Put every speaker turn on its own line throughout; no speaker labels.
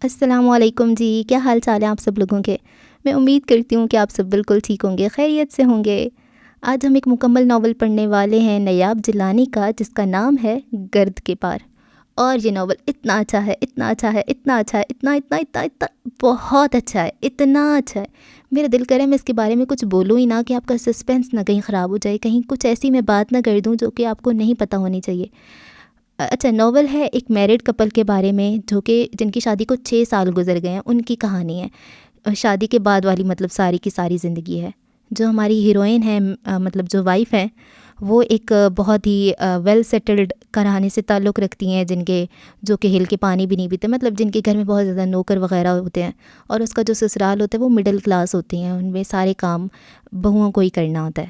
السلام علیکم جی، کیا حال چال ہے آپ سب لوگوں کے؟ میں امید کرتی ہوں کہ آپ سب بالکل ٹھیک ہوں گے، خیریت سے ہوں گے۔ آج ہم ایک مکمل ناول پڑھنے والے ہیں نیاب جیلانی کا، جس کا نام ہے گرد کے پار۔ اور یہ ناول اتنا اچھا ہے، اتنا اچھا ہے، اتنا اچھا ہے، اتنا اتنا اتنا اتنا بہت اچھا ہے، اتنا اچھا ہے، میرا دل کرے میں اس کے بارے میں کچھ بولوں ہی نہ کہ آپ کا سسپینس نہ کہیں خراب ہو جائے، کہیں کچھ ایسی میں بات نہ کر دوں جو کہ آپ کو نہیں پتہ ہونی چاہیے۔ اچھا، ناول ہے ایک میرڈ کپل کے بارے میں جو کہ جن کی شادی کو 6 سال گزر گئے ہیں، ان کی کہانی ہے۔ شادی کے بعد والی مطلب ساری کی ساری زندگی ہے۔ جو ہماری ہیروئن ہے، مطلب جو وائف ہیں، وہ ایک بہت ہی ویل سیٹلڈ گھرانے سے تعلق رکھتی ہیں، جن کے جو کہ ہل کے پانی بھی نہیں پیتے، مطلب جن کے گھر میں بہت زیادہ نوکر وغیرہ ہوتے ہیں، اور اس کا جو سسرال ہوتا ہے وہ مڈل کلاس ہوتے ہیں، ان میں سارے کام بہوؤں کو ہی کرنا ہوتا ہے۔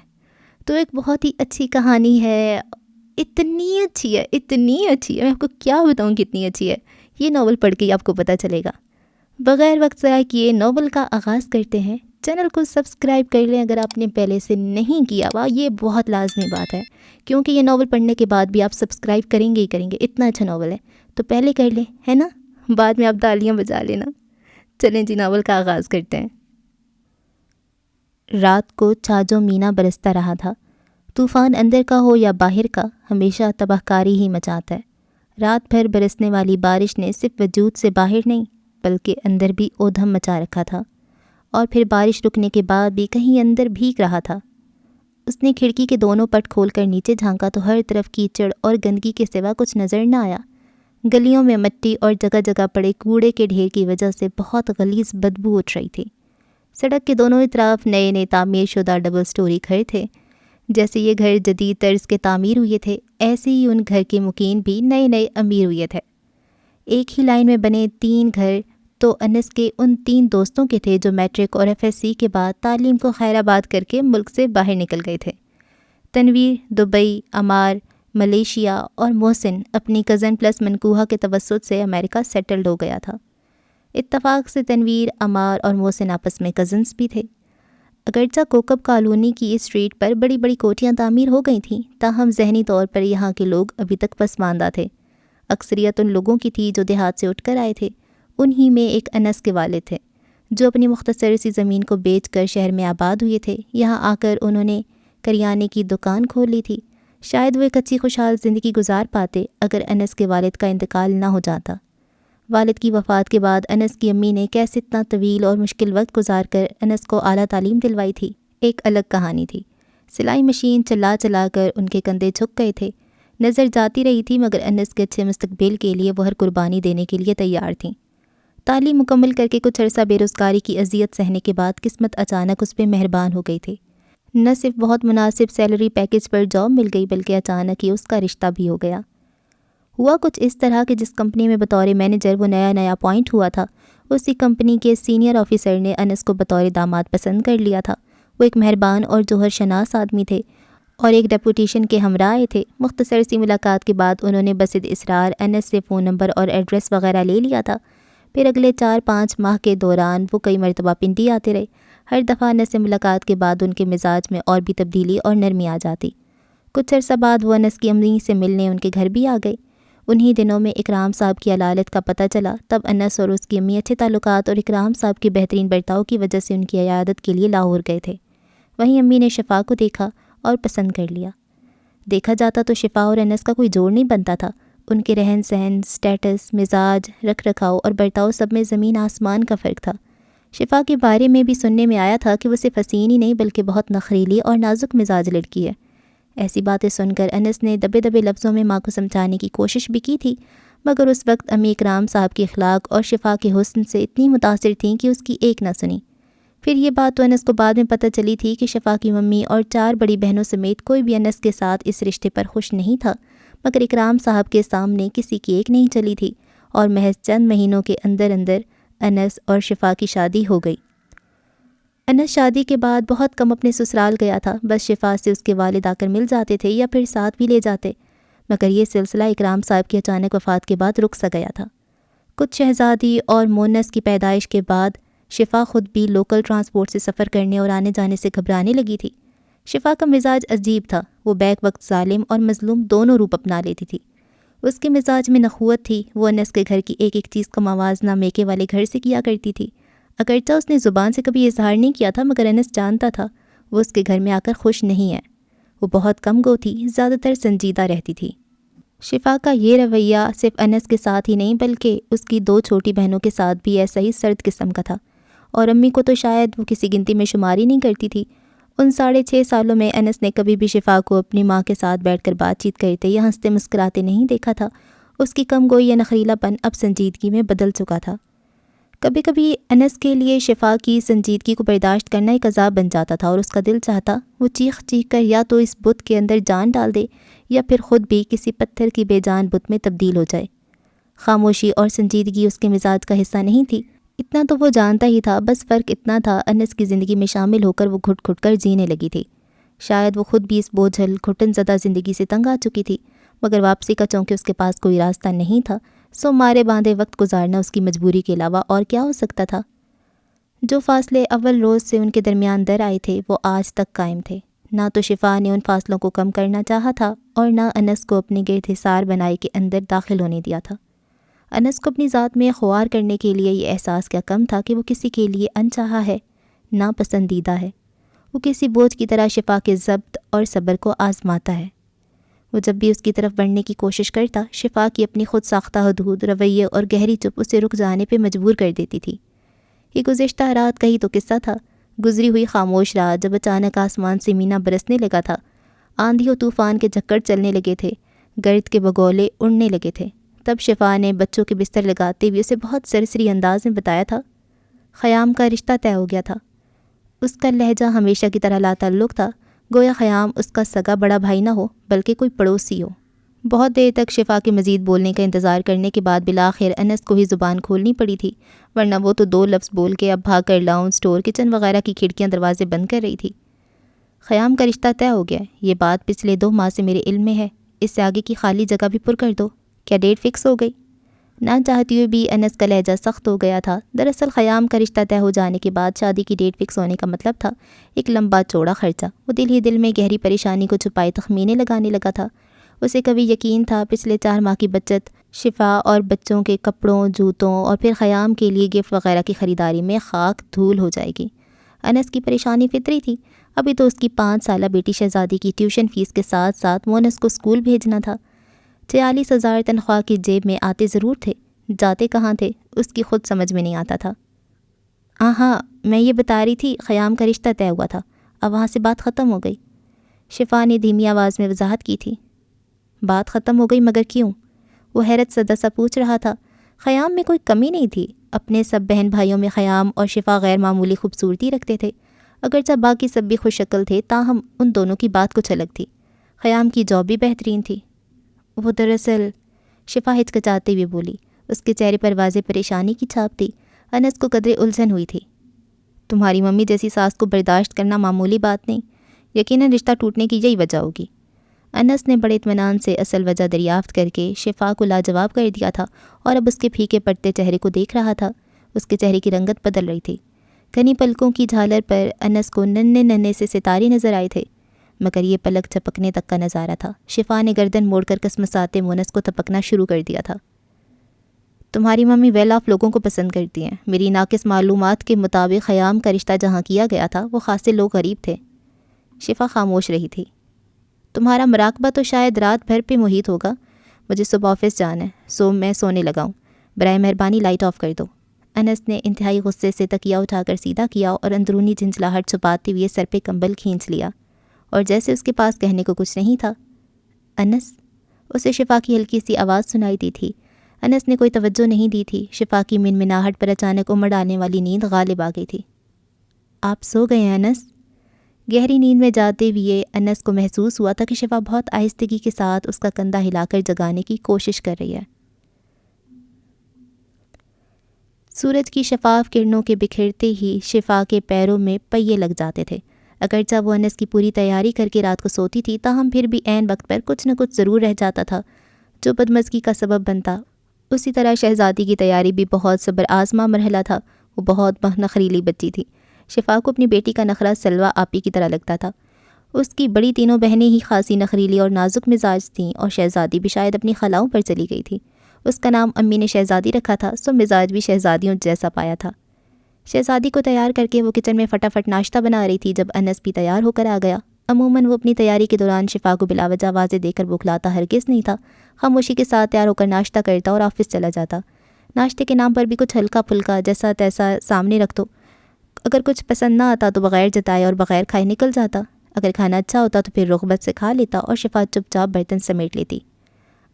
تو ایک بہت ہی اچھی کہانی ہے، اتنی اچھی ہے، اتنی اچھی ہے، میں آپ کو کیا بتاؤں کتنی اچھی ہے۔ یہ ناول پڑھ کے ہی آپ کو پتہ چلے گا۔ بغیر وقت ضائع کیے ناول کا آغاز کرتے ہیں۔ چینل کو سبسکرائب کر لیں اگر آپ نے پہلے سے نہیں کیا ہوا، یہ بہت لازمی بات ہے، کیونکہ یہ ناول پڑھنے کے بعد بھی آپ سبسکرائب کریں گے ہی کریں گے، اتنا اچھا ناول ہے، تو پہلے کر لیں، ہے نا، بعد میں آپ تالیاں بجا لینا۔ چلیں جی، ناول کا آغاز کرتے ہیں۔ رات کو چھاجو مینا برستا رہا تھا۔ طوفان اندر کا ہو یا باہر کا، ہمیشہ تباہ کاری ہی مچاتا ہے۔ رات بھر برسنے والی بارش نے صرف وجود سے باہر نہیں بلکہ اندر بھی اودھم مچا رکھا تھا، اور پھر بارش رکنے کے بعد بھی کہیں اندر بھیگ رہا تھا۔ اس نے کھڑکی کے دونوں پٹ کھول کر نیچے جھانکا تو ہر طرف کیچڑ اور گندگی کے سوا کچھ نظر نہ آیا۔ گلیوں میں مٹی اور جگہ جگہ پڑے کوڑے کے ڈھیر کی وجہ سے بہت غلیظ بدبو اٹھ رہی تھی۔ سڑک کے دونوں طرف نئے نئے تعمیر شدہ ڈبل سٹوری گھر تھے۔ جیسے یہ گھر جدید طرز کے تعمیر ہوئے تھے، ایسے ہی ان گھر کے مکین بھی نئے نئے امیر ہوئے تھے۔ ایک ہی لائن میں بنے 3 گھر تو انس کے ان 3 دوستوں کے تھے جو میٹرک اور FSC کے بعد تعلیم کو خیر آباد کر کے ملک سے باہر نکل گئے تھے۔ تنویر دبئی، عمار ملیشیا اور محسن اپنی کزن پلس منکوہا کے توسط سے امریکہ سیٹلڈ ہو گیا تھا۔ اتفاق سے تنویر، عمار اور محسن آپس میں کزنز بھی تھے۔ اگرچہ کوکب کالونی کی اس اسٹریٹ پر بڑی بڑی کوٹھیاں تعمیر ہو گئی تھیں، تاہم ذہنی طور پر یہاں کے لوگ ابھی تک پسماندہ تھے۔ اکثریت ان لوگوں کی تھی جو دیہات سے اٹھ کر آئے تھے۔ انہی میں ایک انس کے والد تھے، جو اپنی مختصر سی زمین کو بیچ کر شہر میں آباد ہوئے تھے۔ یہاں آ کر انہوں نے کریانے کی دکان کھول لی تھی۔ شاید وہ ایک اچھی خوشحال زندگی گزار پاتے اگر انس کے والد کا انتقال نہ ہو جاتا۔ والد کی وفات کے بعد انس کی امی نے کیسے اتنا طویل اور مشکل وقت گزار کر انس کو اعلیٰ تعلیم دلوائی تھی، ایک الگ کہانی تھی۔ سلائی مشین چلا چلا کر ان کے کندھے جھک گئے تھے۔ نظر جاتی رہی تھی، مگر انس کے اچھے مستقبل کے لیے وہ ہر قربانی دینے کے لیے تیار تھیں۔ تعلیم مکمل کر کے کچھ عرصہ بے روزگاری کی اذیت سہنے کے بعد قسمت اچانک اس پہ مہربان ہو گئی تھی۔ نہ صرف بہت مناسب سیلری پیکج پر جاب مل گئی بلکہ اچانک ہی اس کا رشتہ بھی ہو گیا۔ ہوا کچھ اس طرح کہ جس کمپنی میں بطور مینیجر وہ نیا اپوائنٹ ہوا تھا، اسی کمپنی کے سینئر آفیسر نے انس کو بطور داماد پسند کر لیا تھا۔ وہ ایک مہربان اور جوہر شناس آدمی تھے اور ایک ڈیپوٹیشن کے ہمراہ آئے تھے۔ مختصر سی ملاقات کے بعد انہوں نے بسد اصرار انس سے فون نمبر اور ایڈریس وغیرہ لے لیا تھا۔ پھر اگلے 4-5 ماہ کے دوران وہ کئی مرتبہ پنڈی آتے رہے۔ ہر دفعہ انس سے ملاقات کے بعد ان کے مزاج میں اور بھی تبدیلی اور نرمی آ جاتی۔ کچھ عرصہ بعد وہ انس کی امی سے ملنے ان کے گھر بھی آ گئے۔ انہی دنوں میں اکرام صاحب کی علالت کا پتہ چلا، تب انس اور اس کی امی اچھے تعلقات اور اکرام صاحب کے بہترین برتاؤ کی وجہ سے ان کی عیادت کے لیے لاہور گئے تھے۔ وہیں امی نے شفا کو دیکھا اور پسند کر لیا۔ دیکھا جاتا تو شفا اور انس کا کوئی جوڑ نہیں بنتا تھا۔ ان کے رہن سہن، سٹیٹس، مزاج، رکھ رکھاؤ اور برتاؤ سب میں زمین آسمان کا فرق تھا۔ شفا کے بارے میں بھی سننے میں آیا تھا کہ وہ صرف حسین ہی نہیں بلکہ بہت نخریلی اور نازک مزاج لڑکی ہے۔ ایسی باتیں سن کر انس نے دبے دبے لفظوں میں ماں کو سمجھانے کی کوشش بھی کی تھی، مگر اس وقت امی اکرام صاحب کے اخلاق اور شفا کے حسن سے اتنی متاثر تھیں کہ اس کی ایک نہ سنی۔ پھر یہ بات تو انس کو بعد میں پتہ چلی تھی کہ شفا کی ممی اور 4 بڑی بہنوں سمیت کوئی بھی انس کے ساتھ اس رشتے پر خوش نہیں تھا، مگر اکرام صاحب کے سامنے کسی کی ایک نہیں چلی تھی، اور محض چند مہینوں کے اندر اندر انس اور شفا کی شادی ہو گئی۔ انس شادی کے بعد بہت کم اپنے سسرال گیا تھا، بس شفا سے اس کے والد آ کر مل جاتے تھے یا پھر ساتھ بھی لے جاتے، مگر یہ سلسلہ اکرام صاحب کی اچانک وفات کے بعد رک سا گیا تھا۔ کچھ شہزادی اور مونس کی پیدائش کے بعد شفا خود بھی لوکل ٹرانسپورٹ سے سفر کرنے اور آنے جانے سے گھبرانے لگی تھی۔ شفا کا مزاج عجیب تھا، وہ بیک وقت ظالم اور مظلوم دونوں روپ اپنا لیتی تھی۔ اس کے مزاج میں نخوت تھی۔ وہ انس کے گھر کی ایک ایک چیز کا موازنہ میکے والے گھر سے کیا کرتی تھی۔ اگرچہ اس نے زبان سے کبھی اظہار نہیں کیا تھا، مگر انس جانتا تھا وہ اس کے گھر میں آ کر خوش نہیں ہے۔ وہ بہت کم گو تھی، زیادہ تر سنجیدہ رہتی تھی۔ شفا کا یہ رویہ صرف انس کے ساتھ ہی نہیں بلکہ اس کی 2 چھوٹی بہنوں کے ساتھ بھی ایسا ہی سرد قسم کا تھا، اور امی کو تو شاید وہ کسی گنتی میں شمار ہی نہیں کرتی تھی۔ ان 6.5 سالوں میں انس نے کبھی بھی شفا کو اپنی ماں کے ساتھ بیٹھ کر بات چیت کرتے یا ہنستے مسکراتے نہیں دیکھا تھا۔ اس کی کم گوئی یا نخریلا پن اب سنجیدگی میں بدل چکا تھا۔ کبھی کبھی انس کے لیے شفا کی سنجیدگی کو برداشت کرنا ایک عذاب بن جاتا تھا، اور اس کا دل چاہتا وہ چیخ چیخ کر یا تو اس بت کے اندر جان ڈال دے یا پھر خود بھی کسی پتھر کی بے جان بت میں تبدیل ہو جائے۔ خاموشی اور سنجیدگی اس کے مزاج کا حصہ نہیں تھی، اتنا تو وہ جانتا ہی تھا۔ بس فرق اتنا تھا، انس کی زندگی میں شامل ہو کر وہ گھٹ گھٹ کر جینے لگی تھی۔ شاید وہ خود بھی اس بوجھل گھٹن زدہ زندگی سے تنگ آ چکی تھی، مگر واپسی کا چونکہ اس کے پاس کوئی راستہ نہیں تھا، سو مارے باندھے وقت گزارنا اس کی مجبوری کے علاوہ اور کیا ہو سکتا تھا۔ جو فاصلے اول روز سے ان کے درمیان در آئے تھے وہ آج تک قائم تھے۔ نہ تو شفا نے ان فاصلوں کو کم کرنا چاہا تھا اور نہ انس کو اپنے گرد حصار بنائے کے اندر داخل ہونے دیا تھا۔ انس کو اپنی ذات میں خوار کرنے کے لیے یہ احساس کیا کم تھا کہ وہ کسی کے لیے انچاہا ہے، ناپسندیدہ ہے۔ وہ کسی بوجھ کی طرح شفا کے ضبط اور صبر کو آزماتا ہے۔ وہ جب بھی اس کی طرف بڑھنے کی کوشش کرتا، شفا کی اپنی خود ساختہ حدود، رویے اور گہری چپ اسے رک جانے پہ مجبور کر دیتی تھی۔ یہ گزشتہ رات کا ہی تو قصہ تھا، گزری ہوئی خاموش رات جب اچانک آسمان سے مینا برسنے لگا تھا، آندھی و طوفان کے جھکڑ چلنے لگے تھے، گرد کے بگولے اڑنے لگے تھے۔ تب شفا نے بچوں کے بستر لگاتے ہوئے اسے بہت سرسری انداز میں بتایا تھا، خیام کا رشتہ طے ہو گیا تھا۔ اس کا لہجہ ہمیشہ کی طرح لاتعلق تھا، گویا خیام اس کا سگا بڑا بھائی نہ ہو بلکہ کوئی پڑوسی ہو۔ بہت دیر تک شفا کے مزید بولنے کا انتظار کرنے کے بعد بالآخر انس کو ہی زبان کھولنی پڑی تھی، ورنہ وہ تو 2 لفظ بول کے اب بھاگ کر لاؤنج، اسٹور، کچن وغیرہ کی کھڑکیاں دروازے بند کر رہی تھی۔ خیام کا رشتہ طے ہو گیا، یہ بات پچھلے 2 ماہ سے میرے علم میں ہے، اس سے آگے کی خالی جگہ بھی پر کر دو۔ کیا ڈیٹ فکس ہو گئی؟ نہ چاہتی ہوئے بھی انس کا لہجہ سخت ہو گیا تھا۔ دراصل خیام کا رشتہ طے ہو جانے کے بعد شادی کی ڈیٹ فکس ہونے کا مطلب تھا ایک لمبا چوڑا خرچہ۔ وہ دل ہی دل میں گہری پریشانی کو چھپائے تخمینے لگانے لگا تھا۔ اسے کبھی یقین تھا پچھلے 4 ماہ کی بچت شفا اور بچوں کے کپڑوں، جوتوں اور پھر خیام کے لیے گفٹ وغیرہ کی خریداری میں خاک دھول ہو جائے گی۔ انس کی پریشانی فطری تھی، ابھی تو اس کی 5 سالہ بیٹی شہزادی کی ٹیوشن فیس کے ساتھ ساتھ مونس کو اسکول بھیجنا تھا۔ 46,000 تنخواہ کی جیب میں آتے ضرور تھے، جاتے کہاں تھے اس کی خود سمجھ میں نہیں آتا تھا۔ ہاں میں یہ بتا رہی تھی خیام کا رشتہ طے ہوا تھا، اب وہاں سے بات ختم ہو گئی، شفا نے دھیمی آواز میں وضاحت کی تھی۔ بات ختم ہو گئی مگر کیوں؟ وہ حیرت زدہ سا پوچھ رہا تھا۔ خیام میں کوئی کمی نہیں تھی، اپنے سب بہن بھائیوں میں خیام اور شفا غیر معمولی خوبصورتی رکھتے تھے، اگرچہ باقی سب بھی خوش شکل تھے، تاہم ان دونوں کی بات کچھ الگ تھی۔ خیام کی جاب بھی بہترین تھی۔ وہ دراصل، شفا ہچکچاتے ہوئے بولی، اس کے چہرے پر واضح پریشانی کی چھاپ تھی۔ انس کو قدرے الجھن ہوئی تھی۔ تمہاری ممی جیسی ساس کو برداشت کرنا معمولی بات نہیں، یقیناً رشتہ ٹوٹنے کی یہی وجہ ہوگی۔ انس نے بڑے اطمینان سے اصل وجہ دریافت کر کے شفا کو لاجواب کر دیا تھا، اور اب اس کے پھیکے پڑتے چہرے کو دیکھ رہا تھا۔ اس کے چہرے کی رنگت بدل رہی تھی، گھنی پلکوں کی جھالر پر انس کو ننھے ننھے سے ستارے نظر آئے تھے، مگر یہ پلک جھپکنے تک کا نظارہ تھا۔ شفا نے گردن موڑ کر کسمساتے مونس کو تپکنا شروع کر دیا تھا۔ تمہاری ممی ویل آف لوگوں کو پسند کرتی ہیں، میری ناقص معلومات کے مطابق خیام کا رشتہ جہاں کیا گیا تھا وہ خاصے لوگ غریب تھے۔ شفا خاموش رہی تھی۔ تمہارا مراقبہ تو شاید رات بھر پہ محیط ہوگا، مجھے صبح آفس جانا ہے، سو میں سونے لگاؤں، برائے مہربانی لائٹ آف کر دو۔ انس نے انتہائی غصے سے تکیہ اٹھا کر سیدھا کیا اور اندرونی جھنجھلاہٹ چھپاتے ہوئے سر پہ کمبل کھینچ لیا، اور جیسے اس کے پاس کہنے کو کچھ نہیں تھا۔ انس، اسے شفا کی ہلکی سی آواز سنائی دی تھی۔ انس نے کوئی توجہ نہیں دی تھی۔ شفا کی منمناہٹ پر اچانک امڑ آنے والی نیند غالب آ گئی تھی۔ آپ سو گئے ہیں انس؟ گہری نیند میں جاتے ہوئے انس کو محسوس ہوا تھا کہ شفا بہت آہستگی کے ساتھ اس کا کندھا ہلا کر جگانے کی کوشش کر رہی ہے۔ سورج کی شفاف کرنوں کے بکھرتے ہی شفا کے پیروں میں پہیے لگ جاتے تھے۔ اگرچہ وہ انس کی پوری تیاری کر کے رات کو سوتی تھی، تاہم پھر بھی عین وقت پر کچھ نہ کچھ ضرور رہ جاتا تھا جو بدمزگی کا سبب بنتا۔ اسی طرح شہزادی کی تیاری بھی بہت صبر آزما مرحلہ تھا۔ وہ بہت نخریلی بچی تھی۔ شفا کو اپنی بیٹی کا نخرہ سلوہ آپی کی طرح لگتا تھا۔ اس کی بڑی تینوں بہنیں ہی خاصی نخریلی اور نازک مزاج تھیں، اور شہزادی بھی شاید اپنی خلاؤں پر چلی گئی تھی۔ اس کا نام امی نے شہزادی رکھا تھا، سو مزاج بھی شہزادیوں جیسا پایا تھا۔ شہزادی کو تیار کر کے وہ کچن میں فٹافٹ ناشتہ بنا رہی تھی جب انس بھی تیار ہو کر آ گیا۔ عموماً وہ اپنی تیاری کے دوران شفا کو بلا وجہ واضح دے کر بخلاتا ہرگز نہیں تھا، خاموشی کے ساتھ تیار ہو کر ناشتہ کرتا اور آفس چلا جاتا۔ ناشتے کے نام پر بھی کچھ ہلکا پھلکا جیسا تیسا سامنے رکھ دو، اگر کچھ پسند نہ آتا تو بغیر جتائے اور بغیر کھائے نکل جاتا، اگر کھانا اچھا ہوتا تو پھر رغبت سے کھا لیتا اور شفا چپ چاپ برتن سمیٹ لیتی۔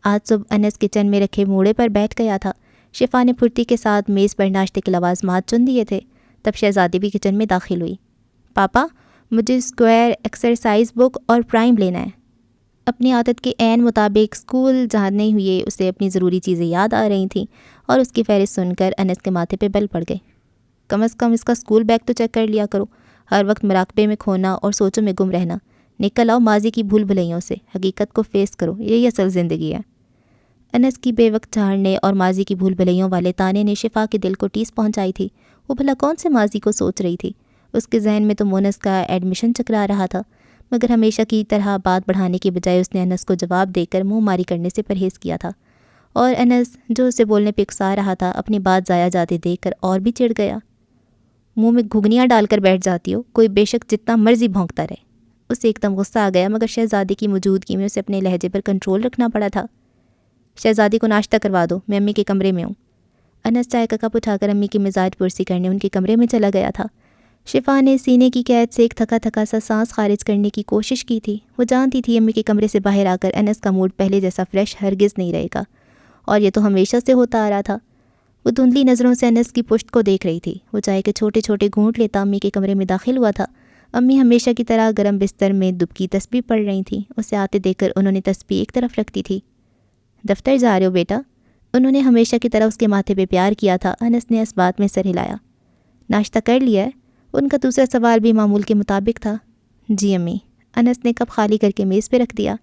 آج صبح انس کچن میں رکھے موڑے پر بیٹھ گیا تھا۔ شفا نے پھرتی کے ساتھ میز پر ناشتے کے لوازمات چن دیے تھے، تب شہزادی بھی کچن میں داخل ہوئی۔ پاپا، مجھے اسکوائر ایکسرسائز بک اور پرائم لینا ہے۔ اپنی عادت کے عین مطابق اسکول جانے ہوئے اسے اپنی ضروری چیزیں یاد آ رہی تھیں، اور اس کی فہرست سن کر انس کے ماتھے پہ بل پڑ گئے۔ کم از کم اس کا اسکول بیگ تو چیک کر لیا کرو، ہر وقت مراقبے میں کھونا اور سوچوں میں گم رہنا۔ نکل آؤ ماضی کی بھول بھلائیوں سے، حقیقت کو فیس کرو، یہی اصل زندگی ہے۔ انس کی بے وقت جھاڑنے اور ماضی کی بھول بھلائیوں والے تانے نے شفا کے دل کو ٹیس پہنچائی تھی۔ وہ بھلا کون سے ماضی کو سوچ رہی تھی؟ اس کے ذہن میں تو مونس کا ایڈمیشن چکرا رہا تھا، مگر ہمیشہ کی طرح بات بڑھانے کے بجائے اس نے انس کو جواب دے کر منہ ماری کرنے سے پرہیز کیا تھا، اور انس جو اسے بولنے پہ اکسا رہا تھا اپنی بات ضائع جاتے دیکھ کر اور بھی چڑھ گیا۔ منہ میں گھگنیاں ڈال کر بیٹھ جاتی ہو، کوئی بے شک جتنا مرضی بھونکتا رہے۔ اسے ایک دم غصہ آ گیا، مگر شہزادی کی موجودگی میں اسے اپنے لہجے پر کنٹرول رکھنا پڑا تھا۔ شہزادی کو ناشتہ کروا دو، میں امی کے کمرے میں ہوں۔ انس چائے کا کپ اٹھا کر امی کی مزاج پرسی کرنے ان کے کمرے میں چلا گیا تھا۔ شفا نے سینے کی قید سے ایک تھکا تھکا سا سانس خارج کرنے کی کوشش کی تھی۔ وہ جانتی تھی امی کے کمرے سے باہر آ کر انس کا موڈ پہلے جیسا فریش ہرگز نہیں رہے گا، اور یہ تو ہمیشہ سے ہوتا آ رہا تھا۔ وہ دھندلی نظروں سے انس کی پشت کو دیکھ رہی تھی۔ وہ چائے کے چھوٹے چھوٹے گھونٹ لیتا امی کے کمرے میں داخل ہوا تھا۔ امی ہمیشہ کی طرح گرم بستر میں دبکی تسبیح پڑھ رہی تھیں۔ اسے آتے دیکھ کر انہوں نے تسبیح ایک طرف رکھ دی تھی۔ دفتر جا رہے ہو بیٹا؟ انہوں نے ہمیشہ کی طرح اس کے ماتھے پہ پیار کیا تھا۔ انس نے اس بات میں سر ہلایا۔ ناشتہ کر لیا ہے؟ ان کا دوسرا سوال بھی معمول کے مطابق تھا۔ جی امی۔ انس نے کپ خالی کر کے میز پہ رکھ دیا۔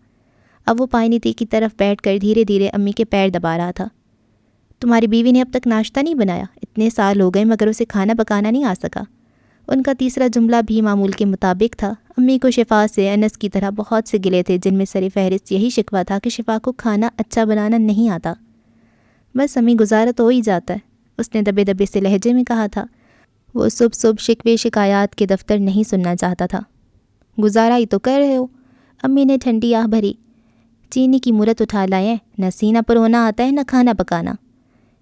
اب وہ پائنیتی کی طرف بیٹھ کر دھیرے دھیرے امی کے پیر دبا رہا تھا۔ تمہاری بیوی نے اب تک ناشتہ نہیں بنایا؟ اتنے سال ہو گئے مگر اسے کھانا پکانا نہیں آ سکا۔ ان کا تیسرا جملہ بھی معمول کے مطابق تھا۔ امی کو شفا سے انس کی طرح بہت سے گلے تھے، جن میں سر فہرست یہی شکوہ تھا کہ شفا کو کھانا اچھا بنانا نہیں آتا۔ بس امی گزارا تو ہو ہی جاتا ہے، اس نے دبے دبے سے لہجے میں کہا تھا۔ وہ صبح صبح شکوے شکایات کے دفتر نہیں سننا چاہتا تھا۔ گزارا ہی تو کر رہے ہو، امی نے ٹھنڈی آہ بھری۔ چینی کی مورت اٹھا لائے، نہ سینہ پر ہونا آتا ہے نہ کھانا پکانا۔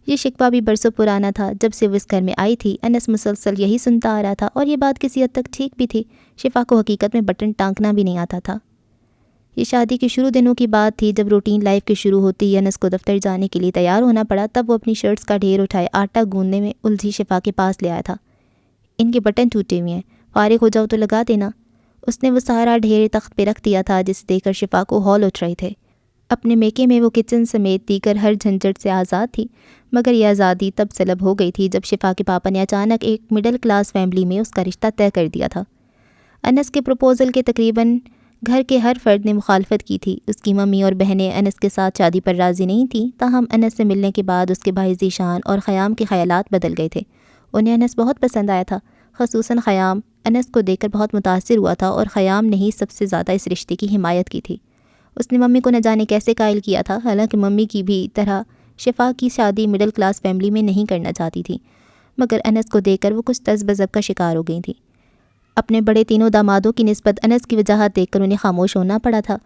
یہ شکوہ بھی برسوں پرانا تھا۔ جب سے وہ اس گھر میں آئی تھی انس مسلسل یہی سنتا آ رہا تھا، اور یہ بات کسی حد تک ٹھیک بھی تھی۔ شفا کو حقیقت میں بٹن ٹانکنا بھی نہیں آتا تھا۔ یہ شادی کے شروع دنوں کی بات تھی، جب روٹین لائف کے شروع ہوتی ہی انس کو دفتر جانے کے لیے تیار ہونا پڑا۔ تب وہ اپنی شرٹس کا ڈھیر اٹھائے آٹا گوندنے میں الجھی شفا کے پاس لے آیا تھا۔ ان کے بٹن ٹوٹے ہوئے ہیں، فارغ ہو جاؤ تو لگا دینا۔ اس نے وہ سارا ڈھیر تخت پہ رکھ دیا تھا، جسے دیکھ کر شفا کو ہول اٹھ رہے تھے۔ اپنے میکے میں وہ کچن سمیت دیگر ہر جھنجھٹ سے آزاد تھی، مگر یہ آزادی تب سلب ہو گئی تھی جب شفا کے پاپا نے اچانک ایک مڈل کلاس فیملی میں اس کا رشتہ طے کر دیا تھا۔ انس کے پروپوزل کے تقریباً گھر کے ہر فرد نے مخالفت کی تھی۔ اس کی ممی اور بہنیں انس کے ساتھ شادی پر راضی نہیں تھیں، تاہم انس سے ملنے کے بعد اس کے بھائی ذیشان اور خیام کے خیالات بدل گئے تھے۔ انہیں انس بہت پسند آیا تھا، خصوصاً خیام انس کو دیکھ کر بہت متاثر ہوا تھا، اور خیام نے ہی سب سے زیادہ اس رشتے کی حمایت کی تھی۔ اس نے ممی کو نہ جانے کیسے قائل کیا تھا، حالانکہ ممی کی بھی طرح شفا کی شادی مڈل کلاس فیملی میں نہیں کرنا چاہتی تھی، مگر انس کو دیکھ کر وہ کچھ تذبذب کا شکار ہو گئی تھی۔ اپنے بڑے تینوں دامادوں کی نسبت انس کی وجاہت دیکھ کر انہیں خاموش ہونا پڑا تھا۔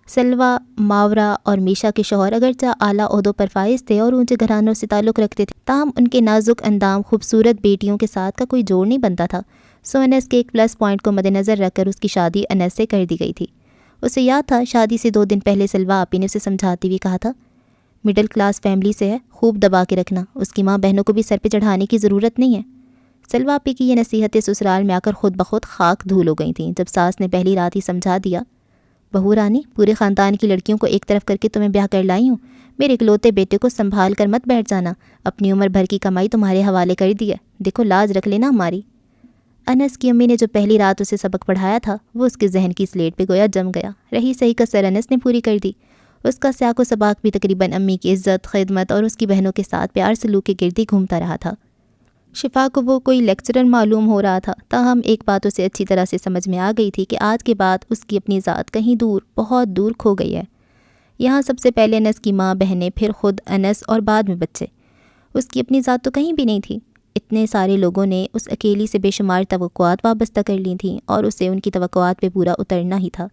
سلوہ، ماورا اور میشا کے شوہر اگرچہ اعلیٰ عہدوں پر فائز تھے اور اونچے گھرانوں سے تعلق رکھتے تھے، تاہم ان کے نازک اندام خوبصورت بیٹیوں کے ساتھ کا کوئی جوڑ نہیں بنتا تھا۔ سو انس کے ایک پلس پوائنٹ کو مد نظر رکھ کر اس کی شادی انس سے کر دی گئی تھی۔ اسے یاد تھا شادی سے 2 دن پہلے سلوہ آپی نے اسے سمجھاتے ہوئے کہا تھا، مڈل کلاس فیملی سے ہے، خوب دبا کے رکھنا، اس کی ماں بہنوں کو بھی سر پہ چڑھانے کی ضرورت نہیں ہے۔ سلوہ آپی کی یہ نصیحتیں سسرال میں آ کر خود بخود خاک دھول ہو گئی تھیں۔ جب ساس نے پہلی رات ہی سمجھا دیا، بہو رانی، پورے خاندان کی لڑکیوں کو ایک طرف کر کے تمہیں بیاہ کر لائی ہوں، میرے اکلوتے بیٹے کو سنبھال کر مت بیٹھ جانا، اپنی عمر بھر کی کمائی تمہارے حوالے کر دی ہے، دیکھو لاج رکھ لینا ہماری۔ انس کی امی نے جو پہلی رات اسے سبق پڑھایا تھا وہ اس کے ذہن کی سلیٹ پہ گویا جم گیا۔ رہی صحیح کسر انس نے پوری کر دی۔ اس کا سیاق و سباق بھی تقریباً امی کی عزت، خدمت اور اس کی بہنوں کے ساتھ پیار سلوک کے گرد ہی گھومتا رہا تھا۔ شفا کو وہ کوئی لیکچرر معلوم ہو رہا تھا، تاہم ایک بات اسے اچھی طرح سے سمجھ میں آ گئی تھی کہ آج کے بعد اس کی اپنی ذات کہیں دور، بہت دور کھو گئی ہے۔ یہاں سب سے پہلے انس کی ماں، بہنیں، پھر خود انس اور بعد میں بچے۔ اس کی اپنی ذات تو کہیں بھی نہیں تھی۔ اتنے سارے لوگوں نے اس اکیلی سے بے شمار توقعات وابستہ کر لی تھیں اور اسے ان کی توقعات پہ پورا اترنا ہی تھا۔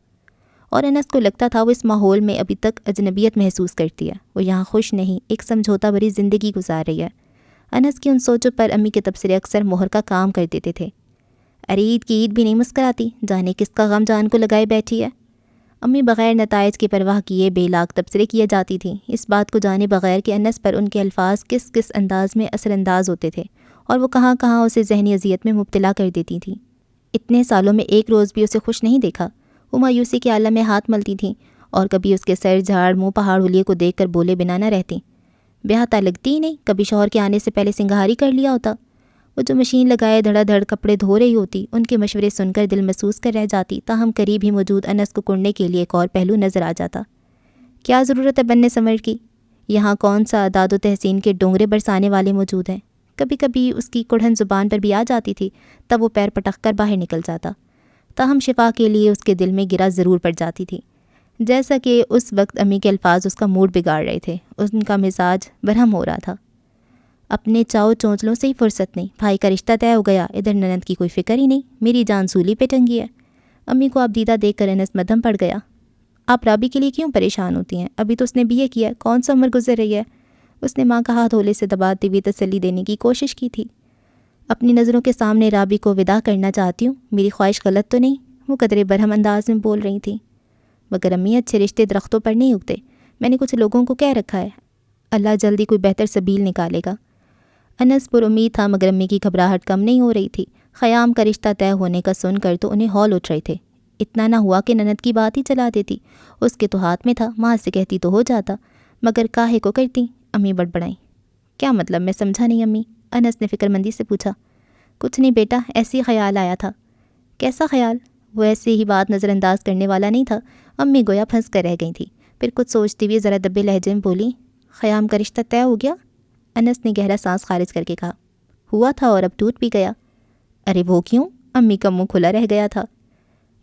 اور انس کو لگتا تھا وہ اس ماحول میں ابھی تک اجنبیت محسوس کرتی ہے، وہ یہاں خوش نہیں، ایک سمجھوتا بھری زندگی گزار رہی ہے۔ انس کی ان سوچوں پر امی کے تبصرے اکثر مہر کا کام کر دیتے تھے۔ ارے عید کی عید بھی نہیں مسکراتی، جانے کس کا غم جان کو لگائے بیٹھی ہے۔ امی بغیر نتائج کی پرواہ کیے بے لاگ تبصرے کیے جاتی تھیں، اس بات کو جانے بغیر کہ انس پر ان کے الفاظ کس کس انداز میں اثر انداز ہوتے تھے اور وہ کہاں کہاں اسے ذہنی اذیت میں مبتلا کر دیتی تھیں۔ اتنے سالوں میں ایک روز بھی اسے خوش نہیں دیکھا۔ وہ مایوسی کے عالم میں ہاتھ ملتی تھیں اور کبھی اس کے سر جھاڑ منہ پہاڑ حلیے کو دیکھ کر بولے بنا نہ رہتی۔ بیاہتا لگتی ہی نہیں، کبھی شوہر کے آنے سے پہلے سنگھاری کر لیا ہوتا۔ وہ جو مشین لگائے دھڑا دھڑ کپڑے دھو رہی ہوتی، ان کے مشورے سن کر دل محسوس کر رہ جاتی، تاہم قریب ہی موجود انس کو کڑنے کے لیے ایک اور پہلو نظر آ جاتا۔ کیا ضرورت ہے بننے سمر کی؟ یہاں کون سا اعداد و تحسین کے ڈونگرے برسانے والے موجود ہیں؟ کبھی کبھی اس کی کڑھن زبان پر بھی آ جاتی تھی، تب وہ پیر پٹک کر باہر نکل جاتا، تاہم شفا کے لیے اس کے دل میں گرا ضرور پڑ جاتی تھی۔ جیسا کہ اس وقت امی کے الفاظ اس کا موڈ بگاڑ رہے تھے، ان کا مزاج برہم ہو رہا تھا۔ اپنے چاؤ چونچلوں سے ہی فرصت نہیں، بھائی کا رشتہ طے ہو گیا، ادھر ننند کی کوئی فکر ہی نہیں، میری جان سولی پہ ٹنگی ہے۔ امی کو آپ دیدہ دیکھ کر انس مدھم پڑ گیا۔ آپ رابی کے لیے کیوں پریشان ہوتی ہیں؟ ابھی تو اس نے BA کیا ہے، کون سا عمر گزر رہی ہے؟ اس نے ماں کا ہاتھ ہولے سے دباتی ہوئی تسلی دینے کی کوشش کی تھی۔ اپنی نظروں کے سامنے رابی کو وداع کرنا چاہتی ہوں، میری خواہش غلط تو نہیں؟ وہ قدرے برہم انداز میں بول رہی تھیں۔ مگر امی اچھے رشتے درختوں پر نہیں اگتے، میں نے کچھ لوگوں کو کہہ رکھا ہے، اللہ جلدی کوئی بہتر سبیل نکالے گا۔ انس پر امید تھا مگر امی کی گھبراہٹ کم نہیں ہو رہی تھی۔ خیام کا رشتہ طے ہونے کا سن کر تو انہیں ہول اٹھ رہے تھے۔ اتنا نہ ہوا کہ ننند کی بات ہی چلا دیتی، اس کے تو ہاتھ میں تھا، ماں سے کہتی تو ہو جاتا، مگر کاہے کو کرتی؟ امی بڑبڑائیں۔ کیا مطلب؟ میں سمجھا نہیں امی، انس نے فکر مندی سے پوچھا۔ کچھ نہیں بیٹا، ایسی خیال آیا تھا۔ کیسا خیال؟ وہ ایسے ہی بات نظر انداز کرنے والا نہیں تھا۔ امی گویا پھنس کر رہ گئی تھی، پھر کچھ سوچتی ہوئی ذرا دبے لہجے میں بولی، خیام کا رشتہ طے ہو گیا؟ انس نے گہرا سانس خارج کر کے کہا، ہوا تھا اور اب ٹوٹ بھی گیا۔ ارے وہ کیوں؟ امی کا منہ کھلا رہ گیا تھا۔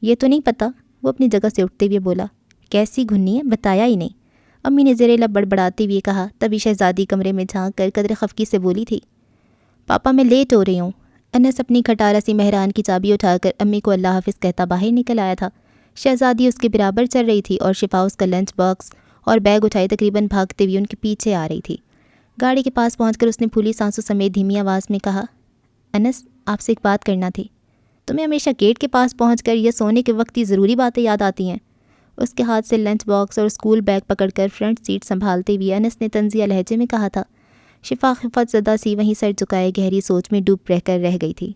یہ تو نہیں پتہ، وہ اپنی جگہ سے اٹھتے ہوئے بولا۔ کیسی گھنی ہے، بتایا ہی نہیں؟ امی نے زیر لب بڑبڑاتے ہوئے کہا، تبھی شہزادی کمرے میں جھانک کر قدر خفگی سے بولی تھی، پاپا میں لیٹ ہو رہی ہوں۔ انس اپنی کھٹارا سی مہران کی چابی اٹھا کر امی کو اللہ حافظ کہتا باہر نکل آیا تھا۔ شہزادی اس کے برابر چل رہی تھی اور شفا اس کا لنچ باکس اور بیگ اٹھائے تقریباً بھاگتے ہوئے ان کے پیچھے آ رہی تھی۔ گاڑی کے پاس پہنچ کر اس نے پھولی سانسوں سمیت دھیمی آواز میں کہا، انس آپ سے ایک بات کرنا تھی۔ تمہیں ہمیشہ گیٹ کے پاس پہنچ کر یا سونے کے وقت ہی ضروری باتیں یاد آتی ہیں؟ اس کے ہاتھ سے لنچ باکس اور اسکول بیگ پکڑ کر فرنٹ سیٹ سنبھالتے ہوئے انس نے طنزیہ لہجے میں کہا تھا۔ شفا خفت زدہ سی وہیں سر جھکائے گہری سوچ میں ڈوب رہ کر رہ گئی تھی۔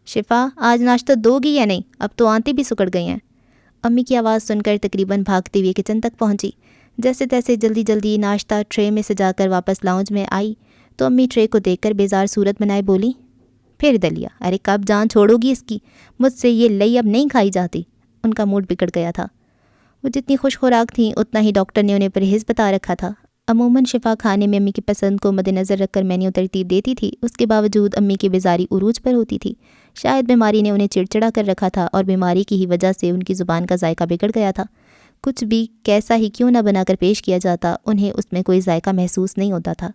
شفا آج ناشتہ دو گی یا نہیں؟ اب تو آنٹی بھی سکڑ گئی ہیں۔ امی کی آواز سن کر تقریباً بھاگتے ہوئے کچن تک پہنچی۔ جیسے تیسے جلدی جلدی ناشتہ ٹرے میں سجا کر واپس لاؤنج میں آئی تو امی ٹرے کو دیکھ کر بیزار صورت بنائے بولی، پھر دلیا، ارے کب جان چھوڑو گی اس کی؟ مجھ سے یہ لئی اب نہیں کھائی جاتی۔ ان کا موڈ بگڑ گیا تھا۔ وہ جتنی خوش خوراک تھیں اتنا ہی ڈاکٹر نے انہیں پرہیز بتا رکھا تھا۔ عموماً شفا کھانے میں امی کی پسند کو مد نظر رکھ کر مینیو ترتیب دیتی تھی، اس کے باوجود امی کی بیزاری عروج پر ہوتی تھی۔ شاید بیماری نے انہیں چڑچڑا کر رکھا تھا اور بیماری کی ہی وجہ سے ان کی زبان کا ذائقہ بگڑ گیا تھا۔ کچھ بھی کیسا ہی کیوں نہ بنا کر پیش کیا جاتا، انہیں اس میں کوئی ذائقہ محسوس نہیں ہوتا تھا۔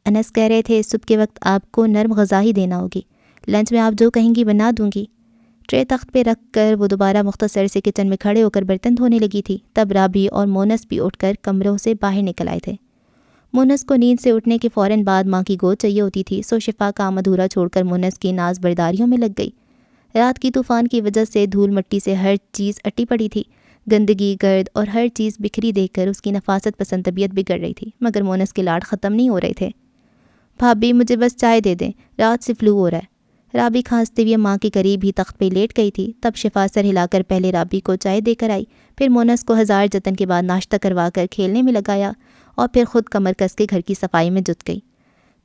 انس کہہ رہے تھے صبح کے وقت آپ کو نرم غذا ہی دینا ہوگی، لنچ میں آپ جو کہیں گی بنا دوں گی۔ ٹرے تخت پہ رکھ کر وہ دوبارہ مختصر سے کچن میں کھڑے ہو کر برتن دھونے لگی تھی، تب رابی اور مونس بھی اٹھ کر کمروں سے باہر نکل آئے تھے۔ مونس کو نیند سے اٹھنے کے فوراً بعد ماں کی گود چاہیے ہوتی تھی، سو شفا کام ادھورا چھوڑ کر مونس کی ناز برداریوں میں لگ گئی۔ رات کی طوفان کی وجہ سے دھول مٹی سے ہر چیز اٹی پڑی تھی، گندگی گرد اور ہر چیز بکھری دیکھ کر اس کی نفاست پسند طبیعت بگڑ رہی تھی، مگر مونس کے لاڈ ختم نہیں ہو رہے تھے۔ بھابھی مجھے بس چائے دے دیں، رات سے فلو ہو رہا ہے۔ رابی کھانستے ہوئے ماں کے قریب ہی تخت پہ لیٹ گئی تھی، تب شفا سر ہلا کر پہلے رابی کو چائے دے کر آئی، پھر مونس کو ہزار جتن کے بعد ناشتہ کروا کر کھیلنے میں لگایا اور پھر خود کمر کس کے گھر کی صفائی میں جت گئی۔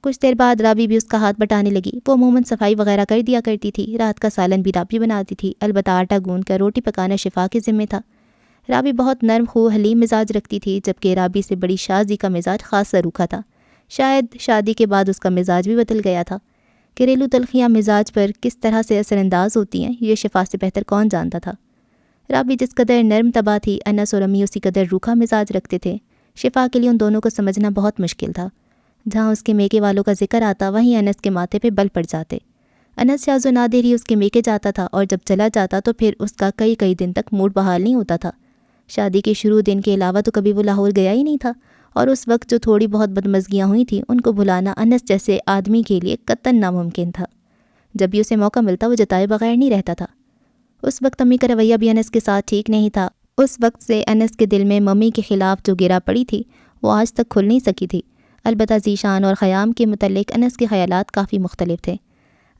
کچھ دیر بعد رابی بھی اس کا ہاتھ بٹانے لگی۔ وہ عموماً صفائی وغیرہ کر دیا کرتی تھی، رات کا سالن بھی رابی بناتی تھی، البتہ آٹا گوندھ کر روٹی پکانا شفا کے ذمہ تھا۔ رابی بہت نرم خو حلیم مزاج رکھتی تھی، جبکہ رابی سے بڑی شازی کا مزاج خاص روکھا تھا۔ شاید شادی کے بعد اس کا مزاج بھی بدل گیا تھا۔ گھریلو تلخیاں مزاج پر کس طرح سے اثر انداز ہوتی ہیں یہ شفا سے بہتر کون جانتا تھا۔ رابی جس قدر نرم طبع تھی، انس اور امی اسی قدر روکھا مزاج رکھتے تھے۔ شفا کے لیے ان دونوں کو سمجھنا بہت مشکل تھا۔ جہاں اس کے میکے والوں کا ذکر آتا وہیں انس کے ماتھے پہ بل پڑ جاتے۔ انس شاذ و نادر ہی اس کے میکے جاتا تھا، اور جب چلا جاتا تو پھر اس کا کئی دن تک موڈ بحال نہیں ہوتا تھا۔ شادی کے شروع دن کے علاوہ تو کبھی وہ لاہور گیا ہی نہیں تھا، اور اس وقت جو تھوڑی بہت بدمزگیاں ہوئی تھیں ان کو بھلانا انس جیسے آدمی کے لیے قطعاً ناممکن تھا۔ جب بھی اسے موقع ملتا وہ جتائے بغیر نہیں رہتا تھا۔ اس وقت امی کا رویہ بھی انس کے ساتھ ٹھیک نہیں تھا۔ اس وقت سے انس کے دل میں ممی کے خلاف جو گرا پڑی تھی وہ آج تک کھل نہیں سکی تھی۔ البتہ ذیشان اور خیام کے متعلق انس کے خیالات کافی مختلف تھے۔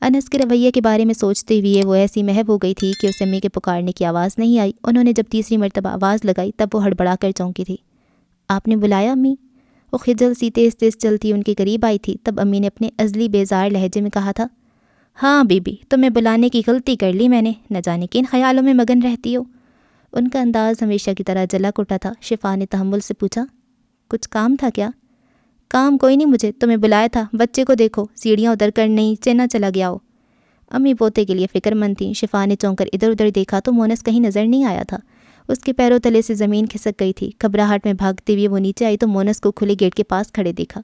انس کے رویے کے بارے میں سوچتے ہوئے وہ ایسی محو ہو گئی تھی کہ اسے امی کے پکارنے کی آواز نہیں آئی۔ انہوں نے جب تیسری مرتبہ آواز لگائی تب وہ ہڑبڑا کر چونکی تھی۔ آپ نے بلایا امی؟ وہ خجل سی تیز چلتی ان کے قریب آئی تھی۔ تب امی نے اپنے ازلی بیزار لہجے میں کہا تھا، ہاں بی بی، تمہیں بلانے کی غلطی کر لی میں نے، نہ جانے کن خیالوں میں مگن رہتی ہو۔ ان کا انداز ہمیشہ کی طرح جلا کٹا تھا۔ شفا نے تحمل سے پوچھا، کچھ کام تھا کیا؟ کام کوئی نہیں، مجھے تمہیں بلایا تھا، بچے کو دیکھو سیڑھیاں اتر کر نہیں چینا چلا گیا ہو۔ امی پوتے کے لیے فکر مند تھیں۔ شفا نے چونک کر ادھر ادھر دیکھا تو مونس کہیں نظر نہیں آیا تھا۔ اس کے پیروں تلے سے زمین کھسک گئی تھی۔ گھبراہٹ میں بھاگتے ہوئے وہ نیچے آئی تو مونس کو کھلے گیٹ کے پاس کھڑے دیکھا۔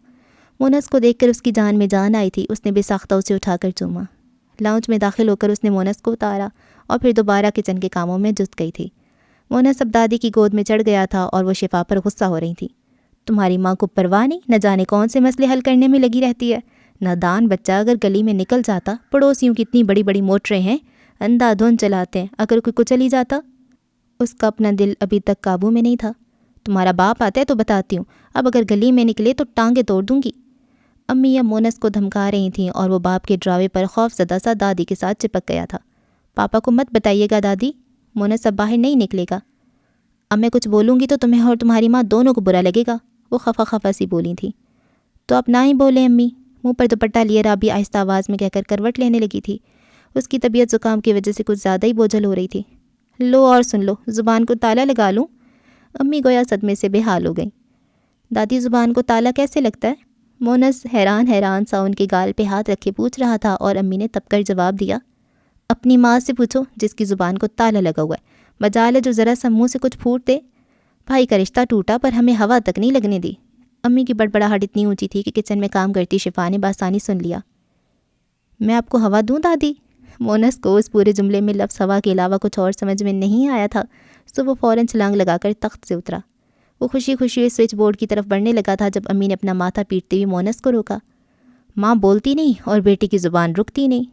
مونس کو دیکھ کر اس کی جان میں جان آئی تھی۔ اس نے بے ساختہ اسے اٹھا کر چوما۔ لاؤنج میں داخل ہو کر اس نے مونس کو اتارا اور پھر دوبارہ کچن کے کاموں میں جت گئی تھی۔ مونس اب دادی کی گود میں چڑھ گیا تھا اور وہ شفا پر غصہ ہو رہی تھی۔ تمہاری ماں کو پرواہ نہیں، نہ جانے کون سے مسئلے حل کرنے میں لگی رہتی ہے۔ نادان بچہ اگر گلی میں نکل جاتا، پڑوسیوں کی اتنی بڑی بڑی موٹریں ہیں، اندھا دھند چلاتے ہیں، اگر کوئی کچل ہی جاتا۔ اس کا اپنا دل ابھی تک قابو میں نہیں تھا۔ تمہارا باپ آتا ہے تو بتاتی ہوں، اب اگر گلی میں نکلے تو ٹانگیں توڑ دوں گی۔ امی اب مونس کو دھمکا رہی تھیں اور وہ باپ کے ڈراوے پر خوف زدہ سا دادی کے ساتھ چپک گیا تھا۔ پاپا کو مت بتائیے گا دادی، مونس اب باہر نہیں نکلے گا۔ اب میں کچھ بولوں گی تو تمہیں اور تمہاری ماں دونوں کو برا لگے گا، وہ خفا سی بولی تھی۔ تو اب نہ ہی بولیں امی، منہ پر دوپٹہ لیے رابی آہستہ آواز میں کہہ کر کروٹ لینے لگی تھی۔ اس کی طبیعت زکام کی وجہ سے کچھ زیادہ ہی بوجھل ہو رہی تھی۔ لو اور سن لو، زبان کو تالا لگا لوں؟ امی گویا صدمے سے بے حال ہو گئیں۔ دادی زبان کو تالا کیسے لگتا ہے؟ مونس حیران سا ان کے گال پہ ہاتھ رکھے پوچھ رہا تھا، اور امی نے تب کر جواب دیا، اپنی ماں سے پوچھو جس کی زبان کو تالا لگا ہوا ہے، مجال ہے جو ذرا سا منہ سے کچھ پھوٹ دے۔ بھائی کا رشتہ ٹوٹا پر ہمیں ہوا تک نہیں لگنے دی۔ امی کی بڑبڑاہٹ اتنی اونچی تھی کہ کچن میں کام کرتی شفا نے بآسانی سن لیا۔ میں آپ کو ہوا دوں دادی؟ مونس کو اس پورے جملے میں لفظ ہوا کے علاوہ کچھ اور سمجھ میں نہیں آیا تھا، تو وہ فوراً چھلانگ لگا کر تخت سے اترا۔ وہ خوشی سوئچ بورڈ کی طرف بڑھنے لگا تھا جب امی نے اپنا ماتھا پیٹتے ہوئے مونس کو روکا۔ ماں بولتی نہیں اور بیٹی کی زبان رکتی نہیں،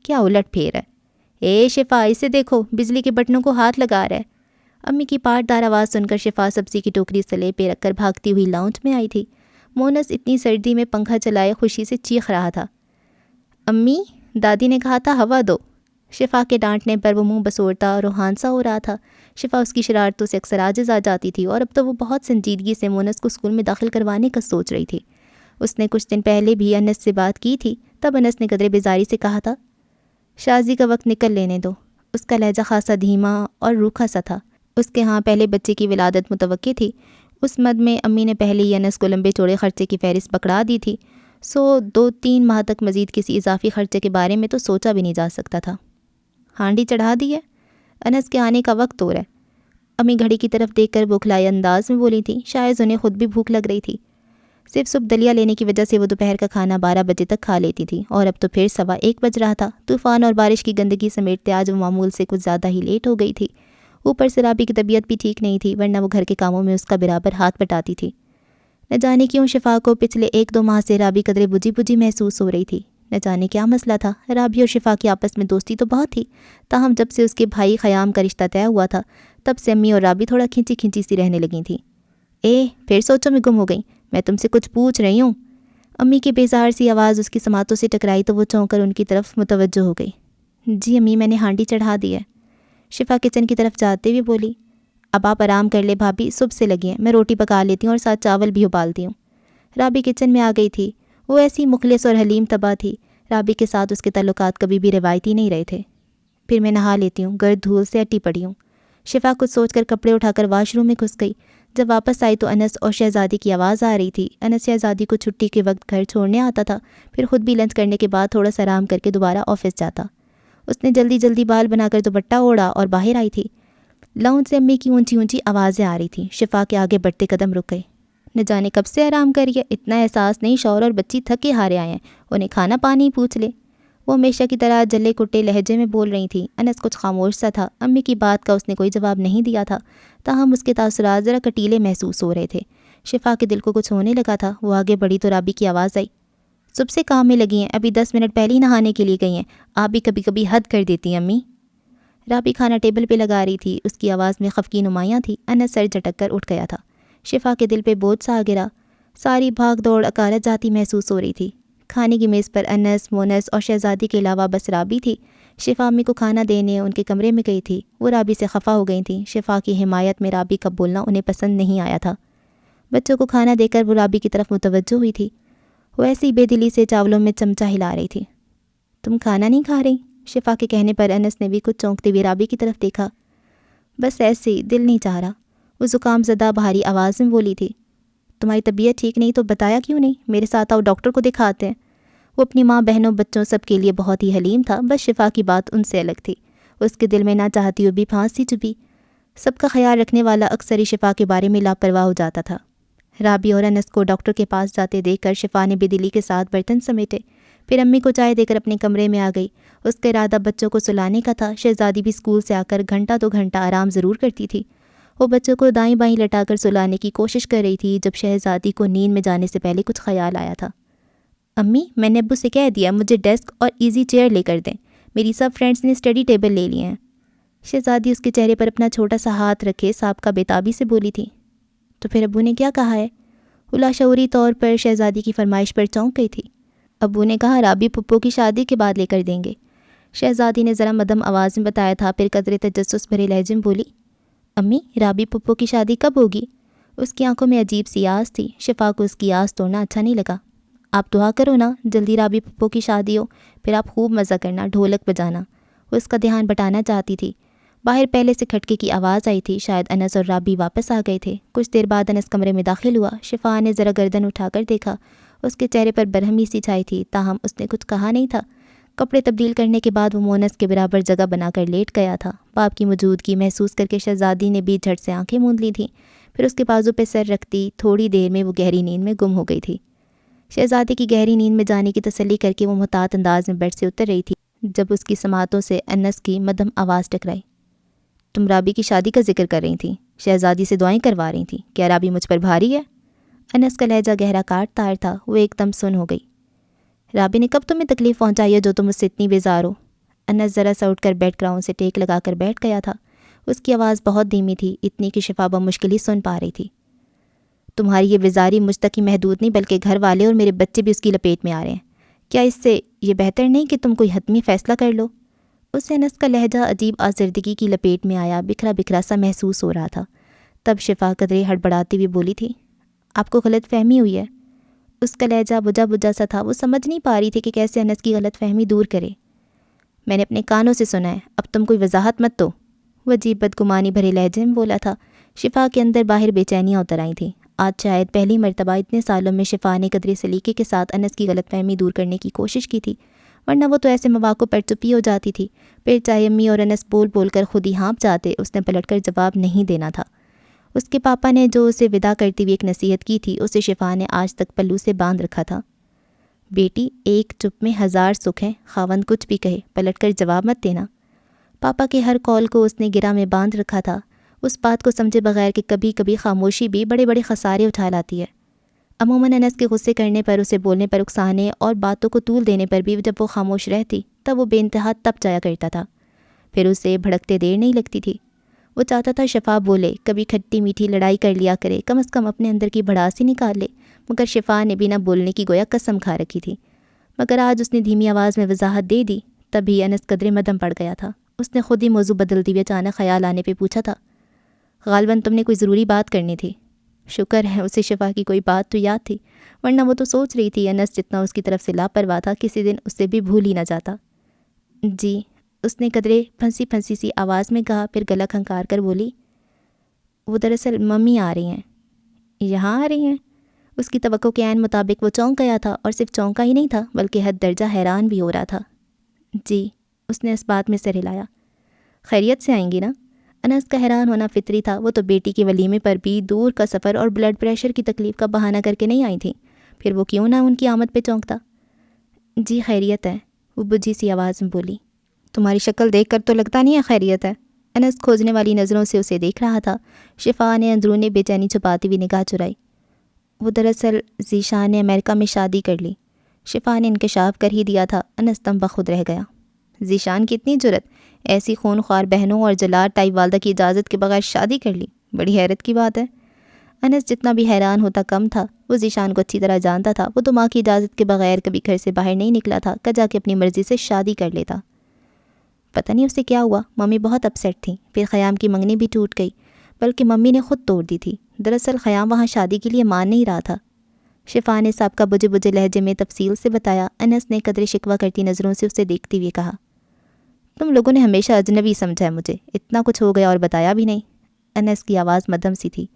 کیا الٹ پھیر ہے؟ اے شفا، اسے دیکھو، بجلی کے بٹنوں کو ہاتھ لگا رہا ہے۔ امی کی پاٹدار آواز سن کر شفا سبزی کی ٹوکری سلے پہ رکھ کر بھاگتی ہوئی لاؤنج میں آئی تھی۔ مونس اتنی سردی میں پنکھا چلائے خوشی سے چیخ رہا تھا، امی دادی نے کہا تھا ہوا دو۔ شفا کے ڈانٹنے پر وہ منہ بسوڑتا اور روحان سا ہو رہا تھا۔ شفا اس کی شرارتوں سے اکثر عاجز آ جاتی تھی، اور اب تو وہ بہت سنجیدگی سے مونس کو اسکول میں داخل کروانے کا سوچ رہی تھی۔ اس نے کچھ دن پہلے بھی انس سے بات کی تھی، تب انس نے قدرے بیزاری سے کہا تھا، شازی کا وقت نکل لینے دو۔ اس کا لہجہ خاصا دھیما اور روکھا سا تھا۔ اس کے ہاں پہلے بچے کی ولادت متوقع تھی۔ اس مد میں امی نے پہلے ہی انس کو لمبے چوڑے خرچے کی فہرست پکڑا دی تھی، سو 2-3 ماہ تک مزید کسی اضافی خرچے کے بارے میں تو سوچا بھی نہیں جا سکتا تھا۔ ہانڈی چڑھا دی ہے؟ انس کے آنے کا وقت ہو رہا ہے۔ امی گھڑی کی طرف دیکھ کر بوکھلائے انداز میں بولی تھی، شاید انہیں خود بھی بھوک لگ رہی تھی۔ صرف صبح دلیا لینے کی وجہ سے وہ دوپہر کا کھانا 12 بجے تک کھا لیتی تھی، اور اب تو پھر 1:15 بج رہا تھا۔ طوفان اور بارش کی گندگی سمیٹتے آج وہ معمول سے کچھ زیادہ ہی لیٹ ہو گئی تھی۔ اوپر سے رابی کی طبیعت بھی ٹھیک نہیں تھی، ورنہ وہ گھر کے کاموں میں اس کا برابر ہاتھ بٹاتی تھی۔ نہ جانے کیوں شفا کو پچھلے 1-2 ماہ سے رابی قدرے بجھی محسوس ہو رہی تھی۔ نہ جانے کیا مسئلہ تھا۔ رابی اور شفا کی آپس میں دوستی تو بہت تھی، تاہم جب سے اس کے بھائی خیام کا رشتہ طے ہوا تھا تب سے امی اور رابی تھوڑا کھینچی سی رہنے لگی تھیں۔ پھر سوچوں میں گم ہو گئیں، میں تم سے کچھ پوچھ رہی ہوں۔ امی کی بیزار سی آواز اس کی سماعتوں سے ٹکرائی تو وہ چونک کر ان کی طرف متوجہ ہو گئی۔ جی امی، میں نے ہانڈی چڑھا دی ہے۔ شفا کچن کی طرف جاتے ہوئے بولی، اب آپ آرام کر لے بھابھی، صبح سے لگی ہیں، میں روٹی پکا لیتی ہوں اور ساتھ چاول بھی ابالتی ہوں۔ رابی کچن میں آ گئی تھی۔ وہ ایسی مخلص اور حلیم طبع تھی، رابی کے ساتھ اس کے تعلقات کبھی بھی روایتی نہیں رہے تھے۔ پھر میں نہا لیتی ہوں، گرد دھول سے اٹی پڑی ہوں۔ شفا کچھ سوچ کر کپڑے اٹھا کر واش روم میں گھس گئی۔ جب واپس آئی تو انس اور شہزادی کی آواز آ رہی تھی۔ انس شہزادی کو چھٹی کے وقت گھر چھوڑنے آتا تھا، پھر خود بھی لنچ کرنے کے بعد تھوڑا سا آرام کر کے دوبارہ آفس جاتا۔ اس نے جلدی جلدی بال بنا کر دوپٹہ اوڑھا اور باہر آئی تھی۔ لاؤنج سے امی کی اونچی اونچی آوازیں آ رہی تھیں۔ شفا کے آگے بڑھتے قدم رک گئے۔ نہ جانے کب سے آرام کریے، اتنا احساس نہیں شوہر اور بچی تھکے ہارے آئے ہیں، انہیں کھانا پانی پوچھ لے۔ وہ ہمیشہ کی طرح جلے کٹے لہجے میں بول رہی تھیں۔ انس کچھ خاموش سا تھا۔ امی کی بات کا اس نے کوئی جواب نہیں دیا تھا، تاہم اس کے تاثرات ذرا کٹیلے محسوس ہو رہے تھے۔ شفا کے دل کو کچھ ہونے لگا تھا۔ وہ آگے بڑھی تو رابی کی آواز آئی، صبح سے کام میں لگی ہیں، ابھی 10 منٹ پہلے ہی نہانے کے لیے گئی ہیں، آپ بھی کبھی کبھی حد کر دیتی ہیں امی۔ رابی کھانا ٹیبل پہ لگا رہی تھی، اس کی آواز میں خفگی نمایاں تھی۔ انس سر جھٹک کر اٹھ گیا تھا۔ شفا کے دل پہ بوجھ سا آ گرا، ساری بھاگ دوڑ اکارت جاتی محسوس ہو رہی تھی۔ کھانے کی میز پر انس، مونس اور شہزادی کے علاوہ بس رابی تھی۔ شفا امی کو کھانا دینے ان کے کمرے میں گئی تھی۔ وہ رابی سے خفا ہو گئی تھیں۔ شفا کی حمایت میں رابی کا بولنا انہیں پسند نہیں آیا تھا۔ بچوں کو کھانا دے کر وہ رابی کی طرف متوجہ ہوئی تھی۔ وہ ایسی بے دلی سے چاولوں میں چمچہ ہلا رہی تھی۔ تم کھانا نہیں کھا رہی؟ شفا کے کہنے پر انس نے بھی کچھ چونکتے ہوئے رابی کی طرف دیکھا۔ بس ایسے ہی، دل نہیں چاہ رہا، وہ زکام زدہ بھاری آواز میں بولی تھی۔ تمہاری طبیعت ٹھیک نہیں تو بتایا کیوں نہیں؟ میرے ساتھ آؤ، ڈاکٹر کو دکھاتے ہیں۔ وہ اپنی ماں، بہنوں، بچوں سب کے لیے بہت ہی حلیم تھا، بس شفا کی بات ان سے الگ تھی۔ اس کے دل میں نہ چاہتی ہوئی بھی پھانسی چبھی۔ سب کا خیال رکھنے والا اکثر ہی شفا کے بارے میں لاپرواہ ہو جاتا تھا۔ رابی اور انس کو ڈاکٹر کے پاس جاتے دیکھ کر شفا نے بے دلی کے ساتھ برتن سمیٹے، پھر امی کو چائے دے کر اپنے کمرے میں آ گئی۔ اس کا ارادہ بچوں کو سلانے کا تھا۔ شہزادی بھی اسکول سے آ کر گھنٹہ 2 گھنٹہ آرام ضرور کرتی تھی۔ وہ بچوں کو دائیں بائیں لٹا کر سلانے کی کوشش کر رہی تھی جب شہزادی کو نیند میں جانے سے پہلے کچھ خیال آیا تھا۔ امی، میں نے ابو سے کہہ دیا مجھے ڈیسک اور ایزی چیئر لے کر دیں، میری سب فرینڈس نے اسٹڈی ٹیبل لے لیے ہیں۔ شہزادی اس کے چہرے پر اپنا چھوٹا سا ہاتھ رکھے سابقہ بےتابی سے بولی تھی۔ تو پھر ابو نے کیا کہا ہے؟ وہ لاشعوری طور پر شہزادی کی فرمائش پر چونک گئی تھی۔ ابو نے کہا رابی پھپھو کی شادی کے بعد لے کر دیں گے۔ شہزادی نے ذرا مدھم آواز میں بتایا تھا، پھر قدرے تجسس بھرے لہجے میں بولی، امی، رابی پھپھو کی شادی کب ہوگی؟ اس کی آنکھوں میں عجیب سی آس تھی۔ شفا کو اس کی آس توڑنا اچھا نہیں لگا۔ آپ دعا کرو نا جلدی رابی پھپھو کی شادی ہو، پھر آپ خوب مزہ کرنا، ڈھولک بجانا۔ وہ اس کا دھیان بٹانا چاہتی تھی۔ باہر پہلے سے کھٹکے کی آواز آئی تھی، شاید انس اور رابی واپس آ گئے تھے۔ کچھ دیر بعد انس کمرے میں داخل ہوا۔ شفا نے ذرا گردن اٹھا کر دیکھا، اس کے چہرے پر برہمی سی چھائی تھی، تاہم اس نے کچھ کہا نہیں تھا۔ کپڑے تبدیل کرنے کے بعد وہ مونس کے برابر جگہ بنا کر لیٹ گیا تھا۔ باپ کی موجودگی محسوس کر کے شہزادی نے بھی جھٹ سے آنکھیں موند لی تھیں، پھر اس کے بازو پہ سر رکھتی تھوڑی دیر میں وہ گہری نیند میں گم ہو گئی تھی۔ شہزادی کی گہری نیند میں جانے کی تسلی کر کے وہ محتاط انداز میں بیڈ سے اتر رہی تھی جب اس کی سماعتوں سے انس کی مدھم آواز ٹکرائی۔ تم رابی کی شادی کا ذکر کر رہی تھیں، شہزادی سے دعائیں کروا رہی تھیں، کیا رابی مجھ پر بھاری ہے؟ انس کا لہجہ گہرا کاٹ تار تھا۔ وہ ایک دم سن ہو گئی۔ رابی نے کب تمہیں تکلیف پہنچائی ہے جو تم مجھ سے اتنی بیزار ہو؟ انس ذرا سا اٹھ کر بیڈ گراؤنڈ سے ٹیک لگا کر بیٹھ گیا تھا۔ اس کی آواز بہت دھیمی تھی، اتنی کہ شفا بمشکل ہی سن پا رہی تھی۔ تمہاری یہ بیزاری مجھ تک ہی محدود نہیں بلکہ گھر والے اور میرے بچے بھی اس کی لپیٹ میں آ رہے ہیں۔ کیا اس سے یہ بہتر نہیں کہ تم کوئی حتمی فیصلہ کر لو؟ اس سے انس کا لہجہ عجیب آزردگی کی لپیٹ میں آیا، بکھرا بکھرا سا محسوس ہو رہا تھا۔ تب شفا قدرے ہڑبڑاتی ہوئی بولی تھی، آپ کو غلط فہمی ہوئی ہے۔ اس کا لہجہ بجا بجا سا تھا۔ وہ سمجھ نہیں پا رہی تھی کہ کیسے انس کی غلط فہمی دور کرے۔ میں نے اپنے کانوں سے سنا ہے، اب تم کوئی وضاحت مت دو، وہ عجیب بدگمانی بھرے لہجے میں بولا تھا۔ شفا کے اندر باہر بے چینیاں اتر آئی تھیں۔ آج شاید پہلی مرتبہ اتنے سالوں میں شفا نے قدرے سلیقے کے ساتھ انس کی غلط فہمی دور کرنے کی کوشش کی تھی، ورنہ وہ تو ایسے مواقع پر چپی ہو جاتی تھی۔ پھر چاہے امی اور انس بول بول کر خود ہی ہانپ جاتے، اس نے پلٹ کر جواب نہیں دینا تھا۔ اس کے پاپا نے جو اسے وداع کرتے ہوئے ایک نصیحت کی تھی، اسے شفا نے آج تک پلو سے باندھ رکھا تھا۔ بیٹی، ایک چپ میں 1000 سکھ ہیں، خاوند کچھ بھی کہے پلٹ کر جواب مت دینا۔ پاپا کے ہر قول کو اس نے گرہ میں باندھ رکھا تھا، اس بات کو سمجھے بغیر کہ کبھی کبھی خاموشی بھی بڑے بڑے خسارے اٹھا لاتی ہے۔ عموماً انس کے غصے کرنے پر، اسے بولنے پر اکسانے اور باتوں کو طول دینے پر بھی جب وہ خاموش رہتی تب وہ بے انتہا تپ جایا کرتا تھا، پھر اسے بھڑکتے دیر نہیں لگتی تھی۔ وہ چاہتا تھا شفا بولے، کبھی کھٹی میٹھی لڑائی کر لیا کرے، کم از کم اپنے اندر کی بھڑاس ہی نکال لے، مگر شفا نے بھی نہ بولنے کی گویا قسم کھا رکھی تھی۔ مگر آج اس نے دھیمی آواز میں وضاحت دے دی، تبھی انس قدرے مدھم پڑ گیا تھا۔ اس نے خود ہی موضوع بدلتے ہوئے اچانک خیال آنے پہ پوچھا تھا، غالباً تم نے کوئی ضروری بات کرنی تھی۔ شکر ہے اسے شفا کی کوئی بات تو یاد تھی، ورنہ وہ تو سوچ رہی تھی انس جتنا اس کی طرف سے لاپرواہ تھا کسی دن اسے بھی بھول ہی نہ جاتا۔ جی، اس نے قدرے پھنسی پھنسی سی آواز میں کہا، پھر گلا کھنکار کر بولی، وہ دراصل ممی آ رہی ہیں۔ یہاں آ رہی ہیں؟ اس کی توقع کے عین مطابق وہ چونک گیا تھا، اور صرف چونکا ہی نہیں تھا بلکہ حد درجہ حیران بھی ہو رہا تھا۔ جی، اس نے اس بات میں سر ہلایا۔ خیریت سے آئیں گی نا؟ انس کا حیران ہونا فطری تھا، وہ تو بیٹی کے ولیمے پر بھی دور کا سفر اور بلڈ پریشر کی تکلیف کا بہانہ کر کے نہیں آئی تھیں، پھر وہ کیوں نہ ان کی آمد پہ چونکتا۔ جی خیریت ہے، وہ بجھی سی آواز میں بولی۔ تمہاری شکل دیکھ کر تو لگتا نہیں ہے خیریت ہے۔ انس کھوجنے والی نظروں سے اسے دیکھ رہا تھا۔ شفا نے اندرونی بے چینی چھپاتی ہوئی نگاہ چرائی۔ وہ دراصل ذیشان نے امریکہ میں شادی کر لی۔ شفا نے انکشاف کر ہی دیا تھا۔ انس دم بخود رہ گیا۔ ذیشان کی اتنی جرأت، ایسی خون خوار بہنوں اور جلاد ٹائپ والدہ کی اجازت کے بغیر شادی کر لی، بڑی حیرت کی بات ہے۔ انس جتنا بھی حیران ہوتا کم تھا، وہ ذیشان کو اچھی طرح جانتا تھا۔ وہ تو ماں کی اجازت کے بغیر کبھی گھر سے باہر نہیں نکلا تھا، کجا کے اپنی مرضی سے شادی کر لیتا۔ پتہ نہیں اسے کیا ہوا، ممی بہت اپسیٹ تھیں، پھر خیام کی منگنی بھی ٹوٹ گئی، بلکہ ممی نے خود توڑ دی تھی۔ دراصل خیام وہاں شادی کے لیے مان نہیں رہا تھا۔ شفا نے صاحب کا بجھے بجھے لہجے میں تفصیل سے بتایا۔ انس نے قدرے شکوہ کرتی نظروں سے اسے دیکھتے ہوئے کہا، تم لوگوں نے ہمیشہ اجنبی سمجھا ہے مجھے، اتنا کچھ ہو گیا اور بتایا بھی نہیں۔ انس کی آواز مدھم سی تھی۔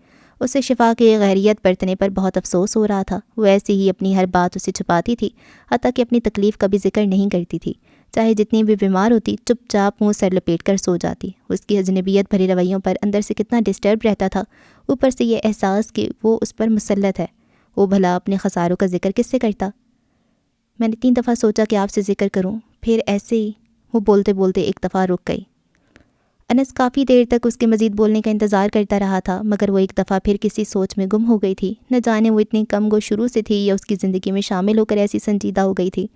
اسے شفا کے غیریت برتنے پر بہت افسوس ہو رہا تھا۔ وہ ایسے ہی اپنی ہر بات اسے چھپاتی تھی، حتیٰ کہ اپنی تکلیف کا بھی ذکر نہیں کرتی تھی۔ چاہے جتنی بھی بیمار ہوتی، چپ چاپ منہ سر لپیٹ کر سو جاتی۔ اس کی اجنبیت بھرے رویوں پر اندر سے کتنا ڈسٹرب رہتا تھا، اوپر سے یہ احساس کہ وہ اس پر مسلط ہے۔ وہ بھلا اپنے خساروں کا ذکر کس سے کرتا؟ میں نے 3 دفعہ سوچا کہ آپ سے ذکر کروں، پھر ایسے ہی۔ وہ بولتے بولتے ایک دفعہ رک گئی۔ انس کافی دیر تک اس کے مزید بولنے کا انتظار کرتا رہا تھا، مگر وہ ایک دفعہ پھر کسی سوچ میں گم ہو گئی تھی۔ نہ جانے وہ اتنی کم گو شروع سے تھی یا اس کی زندگی میں شامل ہو کر ایسی سنجیدہ ہو گئی تھی۔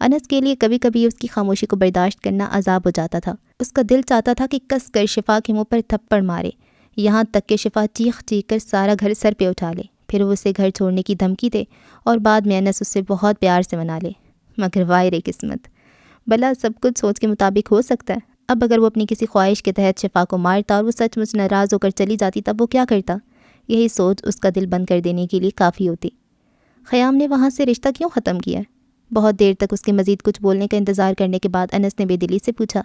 انس کے لیے کبھی کبھی اس کی خاموشی کو برداشت کرنا عذاب ہو جاتا تھا۔ اس کا دل چاہتا تھا کہ کس کر شفا کے منہ پر تھپڑ مارے، یہاں تک کہ شفا چیخ چیخ کر سارا گھر سر پہ اٹھا لے، پھر وہ اسے گھر چھوڑنے کی دھمکی دے اور بعد میں انس اسے بہت پیار سے منا لے۔ مگر وائے رے قسمت، بھلا سب کچھ سوچ کے مطابق ہو سکتا ہے؟ اب اگر وہ اپنی کسی خواہش کے تحت شفا کو مارتا اور وہ سچ مچ ناراض ہو کر چلی جاتی، تب وہ کیا کرتا؟ یہی سوچ اس کا دل بند کر دینے کے لیے کافی ہوتی۔ خیام نے وہاں سے رشتہ کیوں ختم کیا؟ بہت دیر تک اس کے مزید کچھ بولنے کا انتظار کرنے کے بعد انس نے بے دلی سے پوچھا۔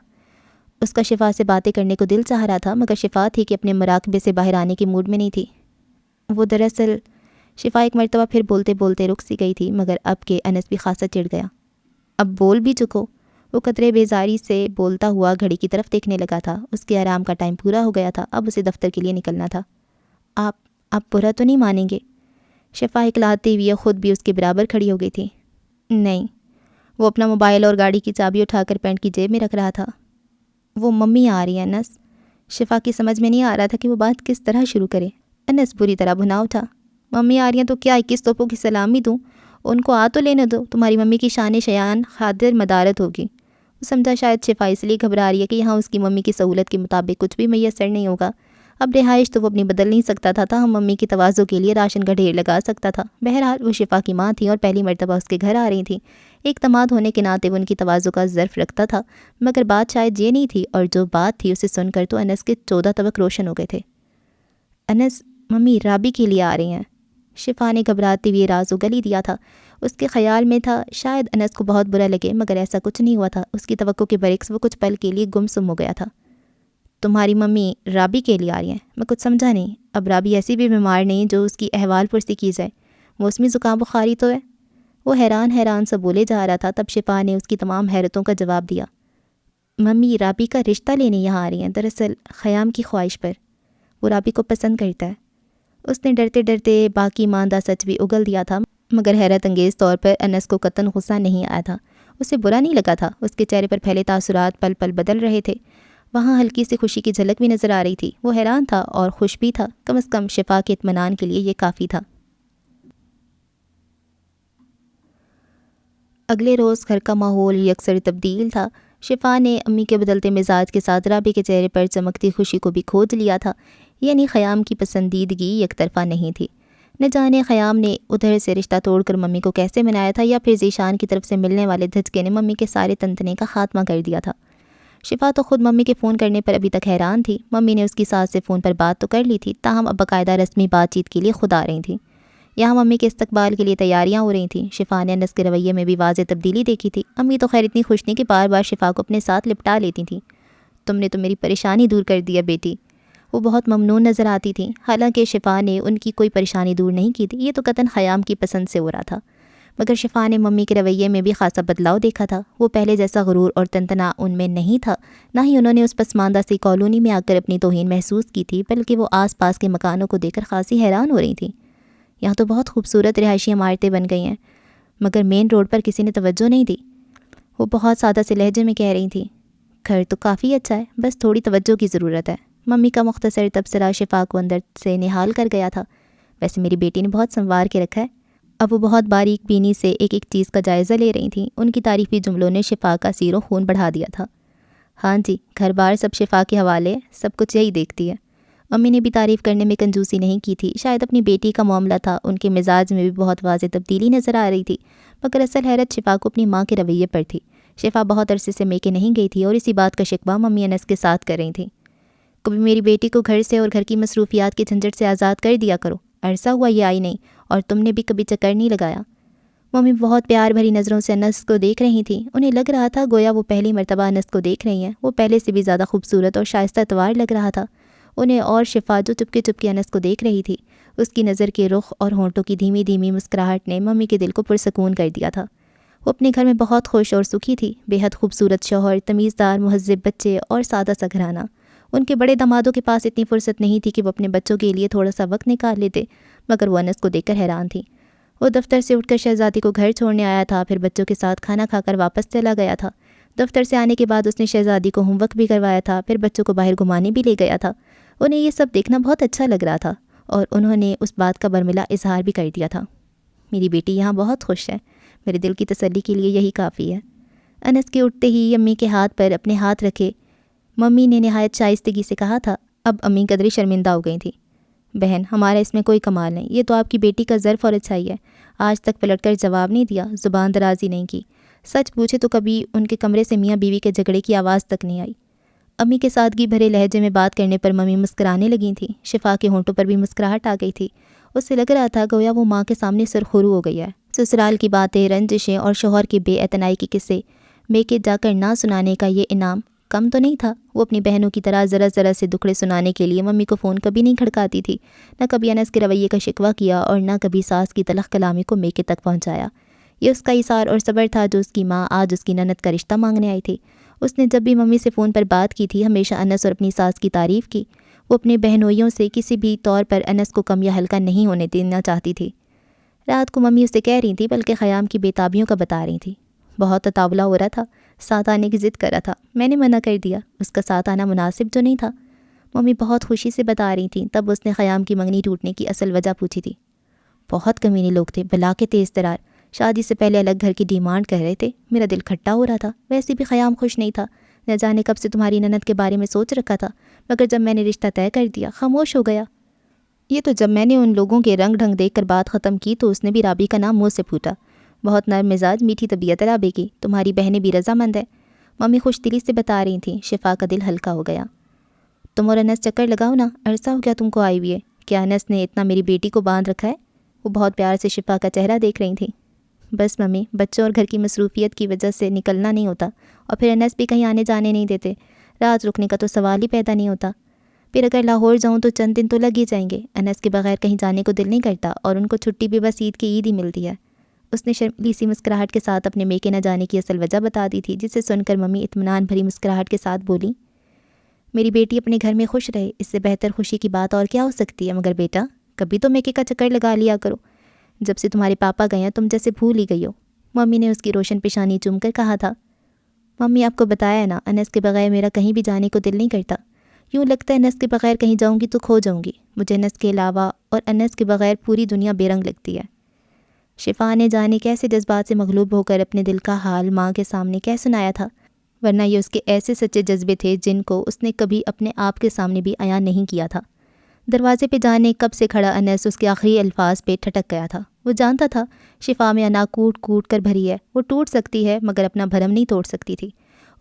اس کا شفا سے باتیں کرنے کو دل چاہ رہا تھا، مگر شفا تھی کہ اپنے مراقبے سے باہر آنے کے موڈ میں نہیں تھی۔ وہ دراصل، شفا ایک مرتبہ پھر بولتے بولتے رک سی گئی تھی، مگر اب کہ انس بھی خاصا چڑ گیا۔ اب بول بھی چکو۔ وہ قطرے بیزاری سے بولتا ہوا گھڑی کی طرف دیکھنے لگا تھا۔ اس کے آرام کا ٹائم پورا ہو گیا تھا، اب اسے دفتر کے لیے نکلنا تھا۔ آپ برا تو نہیں مانیں گے؟ شفا اکلاتی ہوئی خود بھی اس کے برابر کھڑی ہو گئی تھی۔ نہیں۔ وہ اپنا موبائل اور گاڑی کی چابی اٹھا کر پینٹ کی جیب میں رکھ رہا تھا۔ وہ ممی آ رہی ہے انس۔ شفا کی سمجھ میں نہیں آ رہا تھا کہ وہ بات کس طرح شروع کرے۔ انس بری طرح بھنا اٹھا۔ ممی آ رہی ہیں تو کیا 21 توپوں کی سلامی دوں؟ ان کو آ تو لینے دو، تمہاری ممی کی شان شیان خادر مدارت ہوگی۔ وہ سمجھا شاید شفا اس لیے گھبرا رہی ہے کہ یہاں اس کی ممی کی سہولت کے مطابق کچھ بھی میسر نہیں ہوگا۔ اب رہائش تو وہ اپنی بدل نہیں سکتا تھا، تاہم ممی کی تواضع کے لیے راشن کا ڈھیر لگا سکتا تھا۔ بہرحال وہ شفا کی ماں تھی اور پہلی مرتبہ اس کے گھر آ رہی تھیں۔ ایک داماد ہونے کے ناطے وہ ان کی تواضع کا ظرف رکھتا تھا، مگر بات شاید یہ نہیں تھی، اور جو بات تھی اسے سن کر تو انس کے 14 طبق روشن ہو گئے تھے۔ انس، ممی رابی کے لیے آ رہی ہیں۔ شفا نے گھبراتے ہوئے راز اگل ہی دیا تھا۔ اس کے خیال میں تھا شاید انس کو بہت برا لگے، مگر ایسا کچھ نہیں ہوا تھا۔ اس کی توقع کے برعکس وہ کچھ پل کے لیے گم سم ہو گیا تھا۔ تمہاری ممی رابی کے لیے آ رہی ہیں؟ میں کچھ سمجھا نہیں۔ اب رابی ایسی بھی بیمار نہیں جو اس کی احوال پرسی کی جائے، موسمی زکام بخاری تو ہے؟ وہ حیران سا بولے جا رہا تھا، تب شفا نے اس کی تمام حیرتوں کا جواب دیا۔ ممی رابی کا رشتہ لینے یہاں آ رہی ہیں، دراصل خیام کی خواہش پر۔ وہ رابی کو پسند کرتا ہے۔ اس نے ڈرتے ڈرتے باقی ماندہ سچ بھی اگل دیا تھا، مگر حیرت انگیز طور پر انس کو قطعاً غصہ نہیں آیا تھا۔ اسے برا نہیں لگا تھا۔ اس کے چہرے پر پھیلے تاثرات پل پل بدل رہے تھے۔ وہاں ہلکی سی خوشی کی جھلک بھی نظر آ رہی تھی۔ وہ حیران تھا اور خوش بھی تھا، کم از کم شفا کے اطمینان کے لیے یہ کافی تھا۔ اگلے روز گھر کا ماحول یکسر تبدیل تھا۔ شفا نے امی کے بدلتے مزاج کے ساتھ رابی کے چہرے پر چمکتی خوشی کو بھی کھوج لیا تھا، یعنی خیام کی پسندیدگی یک طرفہ نہیں تھی۔ نہ جانے خیام نے ادھر سے رشتہ توڑ کر ممی کو کیسے منایا تھا، یا پھر ذیشان کی طرف سے ملنے والے دھچکے نے ممی کے سارے تنتنے کا خاتمہ کر دیا تھا۔ شفا تو خود ممی کے فون کرنے پر ابھی تک حیران تھی۔ ممی نے اس کی ساس سے فون پر بات تو کر لی تھی، تاہم اب باقاعدہ رسمی بات چیت کے لیے خود آ رہی تھیں۔ یہاں ممی کے استقبال کے لیے تیاریاں ہو رہی تھیں۔ شفا نے انس کے رویے میں بھی واضح تبدیلی دیکھی تھی۔ امی تو خیر اتنی خوش تھیں کہ بار بار شفا کو اپنے ساتھ لپٹا لیتی تھیں۔ تم نے تو میری پریشانی دور کر دیا بیٹی۔ وہ بہت ممنون نظر آتی تھیں، حالانکہ شفا نے ان کی کوئی پریشانی دور نہیں کی تھی، یہ تو قطعاً خیام کی پسند سے ہو رہا تھا۔ مگر شفا نے ممی کے رویے میں بھی خاصا بدلاؤ دیکھا تھا۔ وہ پہلے جیسا غرور اور تنتنا ان میں نہیں تھا، نہ ہی انہوں نے اس پسماندہ سی کالونی میں آ کر اپنی توہین محسوس کی تھی، بلکہ وہ آس پاس کے مکانوں کو دیکھ کر خاصی حیران ہو رہی تھیں۔ یہاں تو بہت خوبصورت رہائشی عمارتیں بن گئی ہیں، مگر مین روڈ پر کسی نے توجہ نہیں دی۔ وہ بہت سادہ سے لہجے میں کہہ رہی تھیں، گھر تو کافی اچھا ہے، بس تھوڑی توجہ کی ضرورت ہے۔ ممی کا مختصر تبصرہ شفا کو اندر سے نہال کر گیا تھا۔ ویسے میری بیٹی نے بہت سنوار کے رکھا ہے۔ اب وہ بہت باریک بینی سے ایک ایک چیز کا جائزہ لے رہی تھیں۔ ان کی تعریفی جملوں نے شفا کا سیر و خون بڑھا دیا تھا۔ ہاں جی، گھر بار سب شفا کے حوالے، سب کچھ یہی دیکھتی ہے۔ امی نے بھی تعریف کرنے میں کنجوسی نہیں کی تھی، شاید اپنی بیٹی کا معاملہ تھا، ان کے مزاج میں بھی بہت واضح تبدیلی نظر آ رہی تھی، مگر اصل حیرت شفا کو اپنی ماں کے رویے پر تھی۔ شفا بہت عرصے سے میکے نہیں گئی تھی اور اسی بات کا شکوہ ممی انس کے ساتھ کر رہی تھیں۔ کبھی میری بیٹی کو گھر سے اور گھر کی مصروفیات کے جھنجھٹ سے آزاد کر دیا کرو، عرصہ ہوا یہ آئی نہیں، اور تم نے بھی کبھی چکر نہیں لگایا۔ ممی بہت پیار بھری نظروں سے انس کو دیکھ رہی تھیں۔ انہیں لگ رہا تھا گویا وہ پہلی مرتبہ انس کو دیکھ رہی ہیں۔ وہ پہلے سے بھی زیادہ خوبصورت اور شائستہ توار لگ رہا تھا انہیں، اور شفا جو چپکے چپکے انس کو دیکھ رہی تھی، اس کی نظر کے رخ اور ہونٹوں کی دھیمی دھیمی مسکراہٹ نے ممی کے دل کو پرسکون کر دیا تھا۔ وہ اپنے گھر میں بہت خوش اور سکھی تھی، بے حد خوبصورت شوہر، تمیزدار مہذب بچے اور سادہ سا گھرانہ۔ ان کے بڑے دامادوں کے پاس اتنی فرصت نہیں تھی کہ وہ اپنے بچوں کے لیے تھوڑا سا وقت نکال لیتے، مگر وہ انس کو دیکھ کر حیران تھی۔ وہ دفتر سے اٹھ کر شہزادی کو گھر چھوڑنے آیا تھا، پھر بچوں کے ساتھ کھانا کھا کر واپس چلا گیا تھا۔ دفتر سے آنے کے بعد اس نے شہزادی کو ہوم ورک بھی کروایا تھا، پھر بچوں کو باہر گھمانے بھی لے گیا تھا۔ انہیں یہ سب دیکھنا بہت اچھا لگ رہا تھا، اور انہوں نے اس بات کا برملا اظہار بھی کر دیا تھا۔ میری بیٹی یہاں بہت خوش ہے، میرے دل کی تسلی کے لیے یہی کافی ہے۔ انس کے اٹھتے ہی امی کے ہاتھ پر اپنے ہاتھ رکھے ممی نے نہایت شائستگی سے کہا تھا۔ اب امی قدرے شرمندہ ہو گئی تھیں۔ بہن، ہمارا اس میں کوئی کمال نہیں، یہ تو آپ کی بیٹی کا ظرف اور اچھائی ہے۔ آج تک پلٹ کر جواب نہیں دیا، زبان درازی نہیں کی، سچ پوچھے تو کبھی ان کے کمرے سے میاں بیوی کے جھگڑے کی آواز تک نہیں آئی۔ امی کے سادگی بھرے لہجے میں بات کرنے پر ممی مسکرانے لگی تھیں۔ شفا کے ہونٹوں پر بھی مسکراہٹ آ گئی تھی، اس سے لگ رہا تھا گویا وہ ماں کے سامنے سرخرو ہو گئی ہے۔ سسرال کی باتیں، رنجشیں اور شوہر کے بے اعتنائی کے قصے میکے جا کر نہ سنانے کا یہ انعام کم تو نہیں تھا۔ وہ اپنی بہنوں کی طرح ذرا ذرا سے دکھڑے سنانے کے لیے ممی کو فون کبھی نہیں کھڑکاتی تھی، نہ کبھی انس کے رویے کا شکوہ کیا اور نہ کبھی ساس کی تلخ کلامی کو میکے تک پہنچایا۔ یہ اس کا ایثار اور صبر تھا جو اس کی ماں آج اس کی نند کا رشتہ مانگنے آئی تھی۔ اس نے جب بھی ممی سے فون پر بات کی تھی ہمیشہ انس اور اپنی ساس کی تعریف کی۔ وہ اپنے بہنوئیوں سے کسی بھی طور پر انس کو کم یا ہلکا نہیں ہونے دینا چاہتی تھی۔ رات کو ممی اسے کہہ رہی تھی، بلکہ خیام کی بےتابیوں کا بتا رہی تھی۔ بہت تطاولہ ہو رہا تھا، ساتھ آنے کی ضد کر رہا تھا، میں نے منع کر دیا، اس کا ساتھ آنا مناسب جو نہیں تھا۔ ممی بہت خوشی سے بتا رہی تھیں۔ تب اس نے خیام کی منگنی ٹوٹنے کی اصل وجہ پوچھی تھی۔ بہت کمینے لوگ تھے، بلا کے تیز ترار، شادی سے پہلے الگ گھر کی ڈیمانڈ کر رہے تھے۔ میرا دل کھٹا ہو رہا تھا، ویسے بھی خیام خوش نہیں تھا، نہ جانے کب سے تمہاری نند کے بارے میں سوچ رکھا تھا، مگر جب میں نے رشتہ طے کر دیا خاموش ہو گیا۔ یہ تو جب میں نے ان لوگوں کے رنگ ڈھنگ دیکھ کر بات ختم کی تو اس نے بھی رابی کا نام منہ سے پھوٹا۔ بہت نرم مزاج، میٹھی طبیعت ہے رابی کی، تمہاری بہنیں بھی رضامند ہیں، ممی خوش دلی سے بتا رہی تھیں۔ شفا کا دل ہلکا ہو گیا۔ تم اور انس چکر لگاؤ نا، عرصہ ہو گیا تم کو آئی ہوئی ہے، کیا انس نے اتنا میری بیٹی کو باندھ رکھا ہے؟ وہ بہت پیار سے شفا کا چہرہ دیکھ رہی تھیں۔ بس ممی، بچوں اور گھر کی مصروفیت کی وجہ سے نکلنا نہیں ہوتا، اور پھر انس بھی کہیں آنے جانے نہیں دیتے، رات رکنے کا تو سوال ہی پیدا نہیں ہوتا۔ پھر اگر لاہور جاؤں تو چند دن تو لگ ہی جائیں گے، انس کے بغیر کہیں جانے کو دل نہیں کرتا، اور ان کو چھٹی بھی بس عید کی عید ہی ملتی ہے۔ اس نے شرمیلی سی مسکراہٹ کے ساتھ اپنے میکے نہ جانے کی اصل وجہ بتا دی تھی، جسے سن کر ممی اطمینان بھری مسکراہٹ کے ساتھ بولی، میری بیٹی اپنے گھر میں خوش رہے، اس سے بہتر خوشی کی بات اور کیا ہو سکتی ہے؟ مگر بیٹا، کبھی تو میکے کا چکر لگا لیا کرو، جب سے تمہارے پاپا گئے ہیں تم جیسے بھول ہی گئی ہو۔ ممی نے اس کی روشن پیشانی چوم کر کہا تھا۔ ممی، آپ کو بتایا ہے نا، انس کے بغیر میرا کہیں بھی جانے کو دل نہیں کرتا، یوں لگتا ہے انس کے بغیر کہیں جاؤں گی تو کھو جاؤں گی، مجھے انس کے علاوہ اور انس کے بغیر پوری دنیا بے رنگ لگتی ہے۔ شفا نے جانے کیسے جذبات سے مغلوب ہو کر اپنے دل کا حال ماں کے سامنے کہہ سنایا تھا، ورنہ یہ اس کے ایسے سچے جذبے تھے جن کو اس نے کبھی اپنے آپ کے سامنے بھی عیاں نہیں کیا تھا۔ دروازے پہ جانے کب سے کھڑا انس اس کے آخری الفاظ پہ ٹھٹک گیا تھا۔ وہ جانتا تھا شفا میں انا کوٹ کوٹ کر بھری ہے، وہ ٹوٹ سکتی ہے مگر اپنا بھرم نہیں توڑ سکتی تھی۔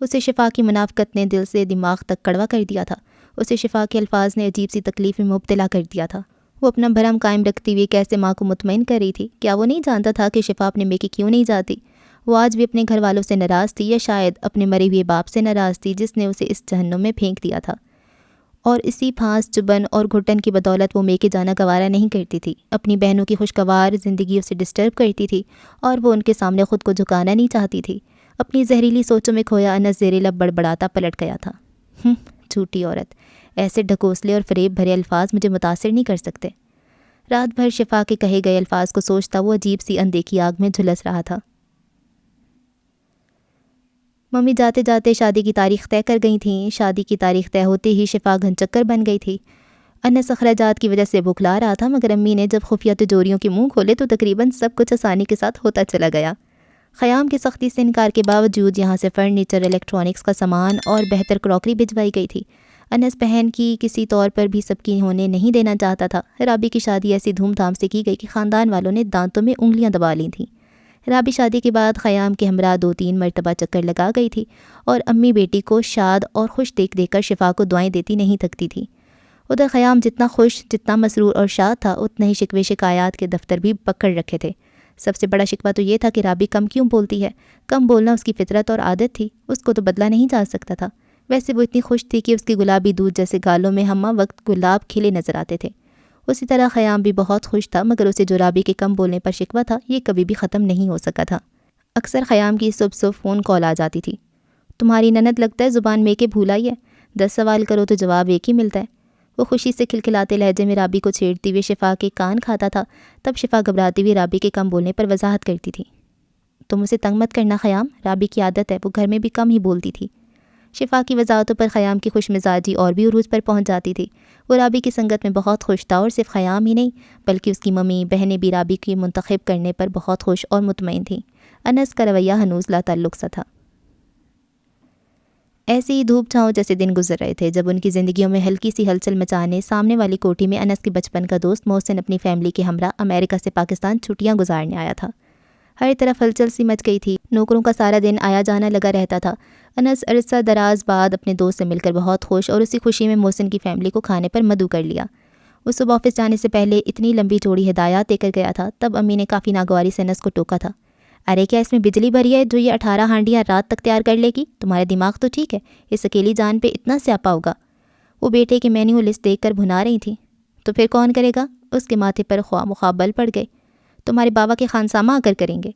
اسے شفا کی منافقت نے دل سے دماغ تک کڑوا کر دیا تھا، اسے شفا کے الفاظ نے عجیب سی تکلیف میں مبتلا کر دیا تھا۔ وہ اپنا بھرم قائم رکھتی ہوئی کیسے ماں کو مطمئن کر رہی تھی؟ کیا وہ نہیں جانتا تھا کہ شفا اپنے میکے کیوں نہیں جاتی؟ وہ آج بھی اپنے گھر والوں سے ناراض تھی، یا شاید اپنے مرے ہوئے باپ سے ناراض تھی جس نے اسے اس جہنم میں پھینک دیا تھا، اور اسی پھانس چبھن اور گھٹن کی بدولت وہ میکے جانا گوارا نہیں کرتی تھی۔ اپنی بہنوں کی خوشگوار زندگی اسے ڈسٹرب کرتی تھی اور وہ ان کے سامنے خود کو جھکانا نہیں چاہتی تھی۔ اپنی زہریلی سوچوں میں کھویا انس زیر لب بڑبڑاتا پلٹ گیا تھا۔ جھوٹی عورت، ایسے ڈھکوسلے اور فریب بھرے الفاظ مجھے متاثر نہیں کر سکتے۔ رات بھر شفا کے کہے گئے الفاظ کو سوچتا وہ عجیب سی اندیکھی آگ میں جھلس رہا تھا۔ ممی جاتے جاتے شادی کی تاریخ طے کر گئی تھیں۔ شادی کی تاریخ طے ہوتے ہی شفا گھن چکر بن گئی تھی۔ انس اخراجات کی وجہ سے بھکلا رہا تھا، مگر امی نے جب خفیہ تجوریوں کے منہ کھولے تو تقریباً سب کچھ آسانی کے ساتھ ہوتا چلا گیا۔ خیام کی سختی سے انکار کے باوجود یہاں سے فرنیچر، الیکٹرانکس کا سامان اور بہتر کراکری بھجوائی گئی تھی۔ انس بہن کی کسی طور پر بھی سب کی ہونے نہیں دینا چاہتا تھا۔ رابی کی شادی ایسی دھوم دھام سے کی گئی کہ خاندان والوں نے دانتوں میں انگلیاں دبا لی تھیں۔ رابی شادی کے بعد خیام کے ہمراہ 2-3 مرتبہ چکر لگا گئی تھی اور امی بیٹی کو شاد اور خوش دیکھ دیکھ کر شفا کو دعائیں دیتی نہیں تھکتی تھی۔ ادھر خیام جتنا خوش، جتنا مسرور اور شاد تھا، اتنا ہی شکوے شکایات کے دفتر بھی پکڑ رکھے تھے۔ سب سے بڑا شکوہ تو یہ تھا کہ رابی کم کیوں بولتی ہے۔ کم بولنا اس کی فطرت اور عادت تھی، اس کو تو بدلا نہیں جا سکتا تھا۔ ویسے وہ اتنی خوش تھی کہ اس کی گلابی دودھ جیسے گالوں میں ہمہ وقت گلاب کھلے نظر آتے تھے۔ اسی طرح خیام بھی بہت خوش تھا، مگر اسے جو رابی کے کم بولنے پر شکوہ تھا، یہ کبھی بھی ختم نہیں ہو سکا تھا۔ اکثر خیام کی صبح فون کال آ جاتی تھی۔ تمہاری نند لگتا ہے زبان میں کے بھولا ہی ہے، 10 سوال کرو تو جواب ایک ہی ملتا ہے۔ وہ خوشی سے کھلکھلاتے لہجے میں رابی کو چھیڑتی ہوئے شفا کے کان کھاتا تھا۔ تب شفا گھبراتی ہوئی رابی کے کم بولنے پر وضاحت کرتی تھی۔ تم اسے تنگ مت کرنا خیام، رابی کی عادت ہے، وہ گھر میں بھی کم ہی بولتی تھی۔ شفا کی وضاحتوں پر خیام کی خوش مزاجی اور بھی عروج پر پہنچ جاتی تھی۔ وہ رابی کی سنگت میں بہت خوش تھا اور صرف خیام ہی نہیں بلکہ اس کی ممی بہنیں بھی رابی کی منتخب کرنے پر بہت خوش اور مطمئن تھیں۔ انس کا رویہ ہنوز لا تعلق سا تھا۔ ایسے ہی دھوپ چھاؤں جیسے دن گزر رہے تھے جب ان کی زندگیوں میں ہلکی سی ہلچل مچانے سامنے والی کوٹھی میں انس کے بچپن کا دوست محسن اپنی فیملی کے ہمراہ امریکہ سے پاکستان چھٹیاں گزارنے آیا تھا۔ ہر طرف ہلچل سی مچ گئی تھی، نوکروں کا سارا دن آیا جانا لگا رہتا تھا۔ انس عرصہ دراز بعد اپنے دوست سے مل کر بہت خوش اور اسی خوشی میں محسن کی فیملی کو کھانے پر مدعو کر لیا۔ وہ صبح آفس جانے سے پہلے اتنی لمبی چوڑی ہدایات دے کر گیا تھا، تب امی نے کافی ناگواری سے انس کو ٹوکا تھا۔ ارے کیا اس میں بجلی بھری ہے جو یہ 18 ہانڈیاں رات تک تیار کر لے گی؟ تمہارے دماغ تو ٹھیک ہے، اس اکیلی جان پہ اتنا سیاپا ہوگا؟ وہ بیٹے کے مینیو لسٹ دیکھ کر بھنا رہی تھیں۔ تو پھر کون کرے گا؟ اس کے ماتھے پر خواہ مخواہ بل پڑ گئے۔ تمہارے بابا کے خانسامہ آ کر کریں گے۔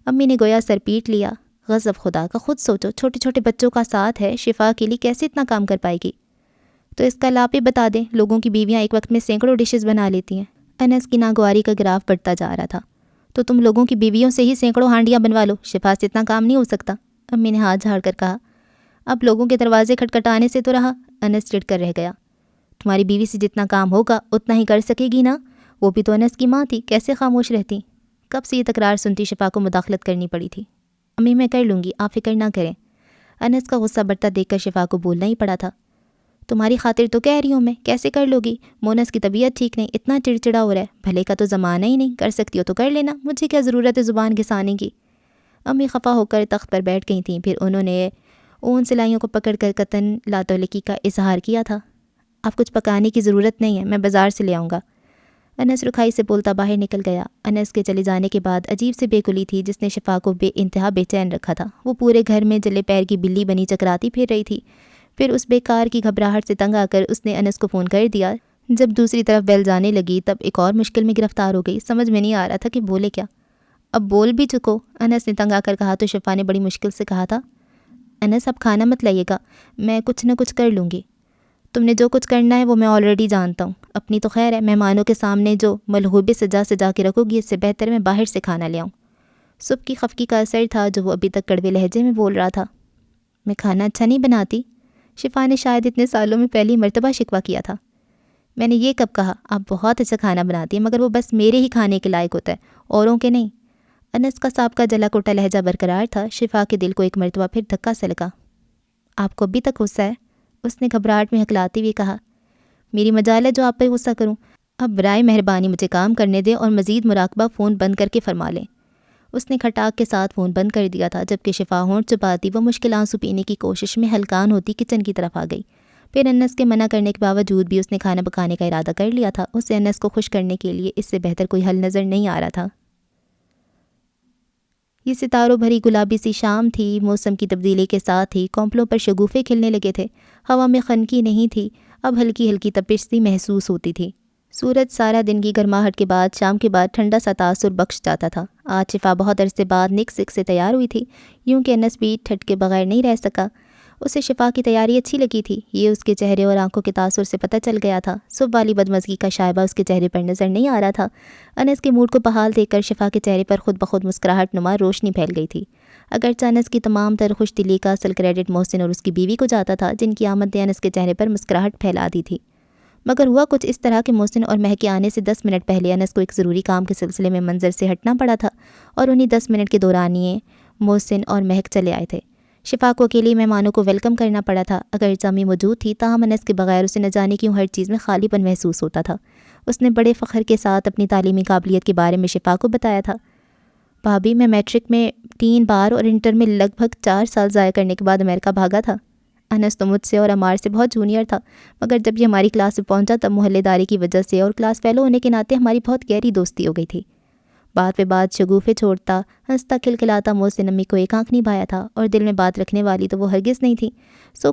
امی نے گویا سر پیٹ لیا۔ غضب خدا کا، خود سوچو، چھوٹے چھوٹے بچوں کا ساتھ ہے، شفا کے لیے کیسے اتنا کام کر پائے گی؟ تو اس کا لاپے بتا دیں، لوگوں کی بیویاں ایک وقت میں سینکڑوں ڈشز بنا لیتی ہیں۔ انس کی ناگواری کا گراف بڑھتا جا رہا تھا۔ تو تم لوگوں کی بیویوں سے ہی سینکڑوں ہانڈیاں بنوا لو، شفا سے اتنا کام نہیں ہو سکتا۔ امی نے ہاتھ جھاڑ کر کہا۔ اب لوگوں کے دروازے کھٹکھٹانے سے تو رہا، انس چڑ کر رہ گیا۔ تمہاری بیوی سے جتنا کام ہوگا اتنا ہی کر سکے گی نا، وہ بھی تو انس کی ماں تھی، کیسے خاموش رہتی؟ کب سے یہ تکرار سنتی شفا کو مداخلت کرنی پڑی تھی۔ امی میں کر لوں گی، آپ فکر نہ کریں۔ انس کا غصہ بڑھتا دیکھ کر شفا کو بولنا ہی پڑا تھا۔ تمہاری خاطر تو کہہ رہی ہوں میں، کیسے کر لو گی؟ مونس کی طبیعت ٹھیک نہیں، اتنا چڑچڑا ہو رہا ہے، بھلے کا تو زمانہ ہی نہیں، کر سکتی ہو تو کر لینا، مجھے کیا ضرورت ہے زبان گھسانے کی؟ امی خفا ہو کر تخت پر بیٹھ گئی تھیں، پھر انہوں نے اون سلائیوں کو پکڑ کر قطن لاتعلقی کا اظہار کیا تھا۔ اب کچھ پکانے کی ضرورت نہیں ہے، میں بازار سے لے آؤں گا۔ انس رکھائی سے بولتا باہر نکل گیا۔ انس کے چلے جانے کے بعد عجیب سی بے کلی تھی جس نے شفا کو بے انتہا بے چین رکھا تھا۔ وہ پورے گھر میں جلے پیر کی بلی بنی چکراتی پھر رہی تھی۔ پھر اس بیکار کی گھبراہٹ سے تنگ آ کر اس نے انس کو فون کر دیا۔ جب دوسری طرف بیل جانے لگی تب ایک اور مشکل میں گرفتار ہو گئی۔ سمجھ میں نہیں آ رہا تھا کہ بولے کیا۔ اب بول بھی چکو، انس نے تنگ آ کر کہا تو شفا نے بڑی مشکل سے کہا تھا، انس اب کھانا مت لائیے گا، میں کچھ نہ کچھ کر لوں گی۔ تم نے جو کچھ کرنا ہے وہ میں آلریڈی جانتا ہوں، اپنی تو خیر ہے، مہمانوں کے سامنے جو ملہوبے سجا کے رکھو گی اس سے بہتر میں باہر سے کھانا لے آؤں۔ صبح کی خفگی کا اثر تھا جو وہ ابھی تک کڑوے لہجے میں بول رہا تھا۔ میں کھانا اچھا نہیں بناتی؟ شفا نے شاید اتنے سالوں میں پہلی مرتبہ شکوہ کیا تھا۔ میں نے یہ کب کہا؟ آپ بہت اچھا کھانا بناتی ہیں، مگر وہ بس میرے ہی کھانے کے لائق ہوتا ہے، اوروں کے نہیں۔ انس کا سابقہ جلا کوٹا لہجہ برقرار تھا۔ شفا کے دل کو ایک مرتبہ پھر دھکا سے لگا۔ آپ کو ابھی تک غصہ ہے؟ اس نے گھبراہٹ میں ہکلاتے ہوئے کہا۔ میری مجال ہے جو آپ پہ غصہ کروں؟ اب برائے مہربانی مجھے کام کرنے دیں اور مزید مراقبہ فون بند کر کے فرما لیں۔ اس نے کھٹاک کے ساتھ فون بند کر دیا تھا۔ جبکہ شفا ہونٹ چباتی وہ مشکل آنسو پینے کی کوشش میں ہلکان ہوتی کچن کی طرف آ گئی۔ پھر انس کے منع کرنے کے باوجود بھی اس نے کھانا پکانے کا ارادہ کر لیا تھا۔ اسے انس کو خوش کرنے کے لیے اس سے بہتر کوئی حل نظر نہیں آ رہا تھا۔ یہ ستاروں بھری گلابی سی شام تھی۔ موسم کی تبدیلی کے ساتھ ہی کونپلوں پر شگوفے کھلنے لگے تھے۔ ہوا میں خنکی نہیں تھی، اب ہلکی ہلکی تپش سی محسوس ہوتی تھی۔ سورج سارا دن کی گرماہٹ کے بعد شام کے بعد ٹھنڈا سا تاثر بخش جاتا تھا۔ آج شفا بہت عرصے بعد نک سک سے تیار ہوئی تھی، یوں کہ انس بھی ٹھٹ کے بغیر نہیں رہ سکا۔ اسے شفا کی تیاری اچھی لگی تھی، یہ اس کے چہرے اور آنکھوں کے تاثر سے پتہ چل گیا تھا۔ صبح والی بدمزگی کا شائبہ اس کے چہرے پر نظر نہیں آ رہا تھا۔ انس کے موڈ کو بحال دیکھ کر شفا کے چہرے پر خود بخود مسکراہٹ نما روشنی پھیل گئی تھی۔ اگرچہ انس کی تمام تر خوش دلی کا اصل کریڈٹ محسن اور اس کی بیوی کو جاتا تھا، جن کی آمد نے انس کے چہرے پر مسکراہٹ پھیلا دی تھی، مگر ہوا کچھ اس طرح کہ محسن اور مہک کے آنے سے 10 منٹ پہلے انس کو ایک ضروری کام کے سلسلے میں منظر سے ہٹنا پڑا تھا، اور انہی 10 منٹ کے دوران ہی محسن اور مہک چلے آئے تھے۔ شفا کو اکیلی مہمانوں کو ویلکم کرنا پڑا تھا۔ اگرچہ امی موجود تھی، تاہم انس کے بغیر اسے نہ جانے کیوں ہر چیز میں خالی پن محسوس ہوتا تھا۔ اس نے بڑے فخر کے ساتھ اپنی تعلیمی قابلیت کے بارے میں شفا کو بتایا تھا۔ بھابی، میں میٹرک میں 3 بار اور انٹر میں لگ بھگ 4 سال ضائع کرنے کے بعد امریکہ بھاگا تھا۔ انس تو مجھ سے اور عمار سے بہت جونیئر تھا، مگر جب یہ ہماری کلاس میں پہنچا تب محلے داری کی وجہ سے اور کلاس فیلو ہونے کے ناطے ہماری بہت گہری دوستی ہو گئی تھی۔ بات پہ بات شگوفے چھوڑتا، ہنستا کھلکھلاتا محسن امی کو ایک آنکھ نبھایا تھا، اور دل میں بات رکھنے والی تو وہ ہرگز نہیں تھی۔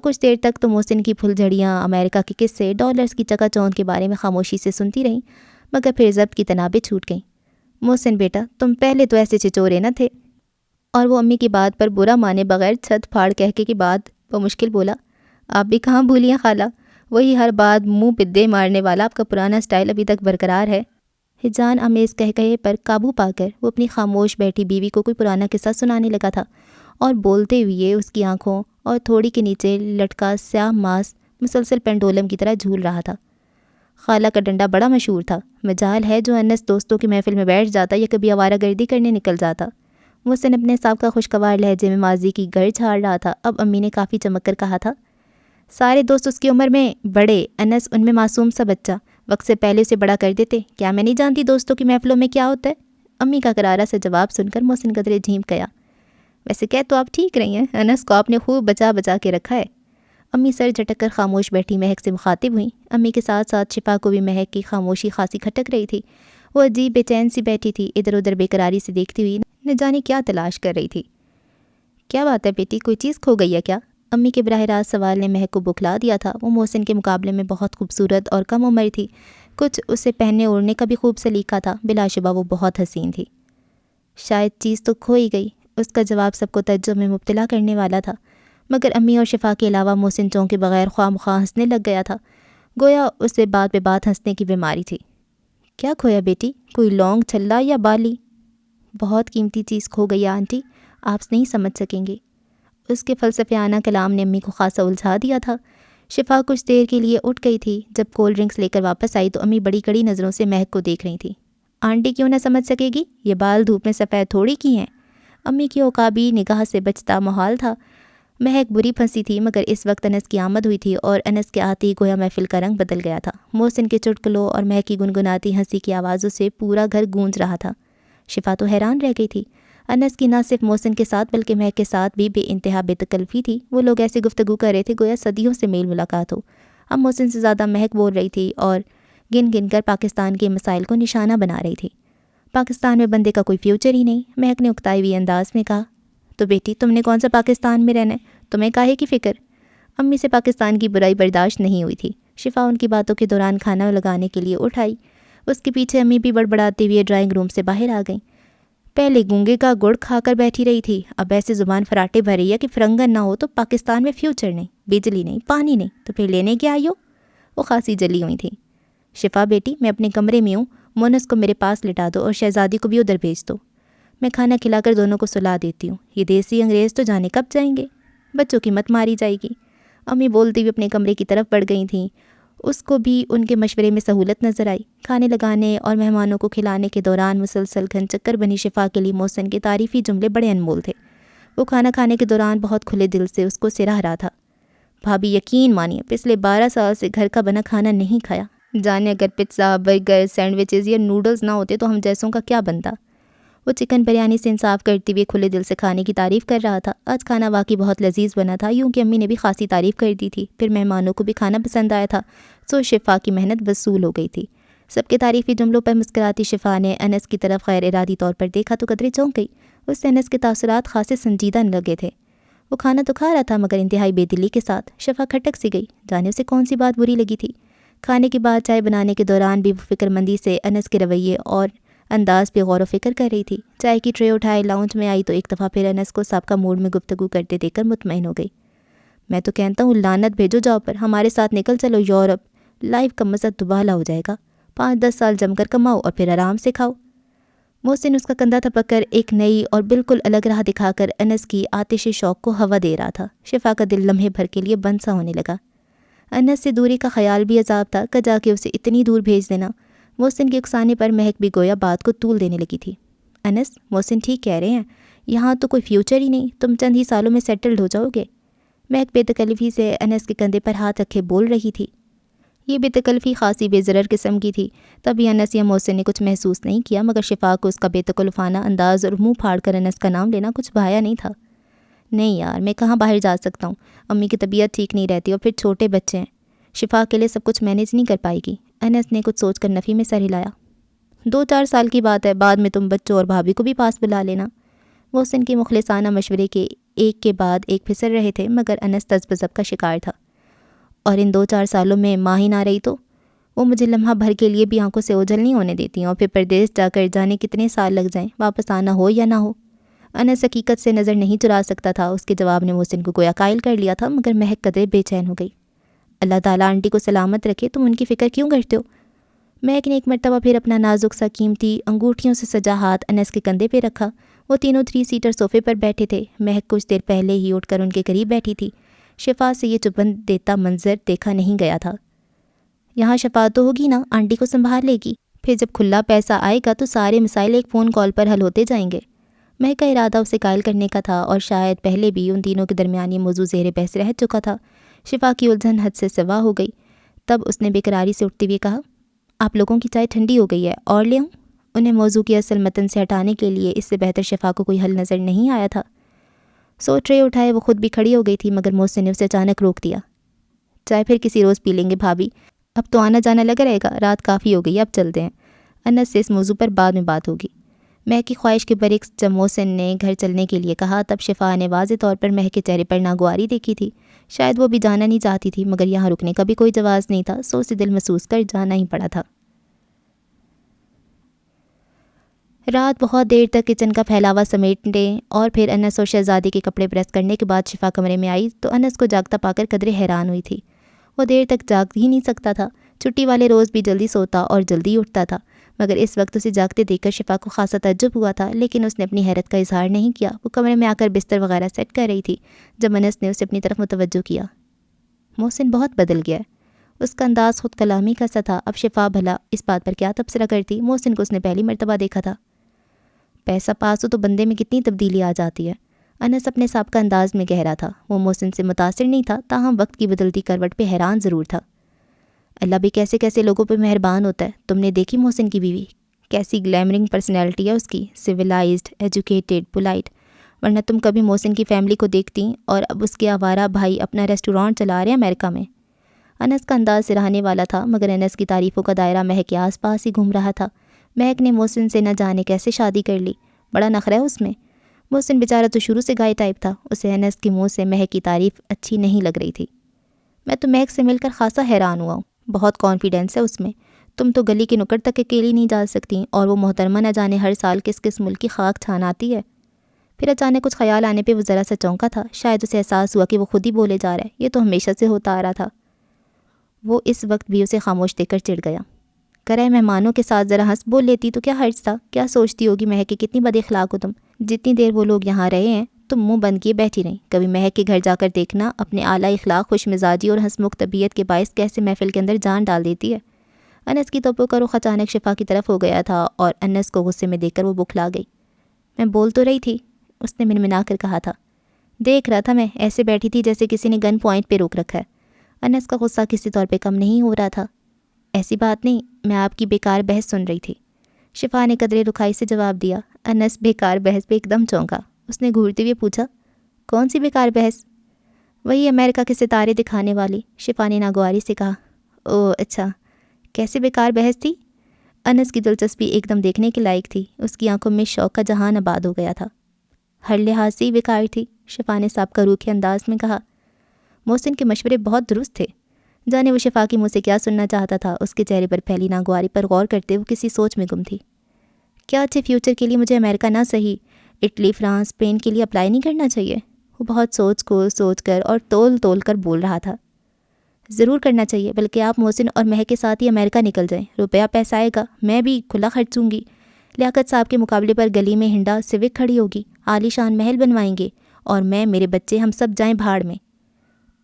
کچھ دیر تک تو محسن کی پھل جھڑیاں، امریکہ کے قصے، ڈالرز کی چکا چوند کے بارے میں خاموشی سے سنتی رہیں، مگر پھر ضبط کی تنابیں چھوٹ گئیں۔ محسن بیٹا، تم پہلے تو ایسے چچورے نہ تھے۔ اور وہ امی کی بات پر برا مانے بغیر چھت پھاڑ کہکے کی بات بمشکل بولا، آپ بھی کہاں بھولی ہیں خالہ، وہی ہر بات منہ پہ دے مارنے والا آپ کا پرانا سٹائل ابھی تک برقرار ہے۔ ہجان امیز کہے پر قابو پا کر وہ اپنی خاموش بیٹھی بیوی کو کوئی پرانا قصہ سنانے لگا تھا، اور بولتے ہوئے اس کی آنکھوں اور تھوڑی کے نیچے لٹکا سیاہ ماس مسلسل پینڈولم کی طرح جھول رہا تھا۔ خالہ کا ڈنڈا بڑا مشہور تھا، مجال ہے جو انس دوستوں کی محفل میں بیٹھ جاتا یا کبھی آوارہ گردی کرنے نکل جاتا۔ محسن اپنے سابقہ خوشگوار لہجے میں ماضی کی گڑ جھاڑ رہا تھا۔ اب امی نے کافی چمک کر کہا تھا، سارے دوست اس کی عمر میں بڑے، انس ان میں معصوم سا بچہ، وقت سے پہلے اسے بڑا کر دیتے۔ کیا میں نہیں جانتی دوستوں کی محفلوں میں کیا ہوتا ہے؟ امی کا کرارا سے جواب سن کر محسن قدرے جھینک گیا۔ ویسے کہہ تو آپ ٹھیک رہی ہیں، انس کو آپ نے خوب بچا بچا کے رکھا ہے۔ امی سر جھٹک کر خاموش بیٹھی مہک سے مخاطب ہوئیں۔ امی کے ساتھ ساتھ شفا کو بھی مہک کی خاموشی خاصی کھٹک رہی تھی۔ وہ عجیب بے چین سی بیٹھی تھی، ادھر ادھر بے قراری سے دیکھتی ہوئی نہ جانے کیا تلاش کر رہی تھی۔ کیا بات ہے بیٹی، کوئی چیز کھو گئی ہے کیا؟ امی کے براہ راست سوال نے مہک کو بکھلا دیا تھا۔ وہ محسن کے مقابلے میں بہت خوبصورت اور کم عمر تھی، کچھ اسے پہننے اوڑھنے کا بھی خوب سلیقہ تھا، بلا شبہ وہ بہت حسین تھی۔ شاید چیز تو کھو ہی گئی، اس کا جواب سب کو تعجب میں مبتلا کرنے والا تھا، مگر امی اور شفا کے علاوہ محسن چونکے بغیر خواہ مخواہ ہنسنے لگ گیا تھا، گویا اسے بات پہ بات ہنسنے کی بیماری تھی۔ کیا کھویا بیٹی، کوئی لونگ، چھلا یا بالی؟ بہت قیمتی چیز کھو گئی آنٹی، آپ نہیں سمجھ سکیں گے۔ اس کے فلسفیانہ کلام نے امی کو خاصا الجھا دیا تھا۔ شفا کچھ دیر کے لیے اٹھ گئی تھی۔ جب کولڈ ڈرنکس لے کر واپس آئی تو امی بڑی کڑی نظروں سے مہک کو دیکھ رہی تھی۔ آنٹی کیوں نہ سمجھ سکے گی، یہ بال دھوپ میں سفید تھوڑی کی ہیں۔ امی کی عقابی نگاہ سے بچتا محال تھا۔ مہک بری پھنسی تھی، مگر اس وقت انس کی آمد ہوئی تھی اور انس کے آتے ہی گویا محفل کا رنگ بدل گیا تھا۔ محسن کے چٹکلوں اور مہک کی گنگناتی ہنسی کی آوازوں سے پورا گھر گونج رہا تھا۔ شفا تو حیران رہ گئی تھی۔ انس کی نہ صرف محسن کے ساتھ بلکہ مہک کے ساتھ بھی بے انتہا بے تکلفی تھی۔ وہ لوگ ایسے گفتگو کر رہے تھے گویا صدیوں سے میل ملاقات ہو۔ اب محسن سے زیادہ مہک بول رہی تھی اور گن گن کر پاکستان کے مسائل کو نشانہ بنا رہی تھی۔ پاکستان میں بندے کا کوئی فیوچر ہی نہیں، مہک نے اکتائی ہوئی انداز میں کہا۔ تو بیٹی تم نے کون سا پاکستان میں رہنا ہے، تمہیں کاہے کی فکر؟ امی سے پاکستان کی برائی برداشت نہیں ہوئی تھی۔ شفا ان کی باتوں کے دوران کھانا لگانے کے لیے اٹھ آئی۔ اس کے پیچھے امی بھی بڑبڑاتے ہوئے ڈرائنگ روم سے باہر آ گئیں۔ پہلے گونگے کا گڑ کھا کر بیٹھی رہی تھی، اب ایسے زبان فراٹے بھر رہی ہے کہ فرنگن نہ ہو تو پاکستان میں فیوچر نہیں، بجلی نہیں، پانی نہیں، تو پھر لینے کیا آئی ہو؟ وہ خاصی جلی ہوئی تھی۔ شفا بیٹی میں اپنے کمرے میں ہوں، مونس کو میرے پاس لٹا دو اور شہزادی کو بھی ادھر بھیج دو، میں کھانا کھلا کر دونوں کو سلا دیتی ہوں۔ یہ دیسی انگریز تو جانے کب جائیں گے، بچوں کی مت ماری جائے گی۔ امی بولتی ہوئی اپنے کمرے کی طرف بڑھ گئی تھیں۔ اس کو بھی ان کے مشورے میں سہولت نظر آئی۔ کھانے لگانے اور مہمانوں کو کھلانے کے دوران مسلسل گھن چکر بنی شفا کے لیے محسن کے تعریفی جملے بڑے انمول تھے۔ وہ کھانا کھانے کے دوران بہت کھلے دل سے اس کو سراہ رہا تھا۔ بھابھی یقین مانیے پچھلے 12 سال سے گھر کا بنا کھانا نہیں کھایا، جانے اگر پزا، برگر، سینڈوچز یا نوڈلز نہ ہوتے تو ہم جیسوں کا کیا بنتا۔ وہ چکن بریانی سے انصاف کرتے ہوئے کھلے دل سے کھانے کی تعریف کر رہا تھا۔ آج کھانا واقعی بہت لذیذ بنا تھا، یوں کہ امی نے بھی خاصی تعریف کر دی تھی۔ پھر مہمانوں کو بھی کھانا پسند آیا تھا، سو شفا کی محنت وصول ہو گئی تھی۔ سب کے تعریفی جملوں پر مسکراتی شفا نے انس کی طرف غیر ارادی طور پر دیکھا تو قدرے چونک گئی۔ اس سے انس کے تاثرات خاصے سنجیدہ لگے تھے۔ وہ کھانا تو کھا رہا تھا مگر انتہائی بے دلی کے ساتھ۔ شفا کھٹک سی گئی، جانے اسے کون سی بات بری لگی تھی۔ کھانے کے بعد چائے بنانے کے دوران بھی وہ فکر مندی سے انس کے رویے اور انداز پہ غور و فکر کر رہی تھی۔ چائے کی ٹرے اٹھائے لاؤنج میں آئی تو ایک دفعہ پھر انس کو سابقہ موڈ میں گفتگو کرتے دیکھ کر مطمئن ہو گئی۔ میں تو کہتا ہوں لعنت بھیجو جاؤ پر، ہمارے ساتھ نکل چلو یورپ، لائف کا مزہ دوبالا ہو جائے گا، 5-10 سال جم کر کماؤ اور پھر آرام سے کھاؤ۔ محسن اس کا کندھا تھپک کر ایک نئی اور بالکل الگ راہ دکھا کر انس کی آتش شوق کو ہوا دے رہا تھا۔ شفا کا دل لمحے بھر کے لیے بند سا ہونے لگا۔ انس سے دوری کا خیال بھی عذاب تھا، کجا کے اسے اتنی دور بھیج دینا۔ محسن کے اکسانے پر مہک بھی گویا بات کو طول دینے لگی تھی۔ انس، محسن ٹھیک کہہ رہے ہیں، یہاں تو کوئی فیوچر ہی نہیں، تم چند ہی سالوں میں سیٹلڈ ہو جاؤ گے۔ مہک بے تکلفی سے انس کے کندھے پر ہاتھ رکھے بول رہی تھی۔ یہ بے تکلفی خاصی بے ضرر قسم کی تھی۔ تبھی انس یا محسن نے کچھ محسوس نہیں کیا، مگر شفا کو اس کا بے تکلفانہ انداز اور منہ پھاڑ کر انس کا نام لینا کچھ بھایا نہیں تھا۔ نہیں یار، میں کہاں باہر جا سکتا ہوں، امی کی طبیعت ٹھیک نہیں رہتی اور پھر چھوٹے بچے ہیں، شفا کے لیے سب کچھ مینیج نہیں کر پائے گی۔ انس نے کچھ سوچ کر نفی میں سر ہلایا۔ 2-4 سال کی بات ہے، بعد میں تم بچوں اور بھابھی کو بھی پاس بلا لینا۔ محسن کے مخلصانہ مشورے کے ایک کے بعد ایک پھسل رہے تھے، مگر انس تذبذب کا شکار تھا۔ اور ان 2-4 سالوں میں ماں ہی نہ رہی تو؟ وہ مجھے لمحہ بھر کے لیے بھی آنکھوں سے اوجھل نہیں ہونے دیتی ہیں، اور پھر پردیس جا کر جانے کتنے سال لگ جائیں، واپس آنا ہو یا نہ ہو۔ انس حقیقت سے نظر نہیں چرا سکتا تھا۔ اس کے جواب نے محسن کو گویا قائل کر لیا تھا، مگر مہک قدرے بے چین ہو گئی۔ اللہ تعالیٰ آنٹی کو سلامت رکھے، تم ان کی فکر کیوں کرتے ہو؟ مہک نے ایک مرتبہ پھر اپنا نازک سا قیمتی انگوٹھیوں سے سجا ہاتھ انس کے کندھے پہ رکھا۔ وہ تینوں 3 سیٹر صوفے پر بیٹھے تھے۔ مہک کچھ دیر پہلے ہی اٹھ کر ان کے قریب بیٹھی تھی۔ شفا سے یہ چبھن دیتا منظر دیکھا نہیں گیا تھا۔ یہاں شفا تو ہوگی نا، آنٹی کو سنبھال لے گی، پھر جب کھلا پیسہ آئے گا تو سارے مسائل ایک فون کال پر حل ہوتے جائیں گے۔ مہک کا ارادہ اسے قائل کرنے کا تھا، اور شاید پہلے بھی ان تینوں کے درمیان یہ موضوع زیر بحث رہ چکا تھا۔ شفا کی الجھن حد سے سوا ہو گئی۔ تب اس نے بےقراری سے اٹھتے ہوئے کہا، آپ لوگوں کی چائے ٹھنڈی ہو گئی ہے، اور لے آؤں؟ انہیں موضوع کی اصل متن سے ہٹانے کے لیے اس سے بہتر شفا کو کوئی حل نظر نہیں آیا تھا۔ سو ٹرے اٹھائے وہ خود بھی کھڑی ہو گئی تھی، مگر محسن نے اسے اچانک روک دیا۔ چائے پھر کسی روز پی لیں گے بھابھی، اب تو آنا جانا لگا رہے گا، رات کافی ہو گئی، اب چلتے ہیں۔ انس سے اس موضوع پر بعد میں بات ہوگی۔ مہک کی خواہش کے برعکس جب محسن نے گھر چلنے کے لیے کہا، تب شفا نے واضح طور پر مہک کے چہرے پر ناگواری دیکھی تھی۔ شاید وہ بھی جانا نہیں چاہتی تھی، مگر یہاں رکنے کا بھی کوئی جواز نہیں تھا، سو سے دل محسوس کر جانا ہی پڑا تھا۔ رات بہت دیر تک کچن کا پھیلاوا سمیٹنے اور پھر انس اور شہزادی کے کپڑے پریس کرنے کے بعد شفا کمرے میں آئی تو انس کو جاگتا پا کر قدرے حیران ہوئی تھی۔ وہ دیر تک جاگ ہی نہیں سکتا تھا۔ چھٹی والے روز بھی جلدی سوتا اور جلدی اٹھتا تھا، مگر اس وقت اسے جاگتے دیکھ کر شفا کو خاصا تعجب ہوا تھا، لیکن اس نے اپنی حیرت کا اظہار نہیں کیا۔ وہ کمرے میں آ کر بستر وغیرہ سیٹ کر رہی تھی جب انس نے اسے اپنی طرف متوجہ کیا۔ محسن بہت بدل گیا ہے، اس کا انداز خود کلامی کا سا تھا۔ اب شفا بھلا اس بات پر کیا تبصرہ کرتی؟ محسن کو اس نے پہلی مرتبہ دیکھا تھا۔ پیسہ پاس ہو تو بندے میں کتنی تبدیلی آ جاتی ہے۔ انس اپنے سابقہ انداز میں کہہ رہا تھا۔ وہ محسن سے متاثر نہیں تھا، تاہم وقت کی بدلتی کروٹ پہ حیران ضرور تھا۔ اللہ بھی کیسے کیسے لوگوں پہ مہربان ہوتا ہے۔ تم نے دیکھی محسن کی بیوی، کیسی گلیمرنگ پرسنالٹی ہے اس کی، سویلائزڈ، ایجوکیٹڈ، پولائٹ، ورنہ تم کبھی محسن کی فیملی کو دیکھتی، اور اب اس کے آوارہ بھائی اپنا ریسٹورانٹ چلا رہے ہیں امریکہ میں۔ انس کا انداز سراہنے والا تھا، مگر انس کی تعریفوں کا دائرہ مہک کے آس پاس ہی گھوم رہا تھا۔ مہک نے محسن سے نہ جانے کیسے شادی کر لی، بڑا نخرہ ہے اس میں۔ محسن بیچارہ تو شروع سے گائے ٹائپ تھا، اسے انس کے منہ سے مہک کی تعریف اچھی نہیں لگ رہی تھی۔ میں تو مہک سے مل کر خاصا حیران ہوا ہوں، بہت کانفیڈینس ہے اس میں۔ تم تو گلی کے نکڑ تک اکیلی نہیں جا سکتی، اور وہ محترمہ نہ جانے ہر سال کس کس ملک کی خاک چھان آتی ہے۔ پھر اچانک کچھ خیال آنے پہ وہ ذرا سا چونکا تھا، شاید اسے احساس ہوا کہ وہ خود ہی بولے جا رہا ہے، یہ تو ہمیشہ سے ہوتا آ رہا تھا۔ وہ اس وقت بھی اسے خاموش دیکھ کر چڑ گیا۔ کرے مہمانوں کے ساتھ ذرا ہنس بول لیتی تو کیا حرج تھا؟ کیا سوچتی ہوگی مہک کہ کتنی بد اخلاق ہو تم؟ جتنی دیر وہ لوگ یہاں رہے ہیں تم منہ بند کیے بیٹھی رہیں۔ کبھی مہک کے گھر جا کر دیکھنا، اپنے اعلیٰ اخلاق، خوش مزاجی اور ہنسمکھ طبیعت کے باعث کیسے محفل کے اندر جان ڈال دیتی ہے۔ انس کی توپوں کا رخ اچانک شفا کی طرف ہو گیا تھا، اور انس کو غصے میں دیکھ کر وہ بکھلا گئی۔ میں بول تو رہی تھی، اس نے منمنا کر کہا تھا۔ دیکھ رہا تھا میں، ایسے بیٹھی تھی جیسے کسی نے گن پوائنٹ پہ روک رکھا ہے۔ انس کا غصہ کسی طور پہ کم نہیں ہو رہا تھا۔ ایسی بات نہیں، میں آپ کی بیکار بحث سن رہی تھی، شفا نے قدرے رکھائی سے جواب دیا۔ انس بیکار بحث پہ ایک دم چونکا۔ اس نے گھورتے ہوئے پوچھا، کون سی بیکار بحث؟ وہی امریکہ کے ستارے دکھانے والی، شفا نے ناگواری سے کہا۔ او اچھا، کیسے بیکار بحث تھی؟ انس کی دلچسپی ایک دم دیکھنے کے لائق تھی، اس کی آنکھوں میں شوق کا جہان آباد ہو گیا تھا۔ ہر لحاظ سے بیکار تھی، شفا نے سابقہ روکھے انداز میں کہا۔ محسن کے مشورے بہت درست تھے، جانے وہ شفا کے منہ سے کیا سننا چاہتا تھا۔ اس کے چہرے پر پھیلی ناگواری پر غور کرتے وہ کسی سوچ میں گم تھی۔ کیا اچھے فیوچر کے لیے مجھے امریکہ نہ صحیح اٹلی، فرانس، اسپین کے لیے اپلائی نہیں کرنا چاہیے؟ وہ بہت سوچ کر اور تول کر بول رہا تھا۔ ضرور کرنا چاہیے، بلکہ آپ محسن اور مہک کے ساتھ ہی امریکہ نکل جائیں، روپیہ پیسہ آئے گا، میں بھی کھلا خرچوں گی۔ لیاقت صاحب کے مقابلے پر گلی میں ہنڈا سوک کھڑی ہوگی، عالی شان محل بنوائیں گے، اور میں، میرے بچے، ہم سب جائیں بھاڑ میں۔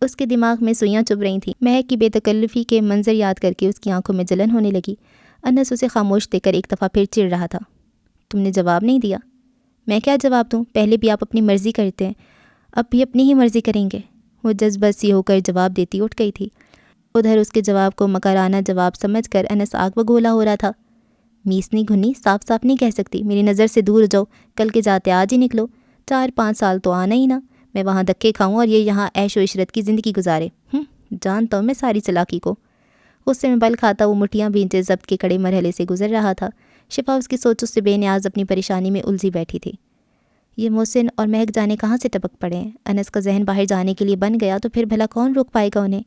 اس کے دماغ میں سوئیاں چبھ رہی تھیں۔ مہک کی بے تکلفی کے منظر یاد کر کے اس کی آنکھوں میں جلن ہونے لگی۔ انس اسے خاموش دیکھ کر ایک دفعہ پھر چڑ رہا تھا۔ تم نے جواب نہیں دیا۔ میں کیا جواب دوں؟ پہلے بھی آپ اپنی مرضی کرتے ہیں، اب بھی اپنی ہی مرضی کریں گے۔ وہ جذبہ سی ہو کر جواب دیتی اٹھ گئی تھی۔ ادھر اس کے جواب کو مکارانہ جواب سمجھ کر انس آگ بگولا ہو رہا تھا۔ میسنی گھنی صاف صاف نہیں کہہ سکتی، میری نظر سے دور جاؤ، کل کے جاتے آج ہی نکلو، 4-5 سال تو آنا ہی نہ، میں وہاں دھکے کھاؤں اور یہ یہاں عیش و عشرت کی زندگی گزارے۔ جانتا ہوں میں ساری چلاکی کو۔ غصے میں بل کھاتا وہ مٹھیاں بھینچے ضبط کے کڑے مرحلے سے گزر رہا تھا۔ شفا اس کی سوچوں سے بے نیاز اپنی پریشانی میں الجھی بیٹھی تھی۔ یہ محسن اور مہک جانے کہاں سے ٹپک پڑے ہیں؟ انس کا ذہن باہر جانے کے لیے بن گیا تو پھر بھلا کون روک پائے گا انہیں؟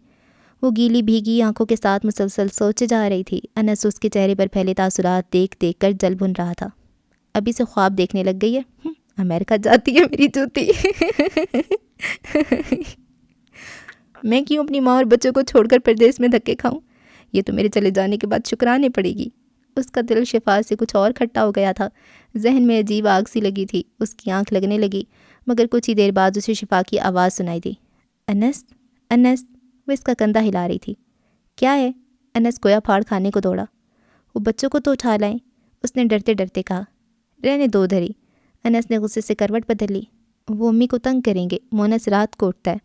وہ گیلی بھیگی آنکھوں کے ساتھ مسلسل سوچے جا رہی تھی۔ انس اس کے چہرے پر پھیلے تاثرات دیکھ کر جل بھن رہا تھا۔ ابھی سے خواب دیکھنے لگ گئی ہے، امریکہ جاتی ہے میری جوتی۔ میں کیوں اپنی ماں اور بچوں کو چھوڑ کر پردیس میں دھکے کھاؤں؟ یہ تو میرے چلے جانے کے بعد شکرانے پڑے گی۔ اس کا دل شفا سے کچھ اور کھٹا ہو گیا تھا۔ ذہن میں عجیب آگ سی لگی تھی۔ اس کی آنکھ لگنے لگی، مگر کچھ ہی دیر بعد اسے شفا کی آواز سنائی دی۔ انس، انس۔ وہ اس کا کندھا ہلا رہی تھی۔ کیا ہے؟ انس گویا پھاڑ کھانے کو دوڑا۔ وہ بچوں کو تو اٹھا لائیں، اس نے ڈرتے ڈرتے کہا۔ رہنے دو ادھر ہی۔ انس نے غصے سے کروٹ بدل لی۔ وہ امی کو تنگ کریں گے، مونس رات کو اٹھتا ہے،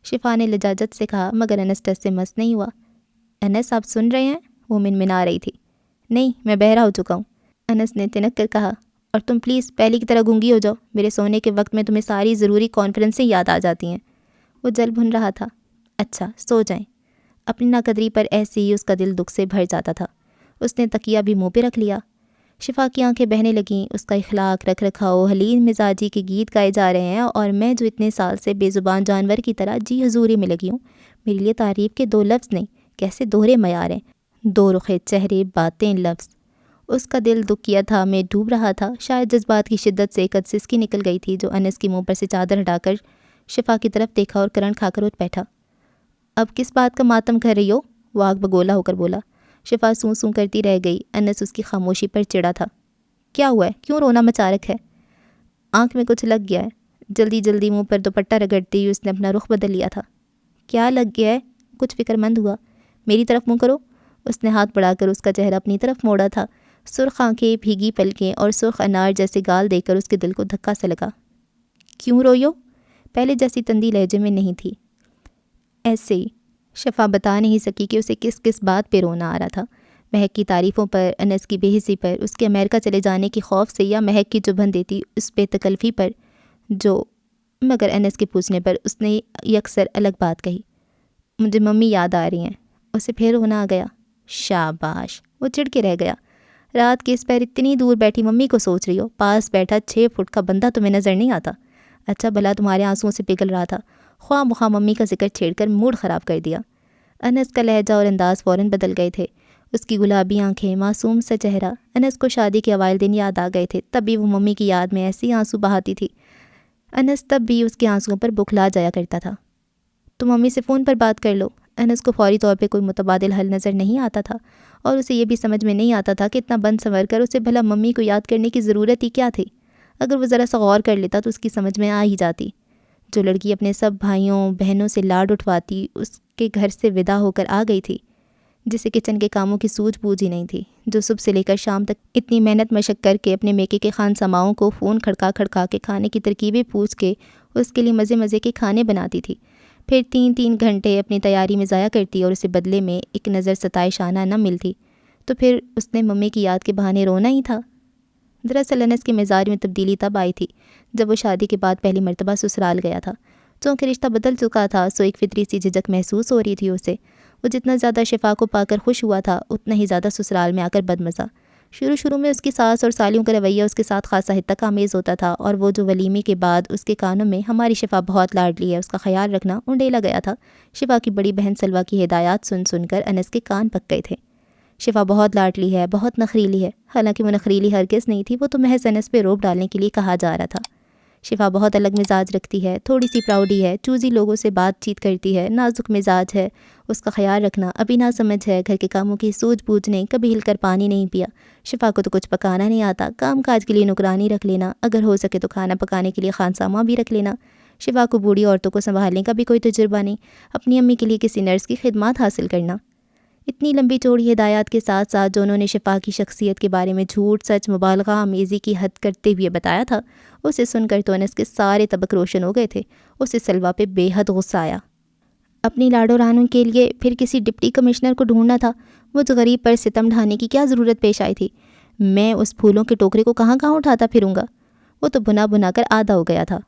شفا نے لجاجت سے کہا، مگر انس ٹس سے مس نہیں ہوا۔ انس آپ سن رہے ہیں؟ وہ منمنا رہی تھی۔ نہیں، میں بہرا ہو چکا ہوں، انس نے تنک کر کہا، اور تم پلیز پہلے کی طرح گونگی ہو جاؤ، میرے سونے کے وقت میں تمہیں ساری ضروری کانفرنسیں یاد آ جاتی ہیں۔ وہ جل بھن رہا تھا۔ اچھا سو جائیں۔ اپنی ناقدری پر ایسے ہی اس کا دل دکھ سے بھر جاتا تھا۔ اس نے تکیہ بھی منہ پہ رکھ لیا۔ شفا کی آنکھیں بہنے لگیں۔ اس کا اخلاق، رکھ رکھاؤ، حلیم مزاجی کے گیت گائے جا رہے ہیں، اور میں جو اتنے سال سے بے زبان جانور کی طرح جی حضوری میں لگی ہوں، میرے لیے تعریف کے 2 لفظ نہیں، کیسے دوہرے معیار ہیں، 2 رخے چہرے، باتیں، لفظ۔ اس کا دل دکھیا تھا، میں ڈوب رہا تھا۔ شاید جذبات کی شدت سے ایک سسکی نکل گئی تھی جو انس کی منہ پر سے چادر ہٹا کر شفا کی طرف دیکھا اور کرن کھا کر اٹھ بیٹھا۔ اب کس بات کا ماتم کر رہی ہو؟ وہ آگ بگولا ہو کر بولا۔ شفا سوں کرتی رہ گئی۔ انس اس کی خاموشی پر چڑا تھا۔ کیا ہوا ہے؟ کیوں رونا مچا رکھا ہے؟ آنکھ میں کچھ لگ گیا ہے۔ جلدی منہ پر دوپٹہ رگڑتی ہوئی اس نے اپنا رخ بدل لیا تھا۔ کیا لگ گیا ہے؟ کچھ فکر مند ہوا۔ میری طرف منہ کرو۔ اس نے ہاتھ بڑھا کر اس کا چہرہ اپنی طرف موڑا تھا۔ سرخ آنکھیں، بھیگی پلکیں اور سرخ انار جیسے گال دیکھ کر اس کے دل کو دھکا سا لگا۔ کیوں روئیو؟ پہلے جیسی تندی لہجے میں نہیں تھی، ایسے ہی۔ شفا بتا نہیں سکی کہ اسے کس بات پہ رونا آ رہا تھا۔ مہک کی تعریفوں پر، انس کی بے حسی پر، اس کے امریکہ چلے جانے کی خوف سے، یا مہک کی چبھن دیتی اس بے تکلفی پر مگر انس کے پوچھنے پر اس نے یکسر الگ بات کہی۔ مجھے ممی یاد آ رہی ہیں۔ اسے پھر رونا آ گیا۔ شاباش، وہ چڑ کے رہ گیا۔ رات کے اس پیر اتنی دور بیٹھی ممی کو سوچ رہی ہو، پاس بیٹھا 6 فٹ کا بندہ تمہیں نظر نہیں آتا؟ اچھا بھلا تمہارے آنسوؤں سے پگھل رہا تھا، خواہ مخواہ ممی کا ذکر چھیڑ کر موڈ خراب کر دیا۔ انس کا لہجہ اور انداز فوراً بدل گئے تھے۔ اس کی گلابی آنکھیں، معصوم سا چہرہ۔ انس کو شادی کے اوائل دن یاد آ گئے تھے، تب بھی وہ ممی کی یاد میں ایسے آنسو بہاتی تھی۔ انس تب بھی اس کے آنسوؤں پر بکھلا جایا کرتا تھا۔ تو ممی سے فون پر بات کر لو۔ انس کو فوری طور پہ کوئی متبادل حل نظر نہیں آتا تھا، اور اسے یہ بھی سمجھ میں نہیں آتا تھا کہ اتنا بند سنور کر اسے بھلا ممی کو یاد کرنے کی ضرورت ہی کیا تھی۔ اگر وہ ذرا سا غور کر لیتا تو اس کی سمجھ میں آ ہی جاتی۔ جو لڑکی اپنے سب بھائیوں بہنوں سے لاڈ اٹھواتی اس کے گھر سے ودا ہو کر آ گئی تھی، جسے کچن کے کاموں کی سوجھ بوجھ ہی نہیں تھی، جو صبح سے لے کر شام تک اتنی محنت مشق کر کے اپنے میکے کے خان سماؤں کو فون کھڑکا کے کھانے کی ترکیبیں پوچھ کے اس کے لیے مزے کے کھانے بناتی تھی، پھر 3 گھنٹے اپنی تیاری میں ضائع کرتی اور اسے بدلے میں ایک نظر ستائشانہ نہ ملتی، تو پھر اس نے ممی کی یاد کے بہانے رونا ہی تھا۔ دراصل انس کے مزاج میں تبدیلی تب آئی تھی جب وہ شادی کے بعد پہلی مرتبہ سسرال گیا تھا۔ چونکہ رشتہ بدل چکا تھا، سو ایک فطری سی جھجک محسوس ہو رہی تھی اسے۔ وہ جتنا زیادہ شفا کو پا کر خوش ہوا تھا، اتنا ہی زیادہ سسرال میں آ کر بدمزہ۔ شروع میں اس کی ساس اور سالیوں کا رویہ اس کے ساتھ خاصا حد آمیز ہوتا تھا، اور وہ جو ولیمے کے بعد اس کے کانوں میں ہماری شفا بہت لاڈلی ہے، اس کا خیال رکھنا انڈیلا گیا تھا۔ شفا کی بڑی بہن سلویٰ کی ہدایات سن کر انس کے کان پک گئے تھے۔ شفا بہت لاڈلی ہے، بہت نخریلی ہے، حالانکہ وہ نخریلی ہرگز نہیں تھی، وہ تو محض انس پہ روب ڈالنے کے لیے کہا جا رہا تھا۔ شفا بہت الگ مزاج رکھتی ہے، تھوڑی سی پراؤڈی ہے، چوزی لوگوں سے بات چیت کرتی ہے، نازک مزاج ہے، اس کا خیال رکھنا ابھی نہ سمجھ ہے، گھر کے کاموں کی سوجھ بوجھ نہیں، کبھی ہل کر پانی نہیں پیا۔ شفا کو تو کچھ پکانا نہیں آتا، کام کاج کے لیے نوکرانی رکھ لینا، اگر ہو سکے تو کھانا پکانے کے لیے خانسامہ بھی رکھ لینا۔ شفا کو بوڑھی عورتوں کو سنبھالنے کا بھی کوئی تجربہ نہیں، اپنی امی کے لیے کسی نرس کی خدمات حاصل کرنا۔ اتنی لمبی چوڑی ہدایات کے ساتھ ساتھ جو انہوں نے شفا کی شخصیت کے بارے میں جھوٹ سچ مبالغہ آمیزی کی حد کرتے ہوئے بتایا تھا، اسے سن کر تو انس کے سارے طبق روشن ہو گئے تھے۔ اسے سلویٰ پہ بے حد غصہ آیا۔ اپنی لاڈو رانو کے لیے پھر کسی ڈپٹی کمشنر کو ڈھونڈنا تھا، مجھ غریب پر ستم ڈھانے کی کیا ضرورت پیش آئی تھی؟ میں اس پھولوں کے ٹوکرے کو کہاں اٹھاتا پھروں گا؟ وہ تو بنا کر آدھا ہو گیا تھا۔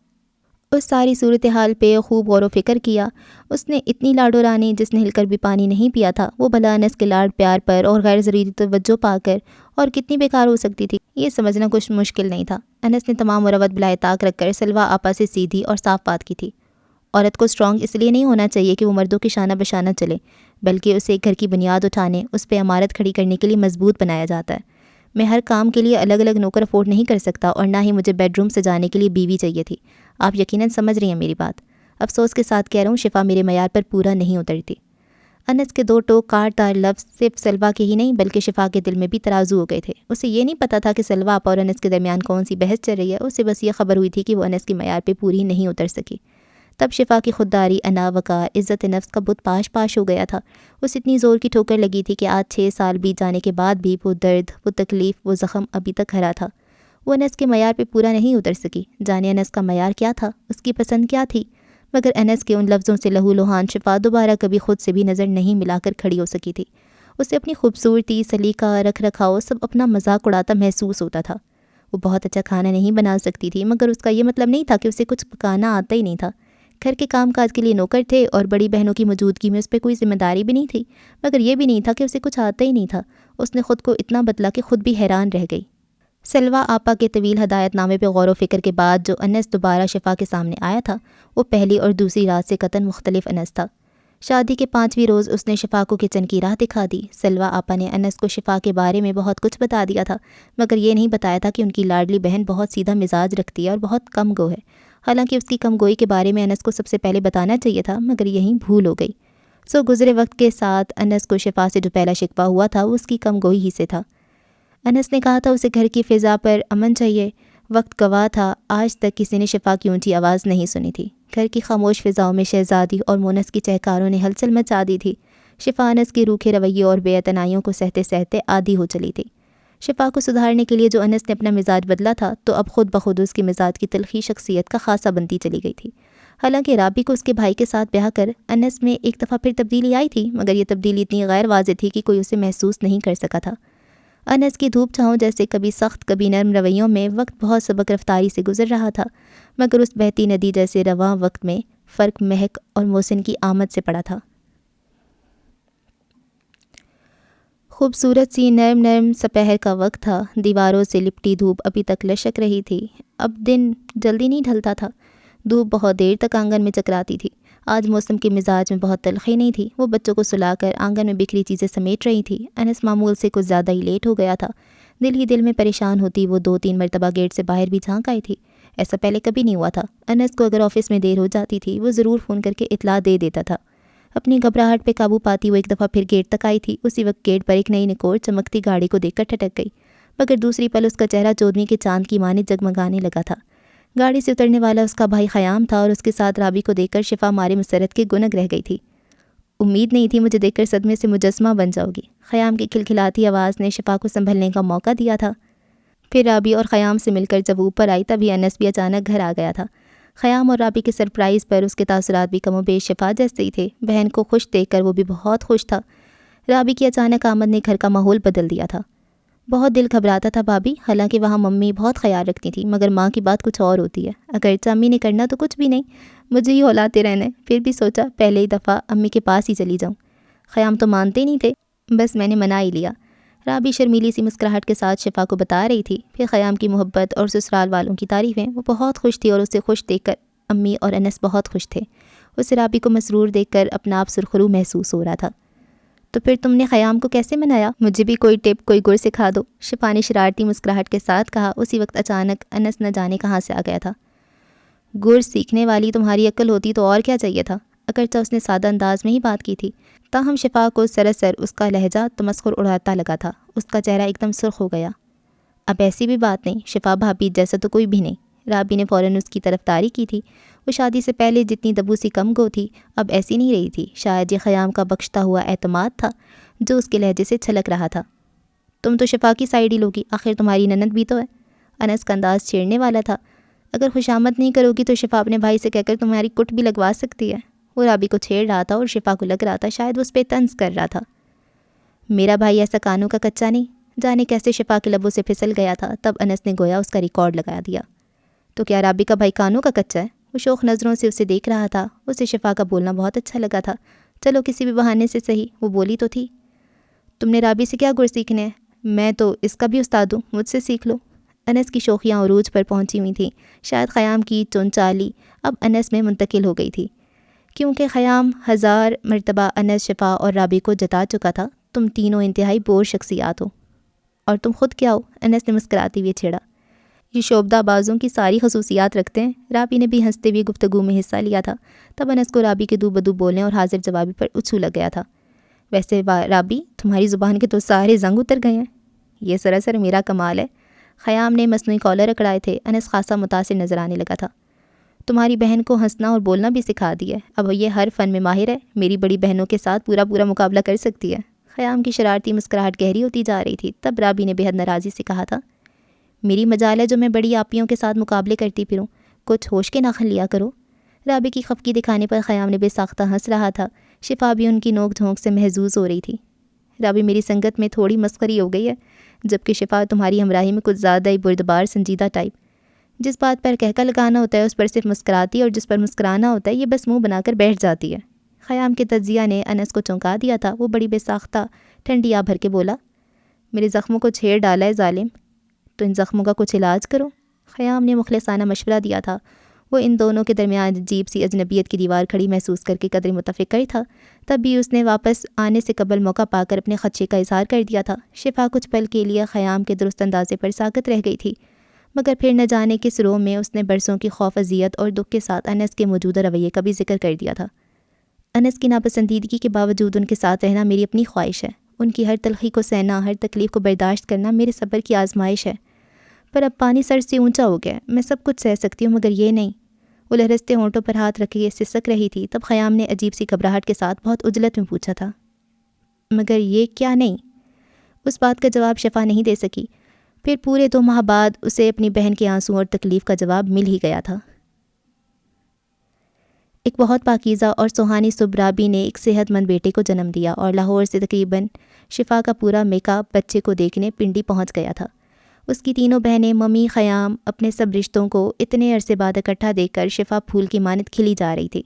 اس ساری صورتحال پہ خوب غور و فکر کیا۔ اس نے اتنی لاڈو رانی جس نے ہل کر بھی پانی نہیں پیا تھا، وہ بھلا انس کے لاڈ پیار پر اور غیر ضروری توجہ پا کر اور کتنی بیکار ہو سکتی تھی، یہ سمجھنا کچھ مشکل نہیں تھا۔ انس نے تمام مروت بلائے طاق رکھ کر سلویٰ آپا سے سیدھی اور صاف بات کی تھی۔ عورت کو سٹرونگ اس لیے نہیں ہونا چاہیے کہ وہ مردوں کے شانہ بشانہ چلے، بلکہ اسے ایک گھر کی بنیاد اٹھانے، اس پہ عمارت کھڑی کرنے کے لیے مضبوط بنایا جاتا ہے۔ میں ہر کام کے لیے الگ الگ نوکر افورڈ نہیں کر سکتا، اور نہ ہی مجھے بیڈ روم سجانے کے لیے بیوی چاہیے تھی۔ آپ یقیناً سمجھ رہی ہیں میری بات۔ افسوس کے ساتھ کہہ رہا ہوں، شفا میرے معیار پر پورا نہیں اترتی۔ انس کے دو ٹوک کاٹ دار لفظ صرف سلویٰ کے ہی نہیں بلکہ شفا کے دل میں بھی ترازو ہو گئے تھے۔ اسے یہ نہیں پتا تھا کہ سلویٰ آپا اور انس کے درمیان کون سی بحث چل رہی ہے، اسے بس یہ خبر ہوئی تھی کہ وہ انس کے معیار پہ پوری نہیں اتر سکی۔ تب شفا کی خودداری، انا، وقار، عزت نفس کا بت پاش ہو گیا تھا۔ اس اتنی زور کی ٹھوکر لگی تھی کہ آج 6 سال بیت جانے کے بعد بھی وہ درد، وہ تکلیف، وہ زخم ابھی تک ہرا تھا۔ وہ انس کے معیار پہ پورا نہیں اتر سکی۔ جانے انس کا معیار کیا تھا، اس کی پسند کیا تھی؟ مگر انس کے ان لفظوں سے لہو لوہان شفا دوبارہ کبھی خود سے بھی نظر نہیں ملا کر کھڑی ہو سکی تھی۔ اسے اپنی خوبصورتی، سلیقہ، رکھ رکھاؤ سب اپنا مذاق اڑاتا محسوس ہوتا تھا۔ وہ بہت اچھا کھانا نہیں بنا سکتی تھی، مگر اس کا یہ مطلب نہیں تھا کہ اسے کچھ پکانا آتا ہی نہیں تھا۔ گھر کے کام کاج کے لیے نوکر تھے اور بڑی بہنوں کی موجودگی میں اس پہ کوئی ذمہ داری بھی نہیں تھی، مگر یہ بھی نہیں تھا کہ اسے کچھ آتا ہی نہیں تھا۔ اس نے خود کو اتنا بدلا کہ خود بھی حیران رہ گئی۔ سلویٰ آپا کے طویل ہدایت نامے پہ غور و فکر کے بعد جو انس دوبارہ شفا کے سامنے آیا تھا، وہ پہلی اور دوسری رات سے قطعاً مختلف انس تھا۔ شادی کے 5ویں روز اس نے شفا کو کچن کی راہ دکھا دی۔ سلویٰ آپا نے انس کو شفا کے بارے میں بہت کچھ بتا دیا تھا، مگر یہ نہیں بتایا تھا کہ ان کی لاڈلی بہن بہت سیدھا مزاج رکھتی ہے اور بہت کم گو ہے۔ حالانکہ اس کی کم گوئی کے بارے میں انس کو سب سے پہلے بتانا چاہیے تھا، مگر یہیں بھول ہو گئی۔ گزرے وقت کے ساتھ انس کو شفا سے جو پہلا شکوہ ہوا تھا وہ اس کی کم گوئی ہی سے تھا۔ انس نے کہا تھا اسے گھر کی فضا پر امن چاہیے۔ وقت گواہ تھا، آج تک کسی نے شفا کی اونچی آواز نہیں سنی تھی۔ گھر کی خاموش فضاؤں میں شہزادی اور مونس کی چہکاروں نے ہلچل مچا دی تھی۔ شفا انس کے روکھے رویے اور بے اعتنائیوں کو سہتے سہتے عادی ہو چلی تھی۔ شفا کو سدھارنے کے لیے جو انس نے اپنا مزاج بدلا تھا، تو اب خود بخود اس کی مزاج کی تلخی شخصیت کا خاصہ بنتی چلی گئی تھی۔ حالانکہ رابی کو اس کے بھائی کے ساتھ بیاہ کر انس میں ایک دفعہ پھر تبدیلی آئی تھی، مگر یہ تبدیلی اتنی غیر واضح تھی کہ کوئی اسے محسوس نہیں کر سکا تھا۔ انس کی دھوپ چھاؤں جیسے کبھی سخت کبھی نرم رویوں میں وقت بہت سبک رفتاری سے گزر رہا تھا، مگر اس بہتی ندی جیسے رواں وقت میں فرق مہک اور محسن کی آمد سے پڑا تھا۔ خوبصورت سی نرم سپہر کا وقت تھا، دیواروں سے لپٹی دھوپ ابھی تک لشک رہی تھی۔ اب دن جلدی نہیں ڈھلتا تھا، دھوپ بہت دیر تک آنگن میں چکراتی تھی۔ آج موسم کے مزاج میں بہت تلخی نہیں تھی، وہ بچوں کو سلا کر آنگن میں بکھری چیزیں سمیٹ رہی تھی۔ انس معمول سے کچھ زیادہ ہی لیٹ ہو گیا تھا۔ دل ہی دل میں پریشان ہوتی وہ 2-3 مرتبہ گیٹ سے باہر بھی جھانک آئی تھی۔ ایسا پہلے کبھی نہیں ہوا تھا۔ انس کو اگر آفس میں دیر ہو جاتی تھی، وہ ضرور فون کر کے اطلاع دے دیتا تھا۔ اپنی گھبراہٹ پہ قابو پاتی وہ ایک دفعہ پھر گیٹ تک آئی تھی۔ اسی وقت گیٹ پر ایک نئی نکوڑ چمکتی گاڑی کو دیکھ کر ٹھٹک گئی، مگر دوسری پل اس کا چہرہ 14ویں کے چاند کی مانند جگمگانے لگا تھا۔ گاڑی سے اترنے والا اس کا بھائی خیام تھا، اور اس کے ساتھ رابی کو دیکھ کر شفا مارے مسرت کے گنگ رہ گئی تھی۔ امید نہیں تھی مجھے دیکھ کر صدمے سے مجسمہ بن جاؤ گی۔ خیام کی کھلکھلاتی آواز نے شفا کو سنبھلنے کا موقع دیا تھا۔ پھر رابی اور خیام سے مل کر جب اوپر آئی تبھی انس بھی اچانک گھر آ گیا تھا۔ خیام اور رابی کے سرپرائز پر اس کے تاثرات بھی کم و بیش شفا جیسے ہی تھے۔ بہن کو خوش دیکھ کر وہ بھی بہت خوش تھا۔ رابی کی اچانک آمد نے گھر کا ماحول بدل دیا تھا۔ بہت دل گھبراتا تھا بھابھی، حالانکہ وہاں ممی بہت خیال رکھتی تھی، مگر ماں کی بات کچھ اور ہوتی ہے۔ اگرچہ امی نے کرنا تو کچھ بھی نہیں، مجھے ہی ہلاتے رہنا ہے، پھر بھی سوچا پہلے ہی دفعہ امی کے پاس ہی چلی جاؤں۔ خیام تو مانتے نہیں تھے، بس میں نے منا ہی لیا۔ رابی شرمیلی سی مسکراہٹ کے ساتھ شفا کو بتا رہی تھی پھر خیام کی محبت اور سسرال والوں کی تعریفیں۔ وہ بہت خوش تھی اور اسے خوش دیکھ کر امی اور انس بہت خوش تھے۔ اسے رابی کو مسرور دیکھ کر اپنا آپ سرخرو محسوس ہو رہا تھا۔ تو پھر تم نے خیام کو کیسے منایا؟ مجھے بھی کوئی ٹپ، کوئی گر سکھا دو، شفا نے شرارتی مسکراہٹ کے ساتھ کہا۔ اسی وقت اچانک انس نہ جانے کہاں سے آ گیا تھا۔ گر سیکھنے والی تمہاری عقل ہوتی تو اور کیا چاہیے تھا؟ اگرچہ اس نے سادہ انداز میں ہی بات کی تھی، تاہم شفا کو سراسر اس کا لہجہ تمسخر اڑاتا لگا تھا۔ اس کا چہرہ ایک دم سرخ ہو گیا۔ اب ایسی بھی بات نہیں، شفا بھابھی جیسا تو کوئی بھی نہیں۔ رابی نے فوراً اس کی طرفداری کی تھی۔ وہ شادی سے پہلے جتنی دبو سی کم گو تھی اب ایسی نہیں رہی تھی۔ شاید یہ خیام کا بخشتا ہوا اعتماد تھا جو اس کے لہجے سے چھلک رہا تھا۔ تم تو شفا کی سائڈ ہی لوگی، آخر تمہاری نند بھی تو ہے۔ انس کا انداز چھیڑنے والا تھا۔ اگر خوشامد نہیں کرو گی تو شفا اپنے بھائی سے کہہ کر تمہاری کٹ بھی لگوا سکتی ہے۔ وہ رابی کو چھیڑ رہا تھا اور شفا کو لگ رہا تھا شاید وہ اس پہ طنز کر رہا تھا۔ میرا بھائی ایسا کانوں کا کچا نہیں، جانے کیسے شفا کے لبوں سے پھسل گیا تھا۔ تب انس نے گویا اس کا ریکارڈ لگا دیا۔ تو کیا رابی کا بھائی کانوں کا کچا ہے؟ وہ شوق نظروں سے اسے دیکھ رہا تھا۔ اسے شفا کا بولنا بہت اچھا لگا تھا۔ چلو کسی بھی بہانے سے صحیح، وہ بولی تو تھی۔ تم نے رابی سے کیا گر سیکھنے ہیں؟ میں تو اس کا بھی استاد ہوں، مجھ سے سیکھ لو۔ انس کی شوخیاں عروج پر پہنچی ہوئی تھیں۔ شاید خیام کی چونچالی اب انس میں منتقل ہو گئی تھی، کیونکہ خیام 1000 مرتبہ انس، شفا اور رابی کو جتا چکا تھا تم تینوں انتہائی بور شخصیات ہو۔ اور تم خود کیا ہو؟ انس نے مسکراتے ہوئے چھیڑا۔ یہ شعبدہ بازوں کی ساری خصوصیات رکھتے ہیں۔ رابی نے بھی ہنستے ہوئے گفتگو میں حصہ لیا تھا۔ تب انس کو رابی کے دو بدو بولنے اور حاضر جوابی پر اچھو لگ گیا تھا۔ ویسے رابی، تمہاری زبان کے تو سارے زنگ اتر گئے ہیں۔ یہ سراسر میرا کمال ہے۔ خیام نے مصنوعی کالر اکڑائے تھے۔ انس خاصا متاثر نظر آنے لگا تھا۔ تمہاری بہن کو ہنسنا اور بولنا بھی سکھا دیا ہے، اب یہ ہر فن میں ماہر ہے، میری بڑی بہنوں کے ساتھ پورا مقابلہ کر سکتی ہے۔ خیام کی شرارتی مسکراہٹ گہری ہوتی جا رہی تھی۔ تب رابی نے بے حد ناراضی سے کہا تھا، میری مجال ہے جو میں بڑی آپیوں کے ساتھ مقابلے کرتی پھروں، کچھ ہوش کے ناخن لیا کرو۔ رابی کی خفگی دکھانے پر خیام نے بے ساختہ ہنس رہا تھا۔ شفا بھی ان کی نوک جھونک سے محظوظ ہو رہی تھی۔ رابی، میری سنگت میں تھوڑی مسخری ہو گئی ہے، جبکہ شفا تمہاری ہمراہی میں کچھ زیادہ ہی بردبار سنجیدہ ٹائپ۔ جس بات پر کہکا لگانا ہوتا ہے اس پر صرف مسکراتی، اور جس پر مسکرانا ہوتا ہے یہ بس منہ بنا کر بیٹھ جاتی ہے۔ خیام کے تجزیہ نے انس کو چونکا دیا تھا۔ وہ بڑی بے ساختہ ٹھنڈی آ بھر کے بولا، میرے زخموں کو چھیڑ ڈالا ہے ظالم، تو ان زخموں کا کچھ علاج کرو۔ خیام نے مخلصانہ مشورہ دیا تھا۔ وہ ان دونوں کے درمیان عجیب سی اجنبیت کی دیوار کھڑی محسوس کر کے قدر متفکر تھا۔ تب بھی اس نے واپس آنے سے قبل موقع پا کر اپنے خدشے کا اظہار کر دیا تھا۔ شفا کچھ پل کے لیے خیام کے درست اندازے پر ساکت رہ گئی تھی، مگر پھر نہ جانے کس رو میں اس نے برسوں کی خوف اذیت اور دکھ کے ساتھ انس کے موجودہ رویے کا بھی ذکر کر دیا تھا۔ انس کی ناپسندیدگی کے باوجود ان کے ساتھ رہنا میری اپنی خواہش ہے۔ ان کی ہر تلخی کو سہنا، ہر تکلیف کو برداشت کرنا میرے صبر کی آزمائش ہے۔ پر اب پانی سر سے اونچا ہو گیا، میں سب کچھ سہ سکتی ہوں مگر یہ نہیں۔ وہ لہرستے ہونٹوں پر ہاتھ رکھے سسک رہی تھی۔ تب خیام نے عجیب سی گھبراہٹ کے ساتھ بہت عجلت میں پوچھا تھا، مگر یہ کیا نہیں؟ اس بات کا جواب شفا نہیں دے سکی۔ پھر پورے 2 ماہ بعد اسے اپنی بہن کے آنسوں اور تکلیف کا جواب مل ہی گیا تھا۔ ایک بہت پاکیزہ اور سہانی صبح رابی نے ایک صحت مند بیٹے کو جنم دیا اور لاہور سے تقریباً شفا کا پورا میک اپ بچے کو دیکھنے پنڈی پہنچ گیا تھا۔ اس کی تینوں بہنیں، ممی، خیام، اپنے سب رشتوں کو اتنے عرصے بعد اکٹھا دیکھ کر شفا پھول کی مانند کھلی جا رہی تھی۔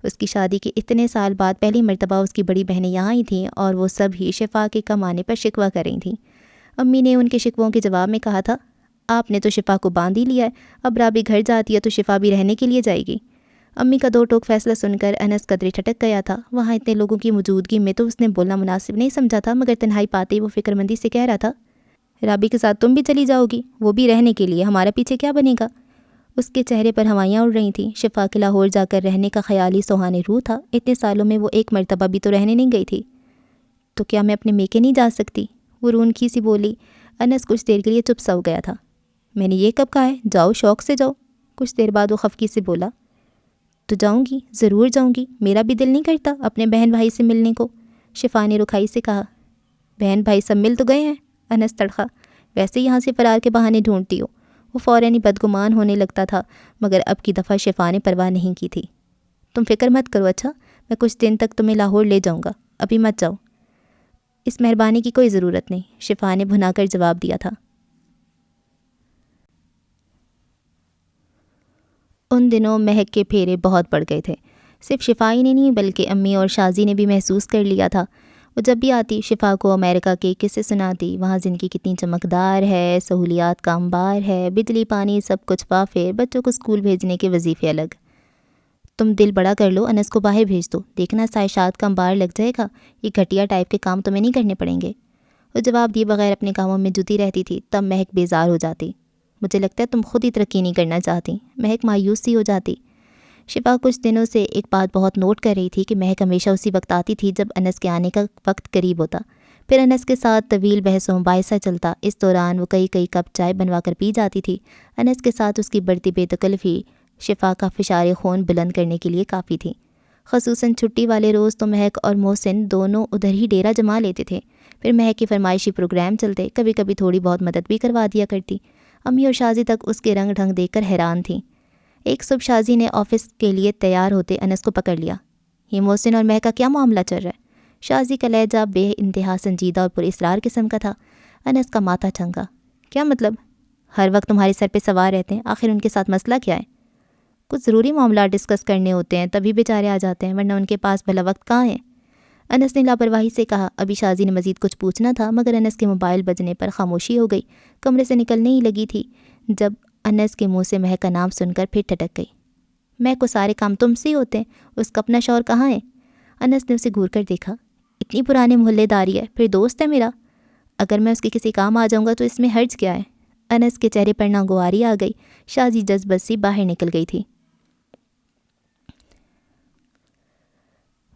اس کی شادی کے اتنے سال بعد پہلی مرتبہ اس کی بڑی بہنیں یہاں ہی تھیں اور وہ سب ہی شفا کے کم آنے پر شکوہ کر رہی تھیں۔ امی نے ان کے شکووں کے جواب میں کہا تھا، آپ نے تو شفا کو باندھ ہی لیا ہے، اب رابی گھر جاتی ہے تو شفا بھی رہنے کے لیے جائے گی۔ امی کا 2 ٹوک فیصلہ سن کر انس قدرے ٹھٹک گیا تھا۔ وہاں اتنے لوگوں کی موجودگی میں تو اس نے بولنا مناسب نہیں سمجھا تھا، مگر تنہائی پاتے وہ فکر مندی سے کہہ رہا تھا، رابی کے ساتھ تم بھی چلی جاؤ گی، وہ بھی رہنے کے لیے، ہمارا پیچھے کیا بنے گا؟ اس کے چہرے پر ہوائیاں اڑ رہی تھیں۔ شفا کے لاہور جا کر رہنے کا خیالی سہانے روح تھا۔ اتنے سالوں میں وہ ایک مرتبہ بھی تو رہنے نہیں گئی تھی۔ تو کیا میں اپنے میکے نہیں جا سکتی؟ وہ رونقی سی بولی۔ انس کچھ دیر کے لیے چپ سا ہو گیا تھا۔ میں نے یہ کب کہا ہے؟ جاؤ، شوق سے جاؤ۔ کچھ دیر بعد وہ خفگی سے بولا، تو جاؤں گی، ضرور جاؤں گی، میرا بھی دل نہیں کرتا اپنے بہن بھائی سے ملنے کو۔ شفا نے رکھائی سے کہا، بہن بھائی سب مل تو گئے ہیں۔ انس تڑخا، ویسے یہاں سے فرار کے بہانے ڈھونڈتی ہو۔ وہ فوراً ہی بدگمان ہونے لگتا تھا، مگر اب کی دفعہ شفا نے پرواہ نہیں کی تھی۔ تم فکر مت کرو، اچھا میں کچھ دن تک تمہیں لاہور لے جاؤں گا، ابھی مت جاؤ۔ اس مہربانی کی کوئی ضرورت نہیں، شفا نے بھنا کر جواب دیا تھا۔ ان دنوں مہک کے پھیرے بہت پڑ گئے تھے۔ صرف شفا ہی نے نہیں بلکہ امی اور شازی نے بھی محسوس کر لیا تھا۔ وہ جب بھی آتی شفا کو امریکہ کے قصے سناتی، وہاں زندگی کتنی چمکدار ہے، سہولیات کا انبار ہے، بجلی پانی سب کچھ وافر، بچوں کو اسکول بھیجنے کے وظیفے الگ۔ تم دل بڑا کر لو، انس کو باہر بھیج دو، دیکھنا سائشات کا انبار لگ جائے گا، یہ گھٹیا ٹائپ کے کام تمہیں نہیں کرنے پڑیں گے۔ وہ جواب دیے بغیر اپنے کاموں میں جتی رہتی تھی۔ تب مہک بیزار ہو جاتی۔ مجھے لگتا ہے تم خود ہی ترقی نہیں کرنا چاہتی۔ مہک مایوس سی ہو جاتی۔ شفا کچھ دنوں سے ایک بات بہت نوٹ کر رہی تھی کہ مہک ہمیشہ اسی وقت آتی تھی جب انس کے آنے کا وقت قریب ہوتا، پھر انس کے ساتھ طویل بحث و مباحثہ چلتا۔ اس دوران وہ کئی کپ چائے بنوا کر پی جاتی تھی۔ انس کے ساتھ اس کی بڑھتی بے تکلفی شفا کا فشار خون بلند کرنے کے لیے کافی تھی۔ خصوصاً چھٹی والے روز تو مہک اور محسن دونوں ادھر ہی ڈیرا جما لیتے تھے۔ پھر مہک کی فرمائشی پروگرام چلتے، کبھی کبھی تھوڑی بہت مدد بھی کروا دیا کرتی۔ امی اور شازی تک اس کے رنگ ڈھنگ دیکھ کر حیران تھیں۔ ایک صبح شازی نے آفس کے لیے تیار ہوتے انس کو پکڑ لیا۔ یہ محسن اور مہک کا کیا معاملہ چل رہا ہے؟ شازی کا لہجہ بے انتہا سنجیدہ اور پر اصرار قسم کا تھا۔ انس کا ماتھا ٹھنکا۔ کیا مطلب؟ ہر وقت تمہارے سر پہ سوار رہتے ہیں، آخر ان کے ساتھ مسئلہ کیا ہے؟ کچھ ضروری معاملات ڈسکس کرنے ہوتے ہیں تبھی بیچارے آ جاتے ہیں، ورنہ ان کے پاس بھلا وقت کہاں ہے؟ انس نے لاپرواہی سے کہا۔ ابھی شازی نے مزید کچھ پوچھنا تھا مگر انس کے موبائل بجنے پر خاموشی ہو گئی۔ کمرے سے نکلنے ہی لگی تھی جب انس کے منہ سے مہک کا نام سن کر پھر ٹھٹک گئی۔ مہک کو سارے کام تم سے ہی ہوتے ہیں، اس کا اپنا شوہر کہاں ہے؟ انس نے اسے گھور کر دیکھا۔ اتنی پرانے محلے داری ہے، پھر دوست ہے میرا، اگر میں اس کے کسی کام آ جاؤں گا تو اس میں حرج کیا ہے؟ انس کے چہرے پر ناگواری آ گئی۔ شازی جذبت سی باہر نکل گئی تھی۔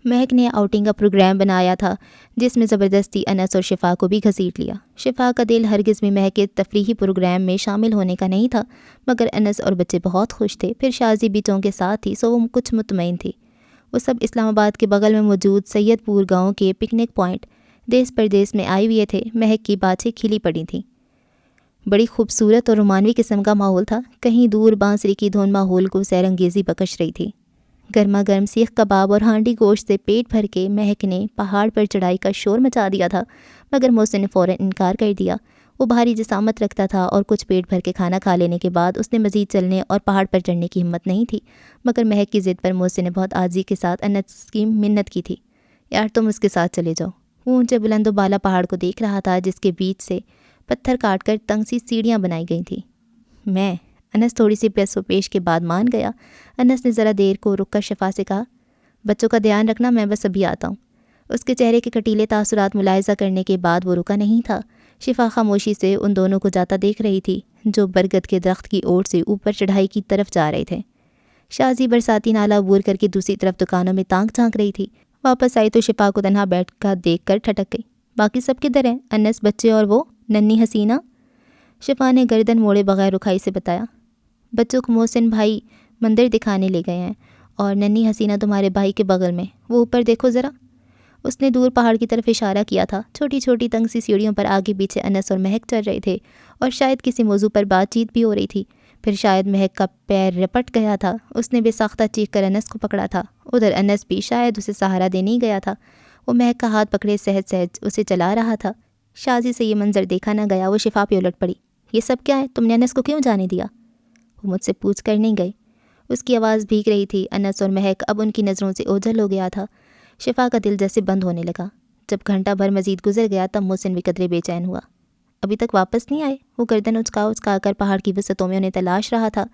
مہک نے آؤٹنگ کا پروگرام بنایا تھا جس میں زبردستی انس اور شفا کو بھی گھسیٹ لیا۔ شفا کا دل ہرگز بھی مہک کے تفریحی پروگرام میں شامل ہونے کا نہیں تھا، مگر انس اور بچے بہت خوش تھے۔ پھر شازی بھی چوں کے ساتھ تھی، سو وہ کچھ مطمئن تھی۔ وہ سب اسلام آباد کے بغل میں موجود سید پور گاؤں کے پکنک پوائنٹ دیس پردیس میں آئے ہوئے تھے۔ مہک کی باتیں کھلی پڑی تھیں۔ بڑی خوبصورت اور رومانوی قسم کا ماحول تھا۔ کہیں دور بانسری کی دھن ماحول کو سیر انگیزی بخش رہی تھی۔ گرما گرم سیخ کباب اور ہانڈی گوشت سے پیٹ بھر کے مہک نے پہاڑ پر چڑھائی کا شور مچا دیا تھا، مگر محسن نے فوراً انکار کر دیا۔ وہ بھاری جسامت رکھتا تھا اور کچھ پیٹ بھر کے کھانا کھا لینے کے بعد اس نے مزید چلنے اور پہاڑ پر چڑھنے کی ہمت نہیں تھی، مگر مہک کی ضد پر محسن نے بہت عاجزی کے ساتھ انس کی منت کی تھی۔ یار تم اس کے ساتھ چلے جاؤ۔ وہ اونچے بلند و بالا پہاڑ کو دیکھ رہا تھا جس کے بیچ سے پتھر کاٹ کر تنگ سی سیڑھیاں بنائی گئی تھیں۔ انس تھوڑی سی پیش و پیش کے بعد مان گیا۔ انس نے ذرا دیر کو رک کر شفا سے کہا، بچوں کا دھیان رکھنا، میں بس ابھی آتا ہوں۔ اس کے چہرے کے کٹیلے تاثرات ملاحظہ کرنے کے بعد وہ رکا نہیں تھا۔ شفا خاموشی سے ان دونوں کو جاتا دیکھ رہی تھی جو برگد کے درخت کی اوٹ سے اوپر چڑھائی کی طرف جا رہے تھے۔ شازی برساتی نالا عبور کر کے دوسری طرف دکانوں میں تانک جھانک رہی تھی۔ واپس آئی تو شفا کو تنہا بیٹھ کر دیکھ کر ٹھٹک گئی۔ باقی سب کدھر ہیں؟ انس، بچے اور وہ ننھی حسینہ؟ شفا نے گردن موڑے بغیر رکھائی سے بتایا، بچوں کو محسن بھائی مندر دکھانے لے گئے ہیں اور ننھی حسینہ تمہارے بھائی کے بغل میں، وہ اوپر دیکھو ذرا۔ اس نے دور پہاڑ کی طرف اشارہ کیا تھا۔ چھوٹی چھوٹی تنگ سی سیڑھیوں پر آگے پیچھے انس اور مہک چل رہے تھے اور شاید کسی موضوع پر بات چیت بھی ہو رہی تھی۔ پھر شاید مہک کا پیر رپٹ گیا تھا، اس نے بے ساختہ چیخ کر انس کو پکڑا تھا۔ ادھر انس بھی شاید اسے سہارا دینے ہی گیا تھا۔ وہ مہک کا ہاتھ پکڑے سہج سہج اسے چلا رہا تھا۔ شازی سے یہ منظر دیکھا نہ گیا، وہ شفا پہ الٹ پڑی۔ یہ سب کیا ہے؟ تم نے انس کو کیوں جانے دیا؟ وہ مجھ سے پوچھ کر نہیں گئی۔ اس کی آواز بھیگ رہی تھی۔ انس اور مہک اب ان کی نظروں سے اوجھل ہو گیا تھا۔ شفا کا دل جیسے بند ہونے لگا۔ جب گھنٹہ بھر مزید گزر گیا تب محسن بھی قدرے بے چین ہوا۔ ابھی تک واپس نہیں آئے؟ وہ گردن اچکا کر پہاڑ کی وسطوں میں انہیں تلاش رہا تھا۔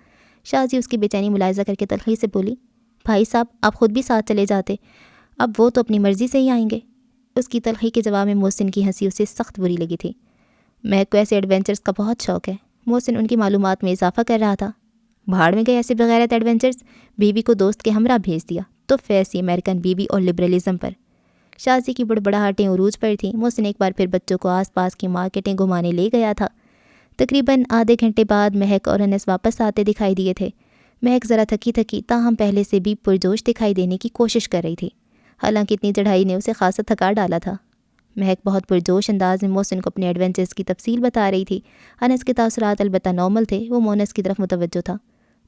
شازی اس کی بے چینی ملاحظہ کر کے تلخی سے بولی، بھائی صاحب آپ خود بھی ساتھ چلے جاتے، اب وہ تو اپنی مرضی سے ہی آئیں گے۔ اس کی تلخی کے جواب میں محسن کی ہنسی اسے سخت بری لگی تھی۔ مہک کو ایسے ایڈونچرز کا بہت شوق ہے۔ محسن ان کی معلومات میں اضافہ کر رہا تھا۔ بھاڑ میں گئے ایسے بغیرت ایڈونچرز، بیوی کو دوست کے ہمراہ بھیج دیا تو فیسی امریکن بیوی اور لبرلزم پر۔ شازی کی بڑبڑاہٹیں عروج پر تھیں۔ محسن ایک بار پھر بچوں کو آس پاس کی مارکیٹیں گھمانے لے گیا تھا۔ تقریباً آدھے گھنٹے بعد مہک اور انس واپس آتے دکھائی دیے تھے۔ مہک ذرا تھکی تاہم پہلے سے بھی پرجوش دکھائی دینے کی کوشش کر رہی تھی، حالانکہ اتنی چڑھائی نے اسے خاصا تھکا ڈالا تھا۔ مہک بہت پرجوش انداز میں محسن کو اپنے ایڈونچرز کی تفصیل بتا رہی تھی۔ انس کے تاثرات البتہ نارمل تھے، وہ مونس کی طرف متوجہ تھا۔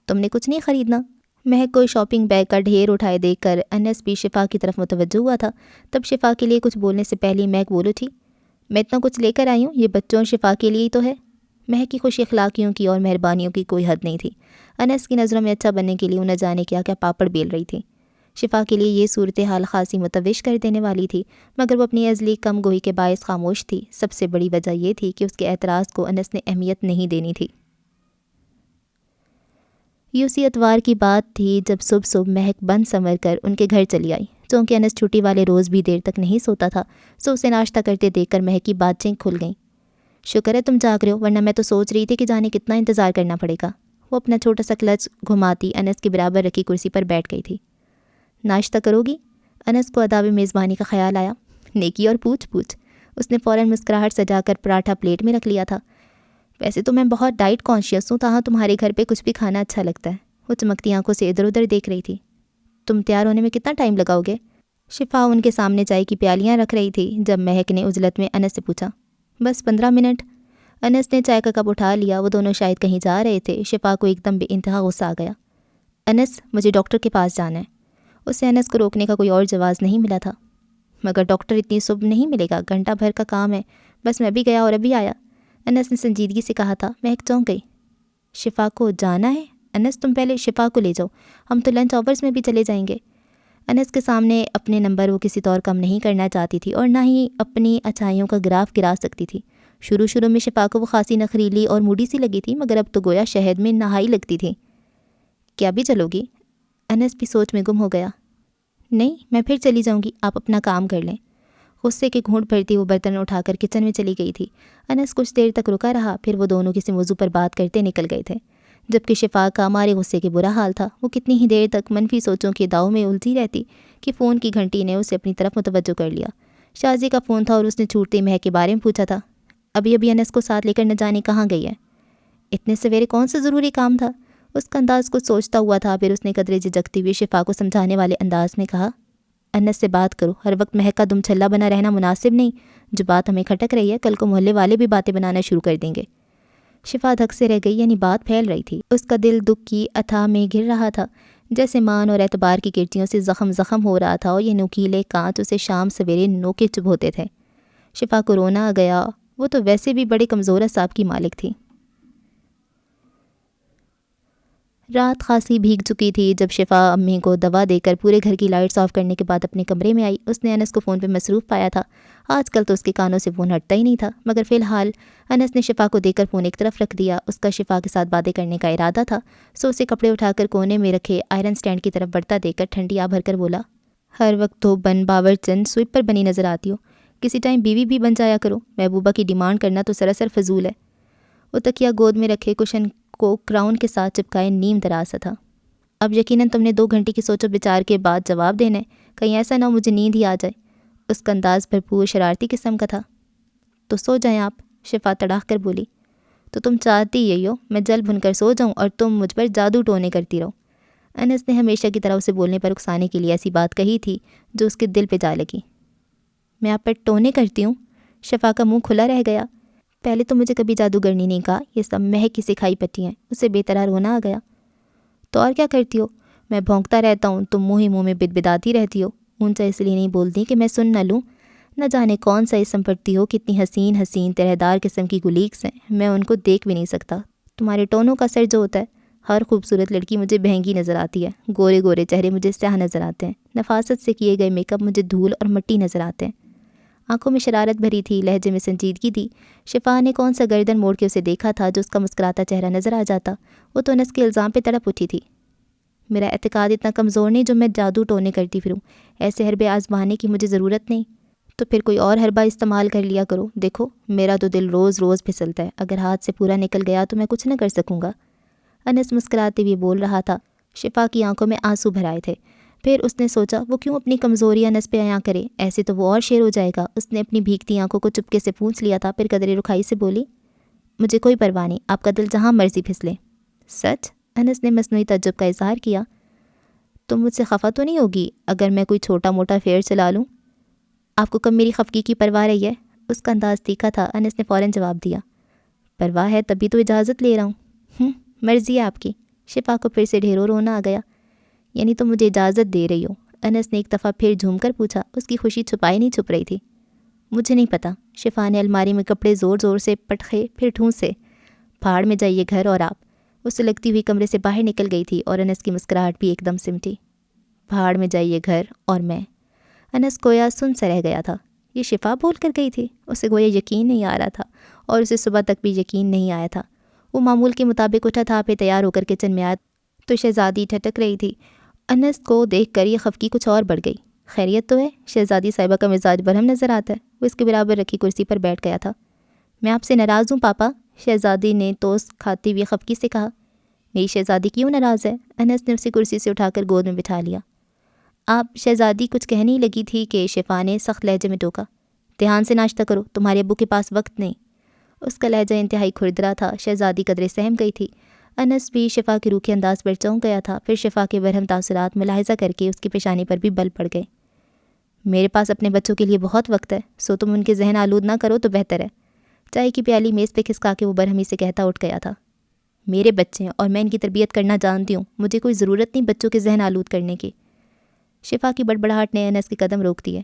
تم نے کچھ نہیں خریدنا؟ مہک کو شاپنگ بیگ کا ڈھیر اٹھائے دیکھ کر انس بھی شفا کی طرف متوجہ ہوا تھا۔ تب شفا کے لیے کچھ بولنے سے پہلے مہک بول اٹھی، میں اتنا کچھ لے کر آئی ہوں، یہ بچوں اور شفا کے لیے ہی تو ہے۔ مہک کی خوش اخلاقیوں کی اور مہربانیوں کی کوئی حد نہیں تھی۔ انس کی نظروں میں اچھا بننے کے لیے انہیں جانے کیا پاپڑ بیل رہی تھی۔ شفا کے لیے یہ صورتحال خاصی متوش کر دینے والی تھی، مگر وہ اپنی ازلی کم گوئی کے باعث خاموش تھی۔ سب سے بڑی وجہ یہ تھی کہ اس کے اعتراض کو انس نے اہمیت نہیں دینی تھی۔ یہ اسی اتوار کی بات تھی جب صبح صبح مہک بند سنور کر ان کے گھر چلی آئی۔ چونکہ انس چھٹی والے روز بھی دیر تک نہیں سوتا تھا، سو اسے ناشتہ کرتے دیکھ کر مہک کی باتیں کھل گئیں۔ شکر ہے تم جاگ رہے ہو، ورنہ میں تو سوچ رہی تھی کہ جانے کتنا انتظار کرنا پڑے گا۔ وہ اپنا چھوٹا سا کلچ گھماتی انس کے برابر رکھی کرسی پر بیٹھ گئی تھی۔ ناشتہ کرو گی؟ انس کو آداب میزبانی کا خیال آیا۔ نیکی اور پوچھ پوچھ۔ اس نے فوراً مسکراہٹ سجا کر پراٹھا پلیٹ میں رکھ لیا تھا۔ ویسے تو میں بہت ڈائٹ کانشیس ہوں، تاہاں تمہارے گھر پہ کچھ بھی کھانا اچھا لگتا ہے۔ وہ چمکتی آنکھوں سے ادھر ادھر دیکھ رہی تھی۔ تم تیار ہونے میں کتنا ٹائم لگاؤ گے؟ شفا ان کے سامنے چائے کی پیالیاں رکھ رہی تھی جب مہک نے عجلت میں انس سے پوچھا۔ بس 15 منٹ۔ انس نے چائے کا کپ اٹھا لیا۔ وہ دونوں شاید کہیں جا رہے تھے۔ شفا کو ایک دم بے انتہا غصہ آ گیا۔ انس، مجھے ڈاکٹر کے پاس جانا ہے۔ اسے انس کو روکنے کا کوئی اور جواز نہیں ملا تھا۔ مگر ڈاکٹر اتنی صبح نہیں ملے گا، گھنٹہ بھر کا کام ہے۔ بس میں بھی گیا اور ابھی آیا، انس نے سنجیدگی سے کہا تھا۔ مہک چونک گئی۔ شفا کو جانا ہے؟ انس تم پہلے شفا کو لے جاؤ، ہم تو لنچ آورز میں بھی چلے جائیں گے۔ انس کے سامنے اپنے نمبر وہ کسی طور کم نہیں کرنا چاہتی تھی اور نہ ہی اپنی اچھائیوں کا گراف گرا سکتی تھی۔ شروع میں شفا کو وہ خاصی نخریلی اور موڈی سی لگی تھی، مگر اب تو گویا شہد میں نہائی لگتی تھی۔ کیا بھی چلو گی؟ انس بھی سوچ میں گم ہو گیا۔ نہیں، میں پھر چلی جاؤں گی، آپ اپنا کام کر لیں۔ غصے کے گھونٹ بھرتی وہ برتن اٹھا کر کچن میں چلی گئی تھی۔ انس کچھ دیر تک رکا رہا، پھر وہ دونوں کسی موضوع پر بات کرتے نکل گئے تھے، جبکہ شفا کا مارے غصے کے برا حال تھا۔ وہ کتنی ہی دیر تک منفی سوچوں کے داؤ میں الجھی رہتی کہ فون کی گھنٹی نے اسے اپنی طرف متوجہ کر لیا۔ شازی کا فون تھا اور اس نے چھوٹتے مہک کے بارے میں پوچھا تھا۔ ابھی انس کو ساتھ لے کر نہ جانے کہاں گئی ہے؟ اتنے سویرے کون سا ضروری کام تھا؟ اس کا انداز کچھ سوچتا ہوا تھا۔ پھر اس نے قدرے جھجکتے ہوئے شفا کو سمجھانے والے انداز میں کہا، انس سے بات کرو، ہر وقت مہک کا دم چھلا بنا رہنا مناسب نہیں۔ جو بات ہمیں کھٹک رہی ہے، کل کو محلے والے بھی باتیں بنانا شروع کر دیں گے۔ شفا دھک سے رہ گئی، یعنی بات پھیل رہی تھی۔ اس کا دل دکھ کی اتھاہ میں گر رہا تھا، جیسے مان اور اعتبار کی کرچیوں سے زخم ہو رہا تھا اور یہ نوکیلے کانچ اسے شام سویرے نوکے چبھوتے تھے۔ شفا کو رونا آ گیا۔ وہ تو ویسے بھی بڑے کمزور اعصاب کی مالک تھی۔ رات خاصی بھیگ چکی تھی جب شفا امی کو دوا دے کر پورے گھر کی لائٹس آف کرنے کے بعد اپنے کمرے میں آئی۔ اس نے انس کو فون پہ مصروف پایا تھا۔ آج کل تو اس کے کانوں سے فون ہٹتا ہی نہیں تھا، مگر فی الحال انس نے شفا کو دے کر فون ایک طرف رکھ دیا۔ اس کا شفا کے ساتھ باتیں کرنے کا ارادہ تھا، سو اسے کپڑے اٹھا کر کونے میں رکھے آئرن سٹینڈ کی طرف بڑھتا دیکھ کر ٹھنڈی آ بھر کر بولا، ہر وقت تو بن باورچن سوئپ پر بنی نظر آتی ہو، کسی ٹائم بیوی بھی بن جایا کرو۔ محبوبہ کی ڈیمانڈ کرنا تو سراسر فضول ہے۔ وہ تکیہ گود میں رکھے کشن کو کراؤن کے ساتھ چپکائے نیم دراز سا تھا۔ اب یقیناً تم نے 2 گھنٹے کی سوچ و بچار کے بعد جواب دینا ہے، کہیں ایسا نہ ہو مجھے نیند ہی آ جائے۔ اس کا انداز بھرپور شرارتی قسم کا تھا۔ تو سو جائیں آپ، شفا تڑاہ کر بولی۔ تو تم چاہتی یہی ہو میں جل بھن کر سو جاؤں اور تم مجھ پر جادو ٹونے کرتی رہو؟ انس نے ہمیشہ کی طرح اسے بولنے پر اکسانے کے لیے ایسی بات کہی تھی جو اس کے دل پہ جا لگی۔ میں آپ پر ٹونے کرتی ہوں؟ شفا کا منہ کھلا رہ گیا۔ پہلے تو مجھے کبھی جادوگرنی نہیں کہا، یہ سب مہک کی سکھائی پٹی ہیں۔ اسے بے طرح رونا آ گیا۔ تو اور کیا کرتی ہو؟ میں بھونکتا رہتا ہوں، تم منہ ہی منہ میں بدبداتی رہتی ہو۔ اونچا اس لیے نہیں بولتی کہ میں سن نہ لوں۔ نہ جانے کون سا اسم پڑتی ہو، کتنی حسین ترہدار قسم کی گلیکس ہیں، میں ان کو دیکھ بھی نہیں سکتا۔ تمہارے ٹونوں کا اثر جو ہوتا ہے، ہر خوبصورت لڑکی مجھے بہنگی نظر آتی ہے، گورے گورے چہرے مجھے سیاہ نظر آتے ہیں، نفاست سے کیے گئے میک اپ مجھے دھول اور مٹی نظر آتے ہیں۔ آنکھوں میں شرارت بھری تھی، لہجے میں سنجیدگی تھی۔ شفا نے کون سا گردن موڑ کے اسے دیکھا تھا جو اس کا مسکراتا چہرہ نظر آ جاتا۔ وہ تو انس کے الزام پہ تڑپ اٹھی تھی۔ میرا اعتقاد اتنا کمزور نہیں جو میں جادو ٹونے کرتی پھروں، ایسے حربے آزمانے کی مجھے ضرورت نہیں۔ تو پھر کوئی اور حربہ استعمال کر لیا کرو۔ دیکھو میرا تو دل روز روز پھسلتا ہے، اگر ہاتھ سے پورا نکل گیا تو میں کچھ نہ کر سکوں گا۔ انس مسکراتے ہوئے بول رہا تھا۔ شفا کی آنکھوں میں آنسو بھر آئے تھے۔ پھر اس نے سوچا وہ کیوں اپنی کمزوری انس پہ عیاں کرے، ایسے تو وہ اور شیر ہو جائے گا۔ اس نے اپنی بھیگتی آنکھوں کو چپکے سے پونچھ لیا تھا، پھر قدرے رکھائی سے بولی، مجھے کوئی پرواہ نہیں، آپ کا دل جہاں مرضی پھسلے۔ سچ؟ انس نے مصنوعی تعجب کا اظہار کیا۔ تم مجھ سے خفا تو نہیں ہوگی اگر میں کوئی چھوٹا موٹا فیئر چلا لوں؟ آپ کو کب میری خفگی کی پرواہ رہی ہے؟ اس کا انداز تیکھا تھا۔ انس نے فوراً جواب دیا، پرواہ ہے تبھی تو اجازت لے رہا ہوں۔ مرضی ہے آپ کی۔ شفا کو پھر سے ڈھیروں رونا آ گیا۔ یعنی تم مجھے اجازت دے رہی ہو؟ انس نے ایک دفعہ پھر جھوم کر پوچھا۔ اس کی خوشی چھپائی نہیں چھپ رہی تھی۔ مجھے نہیں پتہ۔ شفا نے الماری میں کپڑے زور زور سے پٹخے، پھر ٹھونسے۔ پھاڑ میں جائیے گھر اور آپ۔ وہ سلگتی ہوئی کمرے سے باہر نکل گئی تھی اور انس کی مسکراہٹ بھی ایک دم سمٹی۔ پہاڑ میں جائیے گھر اور میں۔ انس گویا سن سا رہ گیا تھا۔ یہ شفا بول کر گئی تھی؟ اسے گویا یقین نہیں آ رہا تھا، اور اسے صبح تک بھی یقین نہیں آیا تھا۔ وہ معمول کے مطابق اٹھا تھا، پھر تیار ہو کر کچن میں آیا تو شہزادی ٹھٹک رہی تھی۔ انس کو دیکھ کر یہ خفگی کچھ اور بڑھ گئی۔ خیریت تو ہے؟ شہزادی صاحبہ کا مزاج برہم نظر آتا ہے۔ وہ اس کے برابر رکھی کرسی پر بیٹھ گیا تھا۔ میں آپ سے ناراض ہوں پاپا، شہزادی نے توست کھاتے ہوئے خفگی سے کہا۔ میری شہزادی کیوں ناراض ہے؟ انس نے اسے کرسی سے اٹھا کر گود میں بٹھا لیا۔ آپ، شہزادی کچھ کہنے لگی تھی کہ شفا نے سخت لہجے میں ٹوکا۔ دھیان سے ناشتہ کرو، تمہارے ابو کے پاس وقت نہیں۔ اس کا لہجہ انتہائی کھردرا تھا۔ شہزادی قدرے سہم گئی تھی۔ انس بھی شفا کے روکھے انداز پر چونک گیا تھا، پھر شفا کے برہم تاثرات ملاحظہ کر کے اس کی پیشانی پر بھی بل پڑ گئے۔ میرے پاس اپنے بچوں کے لیے بہت وقت ہے، سو تم ان کے ذہن آلود نہ کرو تو بہتر ہے۔ چائے کی پیالی میز پہ کھسکا کے وہ برہمی سے کہتا اٹھ گیا تھا۔ میرے بچے ہیں اور میں ان کی تربیت کرنا جانتی ہوں، مجھے کوئی ضرورت نہیں بچوں کے ذہن آلود کرنے کی۔ شفا کی بڑبڑاہٹ نے انس کے قدم روک دیے۔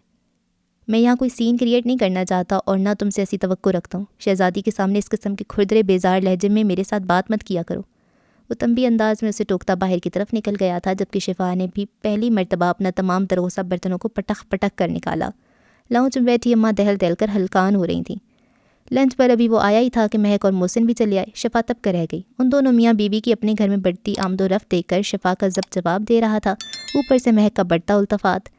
میں یہاں کوئی سین کریٹ نہیں کرنا چاہتا اور نہ تم سے ایسی توقع رکھتا ہوں۔ شہزادی کے سامنے اس قسم کے کھردرے بیزار لہجے میں میرے ساتھ بات مت کیا کرو۔ وہ تنبیہ انداز میں اسے ٹوکتا باہر کی طرف نکل گیا تھا، جبکہ شفا نے بھی پہلی مرتبہ اپنا تمام تر غصہ برتنوں کو پٹخ پٹک کر نکالا۔ لاؤنج میں بیٹھی اماں دہل دہل کر ہلکان ہو رہی تھیں۔ لنچ پر ابھی وہ آیا ہی تھا کہ مہک اور محسن بھی چلے آئے۔ شفا تب کر رہ گئی۔ ان دونوں میاں بیوی کی اپنے گھر میں بڑھتی آمد و رفت دیکھ کر شفا کا ضبط جواب دے رہا تھا، اوپر سے مہک کا بڑھتا التفات۔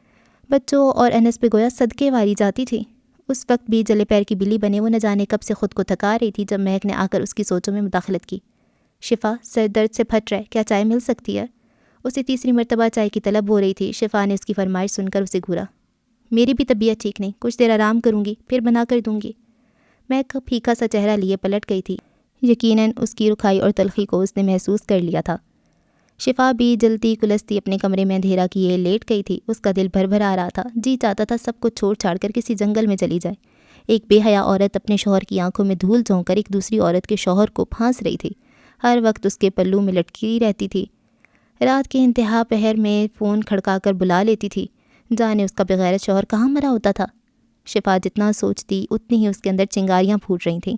بچوں اور انس پہ گویا صدقے واری جاتی تھی۔ اس وقت بھی جلے پیر کی بلی بنے وہ نہ جانے کب سے خود کو تھکا رہی تھی، جب مہک نے آ کر اس کی سوچوں میں مداخلت کی۔ شفا، سر درد سے پھٹ رہے، کیا چائے مل سکتی ہے؟ اسے تیسری مرتبہ چائے کی طلب ہو رہی تھی۔ شفا نے اس کی فرمائش سن کر اسے گھورا۔ میری بھی طبیعت ٹھیک نہیں، کچھ دیر آرام کروں گی، پھر بنا کر دوں گی۔ مہک کا پھیکا سا چہرہ لیے پلٹ گئی تھی۔ یقیناً اس کی رکھائی اور تلخی کو اس نے محسوس کر لیا تھا۔ شفا بھی جلتی کلستی اپنے کمرے میں اندھیرا کیے لیٹ گئی تھی۔ اس کا دل بھر بھر آ رہا تھا، جی چاہتا تھا سب کچھ چھوڑ چھاڑ کر کسی جنگل میں چلی جائے۔ ایک بے حیا عورت اپنے شوہر کی آنکھوں میں دھول جھونک کر ایک دوسری عورت کے شوہر کو پھانس رہی تھی، ہر وقت اس کے پلو میں لٹکی رہتی تھی۔ رات کے انتہا پہر میں فون کھڑکا کر بلا لیتی تھی، جانے اس کا بغیرت شوہر کہاں مرا ہوتا تھا۔ شفا جتنا سوچتی اتنی ہی اس کے اندر چنگاریاں پھوٹ رہی تھیں۔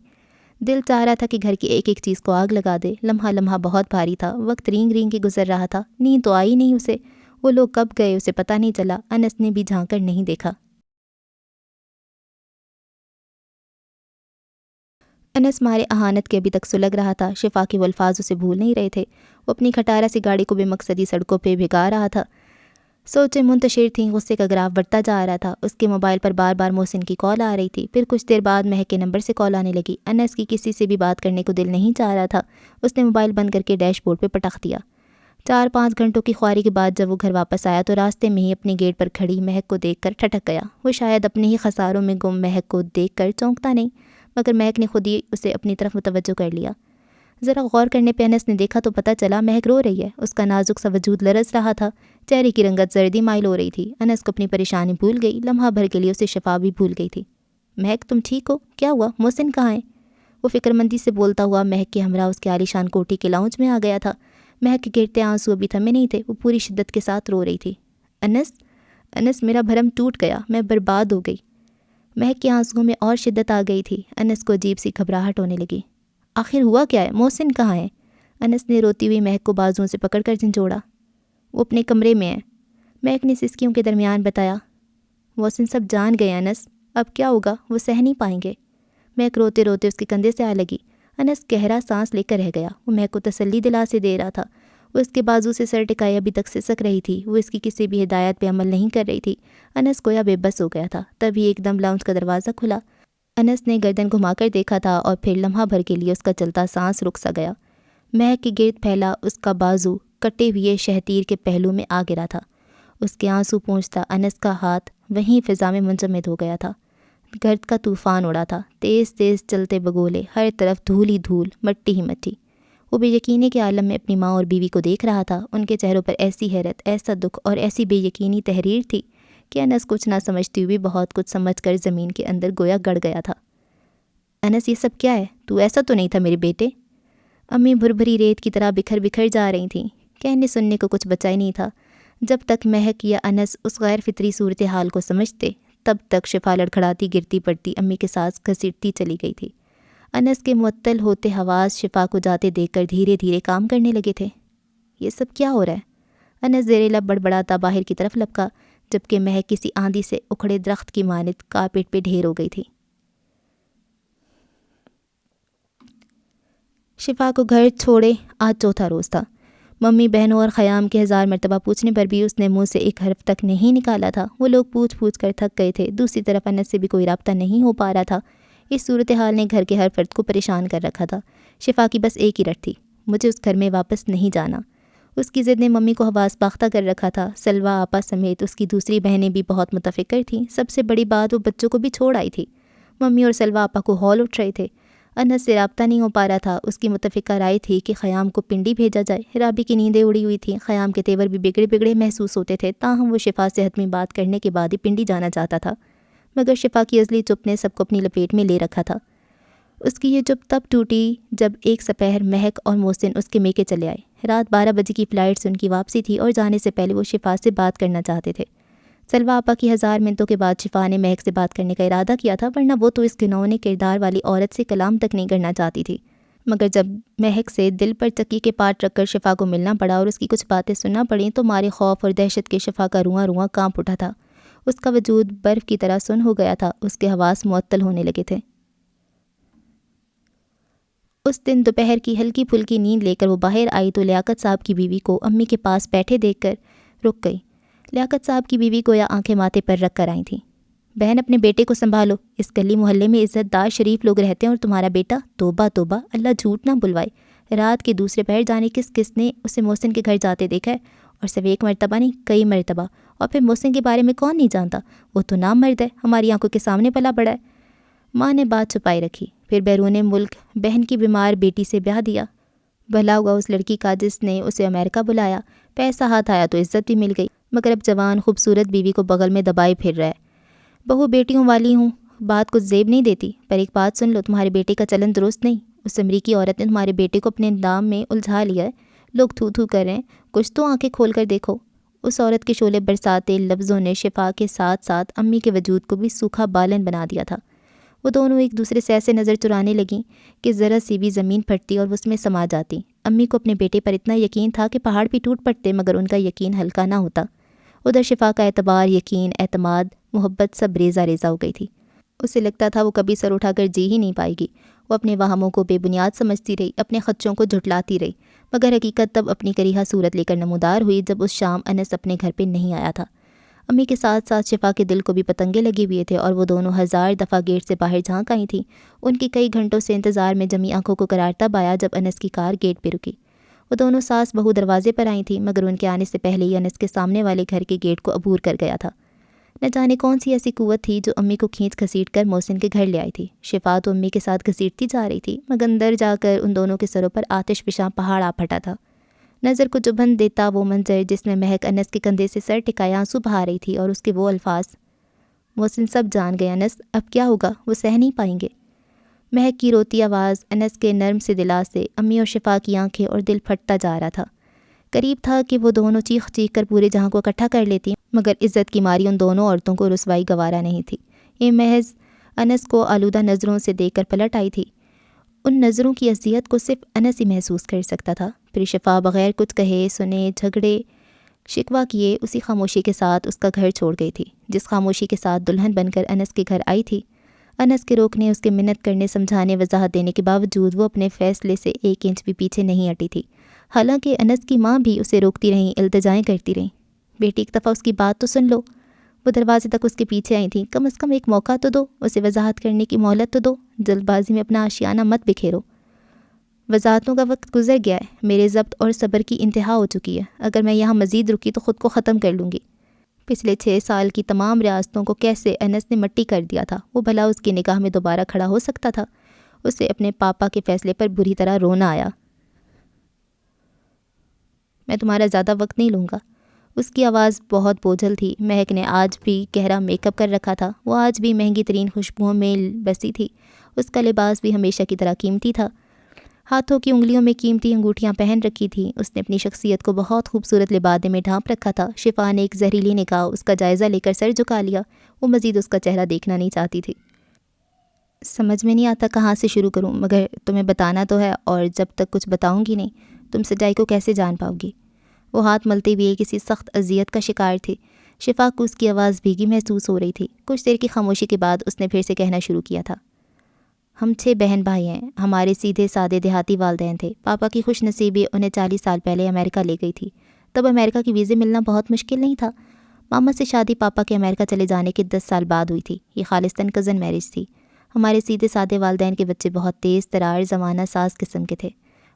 دل چاہ رہا تھا کہ گھر کی ایک ایک چیز کو آگ لگا دے۔ لمحہ لمحہ بہت بھاری تھا، وقت رینگ رینگ کے گزر رہا تھا، نیند تو آئی نہیں اسے۔ وہ لوگ کب گئے اسے پتہ نہیں چلا۔ انس نے بھی جھانک کر نہیں دیکھا۔ انس مارے اہانت کے ابھی تک سلگ رہا تھا۔ شفا کے وہ الفاظ اسے بھول نہیں رہے تھے۔ وہ اپنی کھٹارا سی گاڑی کو بے مقصدی سڑکوں پہ بھگا رہا تھا۔ سوچیں منتشر تھیں، غصے کا گراف بڑھتا جا رہا تھا۔ اس کے موبائل پر بار بار محسن کی کال آ رہی تھی، پھر کچھ دیر بعد مہک کے نمبر سے کال آنے لگی۔ انس کی کسی سے بھی بات کرنے کو دل نہیں چاہ رہا تھا۔ اس نے موبائل بند کر کے ڈیش بورڈ پہ پٹخ دیا۔ 4-5 گھنٹوں کی خواری کے بعد جب وہ گھر واپس آیا تو راستے میں ہی اپنے گیٹ پر کھڑی مہک کو دیکھ کر ٹھٹک گیا۔ وہ شاید اپنے ہی خساروں میں گم مہک کو دیکھ کر چونکتا نہیں، مگر مہک نے خود ہی اسے اپنی طرف متوجہ کر لیا۔ ذرا غور کرنے پہ انس نے دیکھا تو پتہ چلا مہک رو رہی ہے۔ اس کا نازک سا وجود لرز رہا تھا، چہرے کی رنگت زردی مائل ہو رہی تھی۔ انس کو اپنی پریشانی بھول گئی، لمحہ بھر کے لیے اسے شفا بھی بھول گئی تھی۔ مہک، تم ٹھیک ہو؟ کیا ہوا؟ محسن کہاں ہے؟ وہ فکرمندی سے بولتا ہوا مہک کے ہمراہ اس کے عالیشان کوٹھی کے لاؤنج میں آ گیا تھا۔ مہک کے گرتے آنسو ابھی تھمے نہیں تھے، وہ پوری شدت کے ساتھ رو رہی تھی۔ انس میرا بھرم ٹوٹ گیا، میں برباد ہو گئی۔ مہک کے آنسوؤں میں اور شدت آ گئی تھی۔ انس کو عجیب سی گھبراہٹ ہونے لگی۔ آخر ہوا کیا ہے؟ محسن کہاں ہے؟ انس نے روتی ہوئی مہک کو بازوؤں سے پکڑ کر جھنجھوڑا۔ وہ اپنے کمرے میں ہے، مہک نے سسکیوں کے درمیان بتایا۔ محسن سب جان گئے انس، اب کیا ہوگا؟ وہ سہ نہیں پائیں گے۔ مہک روتے روتے اس کے کندھے سے آ لگی۔ انس گہرا سانس لے کر رہ گیا۔ وہ مہک کو تسلی دلا سے دے رہا تھا۔ وہ اس کے بازو سے سر ٹکائے ابھی تک سسک رہی تھی۔ وہ اس کی کسی بھی ہدایت پہ عمل نہیں کر رہی تھی۔ انس گویا بے بس ہو گیا تھا۔ تبھی ایک دم لاؤنج کا دروازہ کھلا۔ انس نے گردن گھما کر دیکھا تھا اور پھر لمحہ بھر کے لیے اس کا چلتا سانس رک سا گیا۔ مہک کے گرد پھیلا اس کا بازو کٹے ہوئے شہتیر کے پہلو میں آ گرا تھا۔ اس کے آنسو پونچھتا انس کا ہاتھ وہیں فضا میں منجمد ہو گیا تھا۔ گرد کا طوفان اڑا تھا، تیز تیز چلتے بگولے، ہر طرف دھول ہی دھول، مٹی ہی مٹی۔ وہ بے یقینی کے عالم میں اپنی ماں اور بیوی کو دیکھ رہا تھا۔ ان کے چہروں پر ایسی حیرت، ایسا دکھ اور ایسی بے یقینی تحریر تھی کہ انس کچھ نہ سمجھتی ہوئی بہت کچھ سمجھ کر زمین کے اندر گویا گڑ گیا تھا۔ انس، یہ سب کیا ہے؟ تو ایسا تو نہیں تھا میرے بیٹے۔ امی بھری ریت کی طرح بکھر بکھر جا رہی تھیں۔ کہنے سننے کو کچھ بچا ہی نہیں تھا۔ جب تک مہک یا انس اس غیر فطری صورتحال کو سمجھتے، تب تک شفا لڑکھڑاتی گرتی پڑتی امی کے ساتھ گھسیٹتی چلی گئی تھی۔ انس کے معطل ہوتے حواس شفا کو جاتے دیکھ کر دھیرے دھیرے کام کرنے لگے تھے۔ یہ سب کیا ہو رہا ہے؟ انس زیر لب بڑبڑاتا باہر کی طرف لپکا، جبکہ مہک کسی آندھی سے اکھڑے درخت کی مانند کارپیٹ پہ ڈھیر ہو گئی تھی۔ شفا کو گھر چھوڑے آج چوتھا روز تھا۔ ممی، بہنوں اور خیام کے 1000 مرتبہ پوچھنے پر بھی اس نے منہ سے ایک حرف تک نہیں نکالا تھا۔ وہ لوگ پوچھ پوچھ کر تھک گئے تھے۔ دوسری طرف انس سے بھی کوئی رابطہ نہیں ہو پا رہا تھا۔ اس صورتحال نے گھر کے ہر فرد کو پریشان کر رکھا تھا۔ شفا کی بس ایک ہی رٹ تھی، مجھے اس گھر میں واپس نہیں جانا۔ اس کی ضد نے ممی کو حواس باختہ کر رکھا تھا۔ سلویٰ آپا سمیت اس کی دوسری بہنیں بھی بہت متفکر تھیں۔ سب سے بڑی بات، وہ بچوں کو بھی چھوڑ آئی تھی۔ ممی اور سلویٰ آپا کو ہول اٹھ رہے تھے۔ انس سے رابطہ نہیں ہو پا رہا تھا۔ اس کی متفقہ رائے تھی کہ خیام کو پنڈی بھیجا جائے۔ رابی کی نیندیں اڑی ہوئی تھیں، خیام کے تیور بھی بگڑے بگڑے محسوس ہوتے تھے، تاہم وہ شفا سے حتمی بات کرنے کے بعد ہی پنڈی جانا چاہتا تھا، مگر شفا کی ازلی چپ نے سب کو اپنی لپیٹ میں لے رکھا تھا۔ اس کی یہ چپ تب ٹوٹی جب ایک سپہر مہک اور محسن اس کے میکے چلے آئے۔ رات 12 بجے کی فلائٹ سے ان کی واپسی تھی اور جانے سے پہلے وہ شفا سے بات کرنا چاہتے تھے۔ سلویٰ آپا کی 1000 منتوں کے بعد شفا نے مہک سے بات کرنے کا ارادہ کیا تھا، ورنہ وہ تو اس گھنونے کردار والی عورت سے کلام تک نہیں کرنا چاہتی تھی۔ مگر جب مہک سے دل پر چکی کے پاٹ رکھ کر شفا کو ملنا پڑا اور اس کی کچھ باتیں سننا پڑیں تو مارے خوف اور دہشت کے شفا کا رواں رواں کانپ اٹھا تھا۔ اس کا وجود برف کی طرح سن ہو گیا تھا، اس کے حواس معطل ہونے لگے تھے۔ اس دن دوپہر کی ہلکی پھلکی نیند لے کر وہ باہر آئی تو لیاقت صاحب کی بیوی کو امی کے پاس بیٹھے دیکھ کر رک گئی۔ لیاقت صاحب کی بیوی گویا آنکھیں ماتھے پر رکھ کر آئی تھیں۔ بہن، اپنے بیٹے کو سنبھالو، اس گلی محلے میں عزت دار شریف لوگ رہتے ہیں اور تمہارا بیٹا، توبہ توبہ، اللہ جھوٹ نہ بلوائے، رات کے دوسرے پہر جانے کس نے اسے محسن کے گھر جاتے دیکھا ہے، اور صرف ایک مرتبہ نہیں، کئی مرتبہ۔ اور پھر محسن کے بارے میں کون نہیں جانتا، وہ تو نام مرد ہے، ہماری آنکھوں کے سامنے پلا بڑا ہے۔ ماں نے بات چھپائی رکھی۔ پھر بیرون ملک بہن کی بیمار بیٹی سے بیاہ دیا۔ بھلا ہوا اس لڑکی کا جس نے اسے امریکہ بلایا، پیسہ ہاتھ آیا تو عزت بھی مل گئی، مگر اب جوان خوبصورت بیوی کو بغل میں دبائے پھر رہا ہے۔ بہو بیٹیوں والی ہوں، بات کچھ زیب نہیں دیتی، پر ایک بات سن لو، تمہارے بیٹے کا چلن درست نہیں۔ اس امریکی عورت نے تمہارے بیٹے کو اپنے دام میں الجھا لیا ہے، لوگ تھو تھو کر رہے ہیں، کچھ تو آنکھیں کھول کر دیکھو۔ اس عورت کے شعلے برساتے لفظوں نے شفا کے ساتھ ساتھ امی کے وجود کو بھی سوکھا بالن بنا دیا تھا۔ وہ دونوں ایک دوسرے سے ایسے نظر چرانے لگیں کہ ذرا سی بھی زمین پھٹتی اور اس میں سما جاتی۔ امی کو اپنے بیٹے پر اتنا یقین تھا کہ پہاڑ بھی ٹوٹ پڑتے، مگر ان کا یقین ہلکا نہ ہوتا۔ ادھر شفا کا اعتبار، یقین، اعتماد، محبت سب ریزہ ریزہ ہو گئی تھی۔ اسے لگتا تھا وہ کبھی سر اٹھا کر جی ہی نہیں پائے گی۔ وہ اپنے وہموں کو بے بنیاد سمجھتی رہی، اپنے خدشوں کو جھٹلاتی رہی، مگر حقیقت تب اپنی کریہا صورت لے کر نمودار ہوئی جب اس شام انس اپنے گھر پہ نہیں آیا تھا۔ امی کے ساتھ ساتھ شفا کے دل کو بھی پتنگے لگے ہوئے تھے اور وہ دونوں 1000 دفعہ گیٹ سے باہر جھانک آئی تھیں۔ ان کی کئی گھنٹوں سے انتظار میں جمی آنکھوں کو قرار تب آیا جب انس کی کار گیٹ پہ رکی۔ وہ دونوں ساس بہو دروازے پر آئی تھیں، مگر ان کے آنے سے پہلے ہی انس کے سامنے والے گھر کے گیٹ کو عبور کر گیا تھا۔ نہ جانے کون سی ایسی قوت تھی جو امی کو کھینچ گھسیٹ کر محسن کے گھر لے آئی تھی۔ شفا تو امی کے ساتھ گھسیٹتی جا رہی تھی، مگر اندر جا کر ان دونوں کے سروں پر آتش فشاں پہاڑ آ پھٹا تھا۔ نظر کو چبھن دیتا وہ منظر جس میں مہک انس کے کندھے سے سر ٹکائے آنسو بہا رہی تھی، اور اس کے وہ الفاظ، محسن سب جان گئے انس، اب کیا ہوگا، وہ سہ نہیں پائیں گے۔ مہک کی روتی آواز، انس کے نرم سے دلا سے، امی اور شفا کی آنکھیں اور دل پھٹتا جا رہا تھا۔ قریب تھا کہ وہ دونوں چیخ چیخ کر پورے جہاں کو اکٹھا کر لیتی، مگر عزت کی ماری ان دونوں عورتوں کو رسوائی گوارا نہیں تھی۔ یہ محض انس کو آلودہ نظروں سے دیکھ کر پلٹ آئی تھی۔ ان نظروں کی اذیت کو صرف انس ہی محسوس کر سکتا تھا۔ پھر شفا بغیر کچھ کہے سنے جھگڑے شکوہ کیے اسی خاموشی کے ساتھ اس کا گھر چھوڑ گئی تھی، جس خاموشی کے ساتھ دلہن بن کر انس کے گھر آئی تھی۔ انس کے روکنے، اس کے منت کرنے، سمجھانے، وضاحت دینے کے باوجود وہ اپنے فیصلے سے 1 انچ بھی پیچھے نہیں ہٹی تھی۔ حالانکہ انس کی ماں بھی اسے روکتی رہیں، التجائیں کرتی رہیں، بیٹی ایک دفعہ اس کی بات تو سن لو۔ وہ دروازے تک اس کے پیچھے آئی تھیں، کم از کم ایک موقع تو دو، اسے وضاحت کرنے کی مہلت تو دو، جلد بازی میں اپنا آشیانہ مت بکھیرو۔ وضاحتوں کا وقت گزر گیا ہے، میرے ضبط اور صبر کی انتہا ہو چکی ہے، اگر میں یہاں مزید رکی تو خود کو ختم کر لوں گی۔ پچھلے 6 سال کی تمام ریاستوں کو کیسے انس نے مٹی کر دیا تھا، وہ بھلا اس کی نگاہ میں دوبارہ کھڑا ہو سکتا تھا؟ اسے اپنے پاپا کے فیصلے پر بری طرح رونا آیا۔ میں تمہارا زیادہ وقت نہیں لوں گا۔ اس کی آواز بہت بوجھل تھی۔ مہک نے آج بھی گہرا میک اپ کر رکھا تھا، وہ آج بھی مہنگی ترین خوشبوؤں میں بسی تھی، اس کا لباس بھی ہمیشہ کی طرح قیمتی تھا، ہاتھوں کی انگلیوں میں قیمتی انگوٹھیاں پہن رکھی تھیں۔ اس نے اپنی شخصیت کو بہت خوبصورت لبادے میں ڈھانپ رکھا تھا۔ شفا نے ایک زہریلی نگاہ اس کا جائزہ لے کر سر جھکا لیا، وہ مزید اس کا چہرہ دیکھنا نہیں چاہتی تھی۔ سمجھ میں نہیں آتا کہاں سے شروع کروں، مگر تمہیں بتانا تو ہے، اور جب تک کچھ بتاؤں گی نہیں تم سچائی کو کیسے جان پاؤ گی؟ وہ ہاتھ ملتے ہوئے کسی سخت اذیت کا شکار تھی۔ شفا کو اس کی آواز بھیگی محسوس ہو رہی تھی۔ کچھ دیر کی خاموشی کے بعد اس نے پھر سے کہنا شروع کیا تھا۔ ہم 6 بہن بھائی ہیں۔ ہمارے سیدھے سادے دیہاتی والدین تھے۔ پاپا کی خوش نصیبی انہیں 40 سال پہلے امریکہ لے گئی تھی۔ تب امریکہ کی ویزے ملنا بہت مشکل نہیں تھا۔ ماما سے شادی پاپا کے امریکہ چلے جانے کے 10 سال بعد ہوئی تھی۔ یہ خالصتاً کزن میرج تھی۔ ہمارے سیدھے سادے والدین کے بچے بہت تیز ترار زمانہ ساز قسم کے تھے۔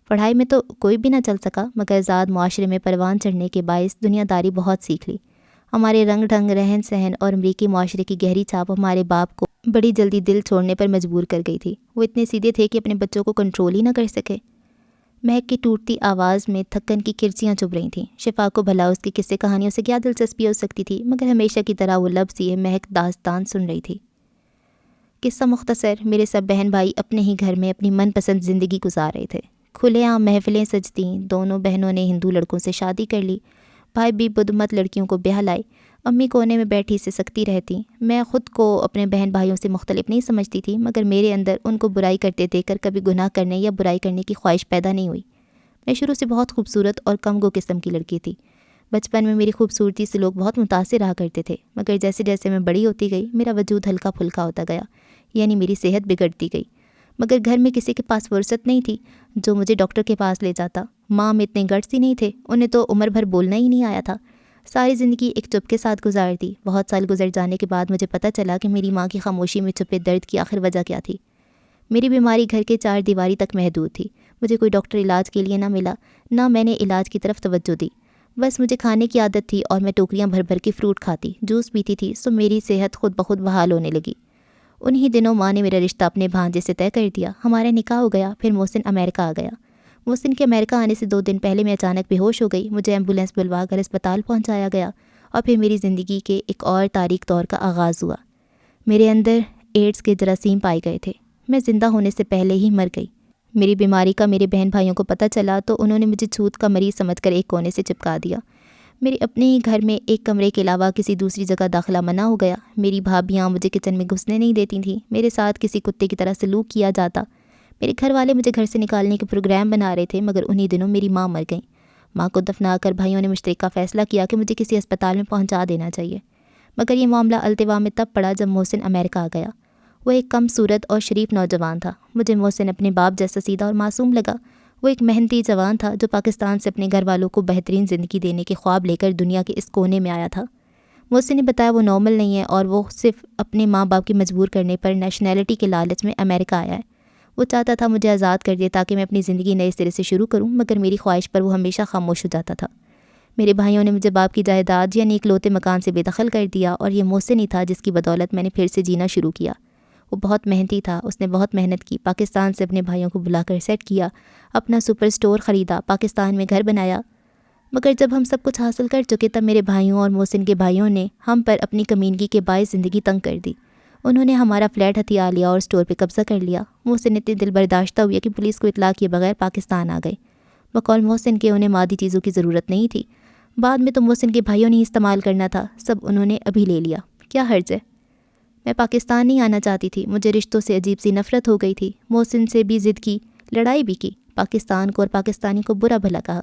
پڑھائی میں تو کوئی بھی نہ چل سکا، مگر ذات معاشرے میں پروان چڑھنے کے باعث دنیا داری بہت سیکھ لی۔ ہمارے رنگ ڈھنگ، رہن سہن اور امریکی معاشرے کی گہری چھاپ ہمارے باپ کو بڑی جلدی دل چھوڑنے پر مجبور کر گئی تھی۔ وہ اتنے سیدھے تھے کہ اپنے بچوں کو کنٹرول ہی نہ کر سکے۔ مہک کی ٹوٹتی آواز میں تھکن کی کرچیاں چبھ رہی تھیں۔ شفا کو بھلا اس کی قصے کہانیوں سے کیا دلچسپی ہو سکتی تھی، مگر ہمیشہ کی طرح وہ لفظ یہ مہک داستان سن رہی تھی۔ قصہ مختصر، میرے سب بہن بھائی اپنے ہی گھر میں اپنی من پسند زندگی گزار رہے تھے۔ کھلے عام محفلیں سجتیں، دونوں بہنوں نے ہندو لڑکوں سے شادی کر لی، بھائی بھی بدھ مت لڑکیوں کو بیاہ لائے، امی کونے میں بیٹھی سے سکتی رہتی۔ میں خود کو اپنے بہن بھائیوں سے مختلف نہیں سمجھتی تھی، مگر میرے اندر ان کو برائی کرتے دیکھ کر کبھی گناہ کرنے یا برائی کرنے کی خواہش پیدا نہیں ہوئی۔ میں شروع سے بہت خوبصورت اور کم گو قسم کی لڑکی تھی۔ بچپن میں میری خوبصورتی سے لوگ بہت متاثر رہا کرتے تھے، مگر جیسے جیسے میں بڑی ہوتی گئی میرا وجود ہلکا پھلکا ہوتا گیا، یعنی میری صحت بگڑتی گئی۔ مگر گھر میں کسی کے پاس فرصت نہیں تھی جو مجھے ڈاکٹر کے پاس لے جاتا۔ ماں میں اتنے گٹس ہی نہیں تھے، انہیں تو عمر بھر بولنا ہی نہیں آیا تھا۔ ساری زندگی ایک چپ کے ساتھ گزار دی۔ بہت سال گزر جانے کے بعد مجھے پتہ چلا کہ میری ماں کی خاموشی میں چھپے درد کی آخر وجہ کیا تھی۔ میری بیماری گھر کے 4 دیواری تک محدود تھی۔ مجھے کوئی ڈاکٹر علاج کے لیے نہ ملا، نہ میں نے علاج کی طرف توجہ دی۔ بس مجھے کھانے کی عادت تھی اور میں ٹوکریاں بھر بھر کے فروٹ کھاتی، جوس پیتی تھی، سو میری صحت خود بخود بحال ہونے لگی۔ انہی دنوں ماں نے میرا رشتہ اپنے بھانجے سے طے کر دیا۔ ہمارا نکاح ہو گیا، پھر محسن امریکہ آ گیا۔ محسن کے امریکہ آنے سے 2 دن پہلے میں اچانک بے ہوش ہو گئی۔ مجھے ایمبولینس بلوا کر اسپتال پہنچایا گیا اور پھر میری زندگی کے ایک اور تاریک دور کا آغاز ہوا۔ میرے اندر ایڈز کے جراثیم پائے گئے تھے۔ میں زندہ ہونے سے پہلے ہی مر گئی۔ میری بیماری کا میرے بہن بھائیوں کو پتہ چلا تو انہوں نے مجھے چھوت کا مریض سمجھ کر ایک کونے سے چپکا دیا۔ میرے اپنے ہی گھر میں ایک کمرے کے علاوہ کسی دوسری جگہ داخلہ منع ہو گیا۔ میری بھابیاں مجھے کچن میں گھسنے نہیں دیتی تھیں۔ میرے ساتھ کسی کتے کی طرح سلوک کیا جاتا۔ میرے گھر والے مجھے گھر سے نکالنے کے پروگرام بنا رہے تھے، مگر انہی دنوں میری ماں مر گئیں۔ ماں کو دفنا کر بھائیوں نے مشترکہ فیصلہ کیا کہ مجھے کسی اسپتال میں پہنچا دینا چاہیے، مگر یہ معاملہ التوا میں تب پڑا جب محسن امریکہ آ گیا۔ وہ ایک کم صورت اور شریف نوجوان تھا۔ مجھے محسن اپنے باپ جیسا سیدھا اور معصوم لگا۔ وہ ایک محنتی جوان تھا جو پاکستان سے اپنے گھر والوں کو بہترین زندگی دینے کے خواب لے کر دنیا کے اس کونے میں آیا تھا۔ محسن نے بتایا وہ نارمل نہیں ہے اور وہ صرف اپنے ماں باپ کی مجبور کرنے پر نیشنلٹی کے لالچ میں امریکہ آیا ہے۔ وہ چاہتا تھا مجھے آزاد کر دے تاکہ میں اپنی زندگی نئے سرے سے شروع کروں، مگر میری خواہش پر وہ ہمیشہ خاموش ہو جاتا تھا۔ میرے بھائیوں نے مجھے باپ کی جائیداد یعنی اکلوتے مکان سے بے دخل کر دیا، اور یہ محسن ہی تھا جس کی بدولت میں نے پھر سے جینا شروع کیا۔ وہ بہت محنتی تھا، اس نے بہت محنت کی، پاکستان سے اپنے بھائیوں کو بلا کر سیٹ کیا، اپنا سپر سٹور خریدا، پاکستان میں گھر بنایا۔ مگر جب ہم سب کچھ حاصل کر چکے تب میرے بھائیوں اور محسن کے بھائیوں نے ہم پر اپنی کمینگی کے باعث زندگی تنگ کر دی۔ انہوں نے ہمارا فلیٹ ہتھیا لیا اور سٹور پہ قبضہ کر لیا۔ محسن اتنے دل برداشتہ ہوئے کہ پولیس کو اطلاع کیے بغیر پاکستان آ گئے۔ بقول محسن کے انہیں مادی چیزوں کی ضرورت نہیں تھی، بعد میں تو محسن کے بھائیوں نے استعمال کرنا تھا، سب انہوں نے ابھی لے لیا، کیا حرج ہے۔ میں پاکستان نہیں آنا چاہتی تھی، مجھے رشتوں سے عجیب سی نفرت ہو گئی تھی۔ محسن سے بھی ضد کی، لڑائی بھی کی، پاکستان کو اور پاکستانی کو برا بھلا کہا،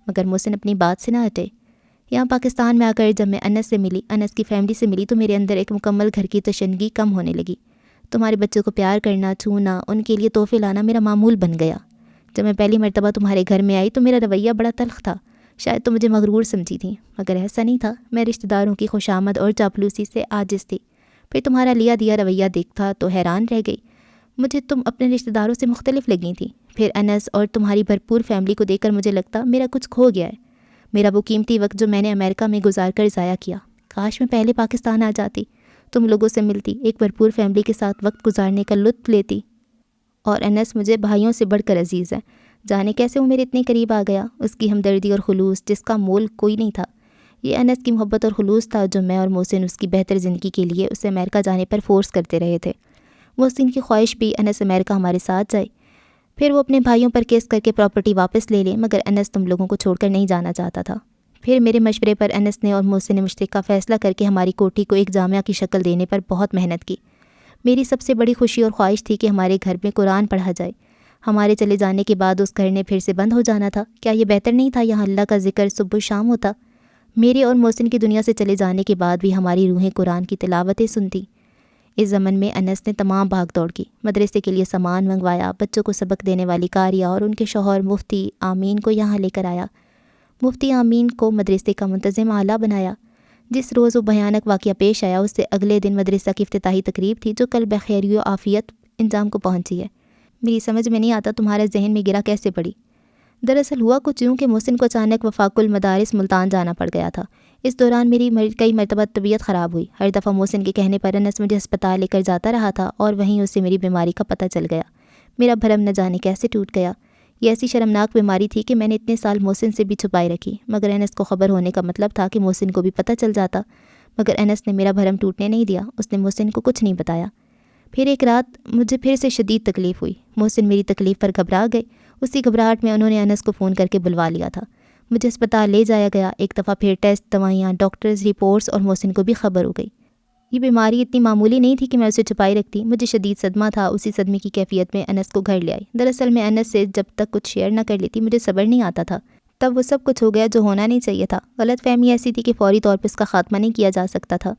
مگر محسن اپنی بات سے نہ ہٹے۔ یہاں پاکستان میں آ کر جب میں انس سے ملی، انس کی فیملی سے ملی، تو میرے اندر ایک مکمل گھر کی تشنگی کم ہونے لگی۔ تمہارے بچوں کو پیار کرنا، چھونا، ان کے لیے تحفے لانا میرا معمول بن گیا۔ جب میں پہلی مرتبہ تمہارے گھر میں آئی تو میرا رویہ بڑا تلخ تھا، شاید تم مجھے مغرور سمجھی تھی، مگر ایسا نہیں تھا۔ میں رشتہ داروں کی خوشامد اور چاپلوسی سے عاجز تھی۔ پھر تمہارا لیا دیا رویہ دیکھا تو حیران رہ گئی، مجھے تم اپنے رشتہ داروں سے مختلف لگی تھی۔ پھر انس اور تمہاری بھرپور فیملی کو دیکھ کر مجھے لگتا میرا کچھ کھو گیا ہے، میرا وہ قیمتی وقت جو میں نے امریکہ میں گزار کر ضائع کیا۔ کاش میں پہلے پاکستان آ جاتی، تم لوگوں سے ملتی، ایک بھرپور فیملی کے ساتھ وقت گزارنے کا لطف لیتی۔ اور انس مجھے بھائیوں سے بڑھ کر عزیز ہے، جانے کیسے وہ میرے اتنے قریب آ گیا۔ اس کی ہمدردی اور خلوص جس کا مول کوئی نہیں تھا، یہ انس کی محبت اور خلوص تھا جو میں اور محسن اس کی بہتر زندگی کے لیے اسے امریکہ جانے پر فورس کرتے رہے تھے۔ محسن کی خواہش بھی انس امریکہ ہمارے ساتھ جائے، پھر وہ اپنے بھائیوں پر کیس کر کے پراپرٹی واپس لے لے، مگر انس تم لوگوں کو چھوڑ کر نہیں جانا چاہتا تھا۔ پھر میرے مشورے پر انس نے اور محسن نے مشترکہ فیصلہ کر کے ہماری کوٹھی کو ایک جامعہ کی شکل دینے پر بہت محنت کی۔ میری سب سے بڑی خوشی اور خواہش تھی کہ ہمارے گھر میں قرآن پڑھا جائے۔ ہمارے چلے جانے کے بعد اس گھر نے پھر سے بند ہو جانا تھا۔ کیا یہ بہتر نہیں تھا یہاں اللہ کا ذکر صبح و شام ہوتا؟ میرے اور محسن کی دنیا سے چلے جانے کے بعد بھی ہماری روحیں قرآن کی تلاوتیں سنتی۔ اس زمن میں انس نے تمام بھاگ دوڑ کی، مدرسے کے لیے سامان منگوایا، بچوں کو سبق دینے والی قاریہ اور ان کے شوہر مفتی آمین کو یہاں لے کر آیا۔ مفتی آمین کو مدرسے کا منتظم اعلیٰ بنایا۔ جس روز وہ بھیانک واقعہ پیش آیا اس سے اگلے دن مدرسہ کی افتتاحی تقریب تھی، جو کل بخیری و عافیت انجام کو پہنچی ہے۔ میری سمجھ میں نہیں آتا تمہارے ذہن میں گرا کیسے پڑی۔ دراصل ہوا کچھ یوں کہ محسن کو اچانک وفاق المدارس ملتان جانا پڑ گیا تھا۔ اس دوران میری کئی مرتبہ طبیعت خراب ہوئی۔ ہر دفعہ محسن کے کہنے پر انس مجھے ہسپتال لے کر جاتا رہا تھا اور وہیں اسے میری بیماری کا پتہ چل گیا۔ میرا بھرم نہ جانے کیسے ٹوٹ گیا۔ یہ ایسی شرمناک بیماری تھی کہ میں نے اتنے سال محسن سے بھی چھپائی رکھی، مگر انس کو خبر ہونے کا مطلب تھا کہ محسن کو بھی پتہ چل جاتا، مگر انس نے میرا بھرم ٹوٹنے نہیں دیا۔ اس نے محسن کو کچھ نہیں بتایا۔ پھر ایک رات مجھے پھر سے شدید تکلیف ہوئی۔ محسن میری تکلیف پر گھبرا گئے۔ اسی گھبراہٹ میں انہوں نے انس کو فون کر کے بلوا لیا تھا۔ مجھے اسپتال لے جایا گیا۔ ایک دفعہ پھر ٹیسٹ، دوائیاں، ڈاکٹرز رپورٹس اور محسن کو بھی خبر ہو گئی۔ یہ بیماری اتنی معمولی نہیں تھی کہ میں اسے چھپائی رکھتی۔ مجھے شدید صدمہ تھا۔ اسی صدمے کی کیفیت میں انس کو گھر لے آئی۔ دراصل میں انس سے جب تک کچھ شیئر نہ کر لیتی مجھے صبر نہیں آتا تھا۔ تب وہ سب کچھ ہو گیا جو ہونا نہیں چاہیے تھا۔ غلط فہمی ایسی تھی کہ فوری طور پر اس کا خاتمہ نہیں کیا جا سکتا تھا۔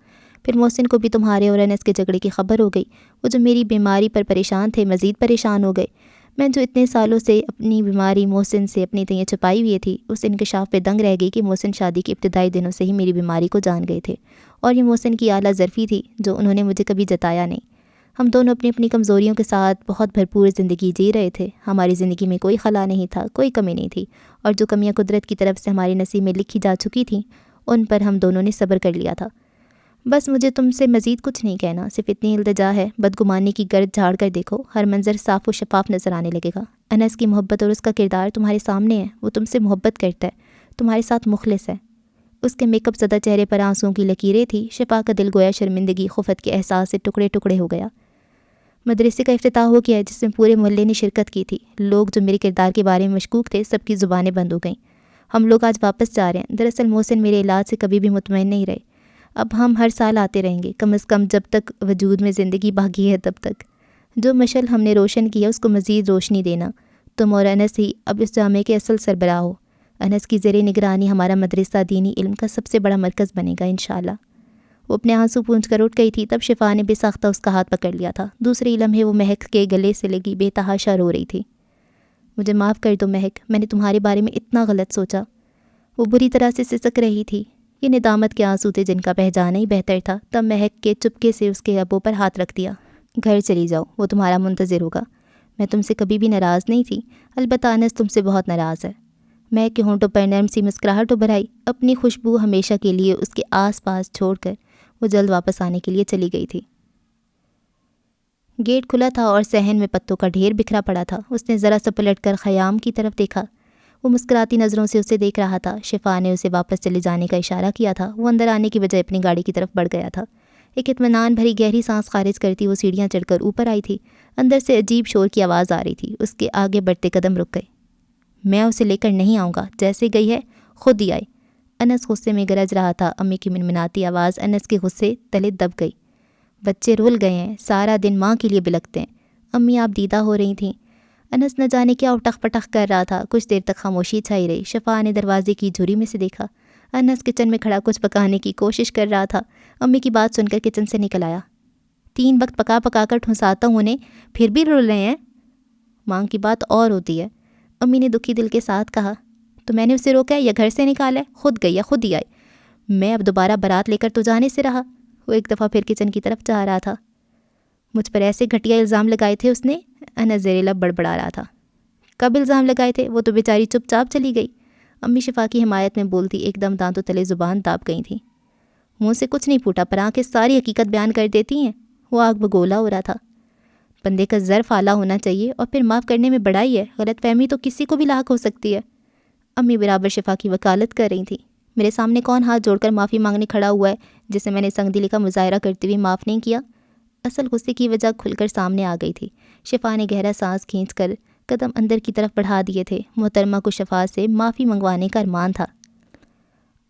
پھر محسن کو بھی تمہارے اور انس کے جھگڑے کی خبر ہو گئی۔ وہ جو میری بیماری پر پریشان تھے مزید پریشان ہو گئے۔ میں جو اتنے سالوں سے اپنی بیماری محسن سے اپنی تئیں چھپائی ہوئی تھی، اس انکشاف پہ دنگ رہ گئی کہ محسن شادی کے ابتدائی دنوں سے ہی میری بیماری کو جان گئے تھے، اور یہ محسن کی اعلیٰ ظرفی تھی جو انہوں نے مجھے کبھی جتایا نہیں۔ ہم دونوں اپنی اپنی کمزوریوں کے ساتھ بہت بھرپور زندگی جی رہے تھے۔ ہماری زندگی میں کوئی خلا نہیں تھا، کوئی کمی نہیں تھی، اور جو کمیاں قدرت کی طرف سے ہمارے نصیب میں لکھی جا چکی تھیں ان پر ہم دونوں نے صبر کر لیا تھا۔ بس مجھے تم سے مزید کچھ نہیں کہنا، صرف اتنی التجا ہے، بدگمانی کی گرد جھاڑ کر دیکھو، ہر منظر صاف و شفاف نظر آنے لگے گا۔ انس کی محبت اور اس کا کردار تمہارے سامنے ہے۔ وہ تم سے محبت کرتا ہے، تمہارے ساتھ مخلص ہے۔ اس کے میک اپ زدہ چہرے پر آنسوؤں کی لکیریں تھیں۔ شفا کا دل گویا شرمندگی، خفت کے احساس سے ٹکڑے ٹکڑے ہو گیا۔ مدرسے کا افتتاح ہو گیا جس میں پورے محلے نے شرکت کی تھی۔ لوگ جو میرے کردار کے بارے میں مشکوک تھے سب کی زبانیں بند ہو گئیں۔ ہم لوگ آج واپس جا رہے ہیں۔ دراصل محسن میرے علاج سے کبھی بھی مطمئن نہیں رہے۔ اب ہم ہر سال آتے رہیں گے، کم از کم جب تک وجود میں زندگی باقی ہے تب تک۔ جو مشعل ہم نے روشن کیا اس کو مزید روشنی دینا۔ تم اور انس ہی اب اس جامعے کے اصل سربراہ ہو۔ انس کی زیر نگرانی ہمارا مدرسہ دینی علم کا سب سے بڑا مرکز بنے گا انشاءاللہ۔ وہ اپنے آنسو پونچھ کر اٹھ گئی تھی، تب شفا نے بے ساختہ اس کا ہاتھ پکڑ لیا تھا۔ دوسرے لمحے وہ مہک کے گلے سے لگی بے تحاشا رو رہی تھی۔ مجھے معاف کر دو مہک، میں نے تمہارے بارے میں اتنا غلط سوچا۔ وہ بری طرح سے سسک رہی تھی۔ یہ ندامت کے آنسو تھے جن کا بہہ جانا ہی بہتر تھا۔ تب مہک کے چپکے سے اس کے ابو پر ہاتھ رکھ دیا۔ گھر چلی جاؤ، وہ تمہارا منتظر ہوگا۔ میں تم سے کبھی بھی ناراض نہیں تھی، البتہ انس تم سے بہت ناراض ہے۔ مہک کے ہونٹوں پر نرم سی مسکراہٹ ابھر آئی۔ اپنی خوشبو ہمیشہ کے لیے اس کے آس پاس چھوڑ کر وہ جلد واپس آنے کے لیے چلی گئی تھی۔ گیٹ کھلا تھا اور صحن میں پتوں کا ڈھیر بکھرا پڑا تھا۔ اس نے ذرا سا پلٹ کر خیام کی طرف دیکھا۔ وہ مسکراتی نظروں سے اسے دیکھ رہا تھا۔ شفا نے اسے واپس چلے جانے کا اشارہ کیا تھا۔ وہ اندر آنے کی بجائے اپنی گاڑی کی طرف بڑھ گیا تھا۔ ایک اطمینان بھری گہری سانس خارج کرتی وہ سیڑھیاں چڑھ کر اوپر آئی تھی۔ اندر سے عجیب شور کی آواز آ رہی تھی۔ اس کے آگے بڑھتے قدم رک گئے۔ میں اسے لے کر نہیں آؤں گا، جیسے گئی ہے خود ہی آئے۔ انس غصے میں گرج رہا تھا۔ امی کی منمناتی آواز انس کے غصے تلے دب گئی۔ بچے رول گئے ہیں، سارا دن ماں کے لیے بلکتے ہیں۔ امی آپ دیدہ ہو رہی تھیں۔ انس نہ جانے کیا اٹخ پٹخ کر رہا تھا۔ کچھ دیر تک خاموشی چھائی رہی۔ شفا نے دروازے کی جھری میں سے دیکھا۔ انس کچن میں کھڑا کچھ پکانے کی کوشش کر رہا تھا۔ امی کی بات سن کر کچن سے نکل آیا۔ 3 وقت پکا پکا کر ٹھنساتا ہوں انہیں، پھر بھی رول رہے ہیں۔ ماں کی بات اور ہوتی ہے، امی نے دکھی دل کے ساتھ کہا۔ تو میں نے اسے روکا ہے یا گھر سے نکالا ہے؟ خود گئی یا خود ہی آئی؟ میں اب دوبارہ بارات لے کر تو جانے سے رہا۔ وہ ایک دفعہ پھر کچن کی طرف جا رہا تھا۔ مجھ پر ایسے گھٹیا الزام لگائے تھے اس نے، انس زیر لب بڑبڑا رہا تھا۔ کب الزام لگائے تھے؟ وہ تو بیچاری چپ چاپ چلی گئی۔ امی شفا کی حمایت میں بولتی ایک دم دانتوں تلے زبان داب گئی تھیں۔ منہ سے کچھ نہیں پھوٹا پر آنکھیں ساری حقیقت بیان کر دیتی ہیں۔ وہ آگ بگولا ہو رہا تھا۔ بندے کا ظرف اعلیٰ ہونا چاہیے اور پھر معاف کرنے میں بڑائی ہے۔ غلط فہمی تو کسی کو بھی لاحق ہو سکتی ہے۔ امی برابر شفا کی وکالت کر رہی تھیں۔ میرے سامنے کون ہاتھ جوڑ کر معافی مانگنے کھڑا ہوا ہے جسے میں نے سنگ دلی کا مظاہرہ کرتے ہوئے معاف نہیں کیا؟ اصل غصے کی وجہ کھل کر سامنے آ گئی تھی۔ شفا نے گہرا سانس کھینچ کر قدم اندر کی طرف بڑھا دیے تھے۔ محترمہ کو شفا سے معافی منگوانے کا ارمان تھا۔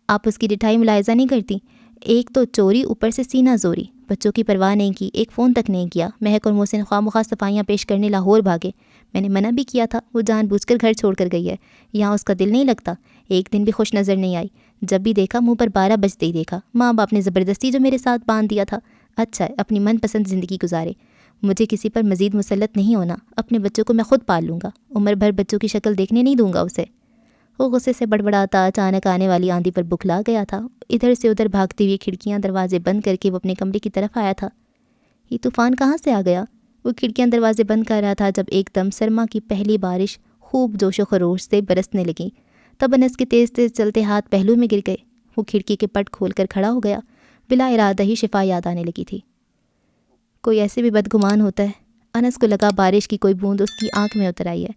آپ اس کی ڈٹھائی ملاحظہ نہیں کرتی؟ ایک تو چوری، اوپر سے سینہ زوری۔ بچوں کی پرواہ نہیں کی، ایک فون تک نہیں کیا۔ مہک اور محسن خواہ مخواہ صفائیاں پیش کرنے لاہور بھاگے۔ میں نے منع بھی کیا تھا، وہ جان بوجھ کر گھر چھوڑ کر گئی ہے، یہاں اس کا دل نہیں لگتا۔ ایک دن بھی خوش نظر نہیں آئی، جب بھی دیکھا منہ پر 12 بجتے ہی دیکھا۔ ماں باپ نے زبردستی جو میرے ساتھ باندھ دیا تھا۔ اچھا ہے، اپنی من پسند زندگی گزارے، مجھے کسی پر مزید مسلط نہیں ہونا۔ اپنے بچوں کو میں خود پال لوں گا، عمر بھر بچوں کی شکل دیکھنے نہیں دوں گا اسے۔ وہ غصے سے بڑبڑاتا اچانک آنے والی آندھی پر بکھلا گیا تھا۔ ادھر سے ادھر بھاگتے ہوئے کھڑکیاں دروازے بند کر کے وہ اپنے کمرے کی طرف آیا تھا۔ یہ طوفان کہاں سے آ گیا؟ وہ کھڑکیاں دروازے بند کر رہا تھا جب ایک دم سرما کی پہلی بارش خوب جوش و خروش سے برسنے لگی۔ تب انس کے تیز تیز چلتے ہاتھ پہلو میں گر گئے۔ وہ کھڑکی کے پٹ کھول کر کھڑا ہو گیا۔ بلا ارادہ ہی شفا یاد آنے لگی تھی۔ کوئی ایسے بھی بدگمان ہوتا ہے؟ انس کو لگا بارش کی کوئی بوند اس کی آنکھ میں اتر آئی ہے۔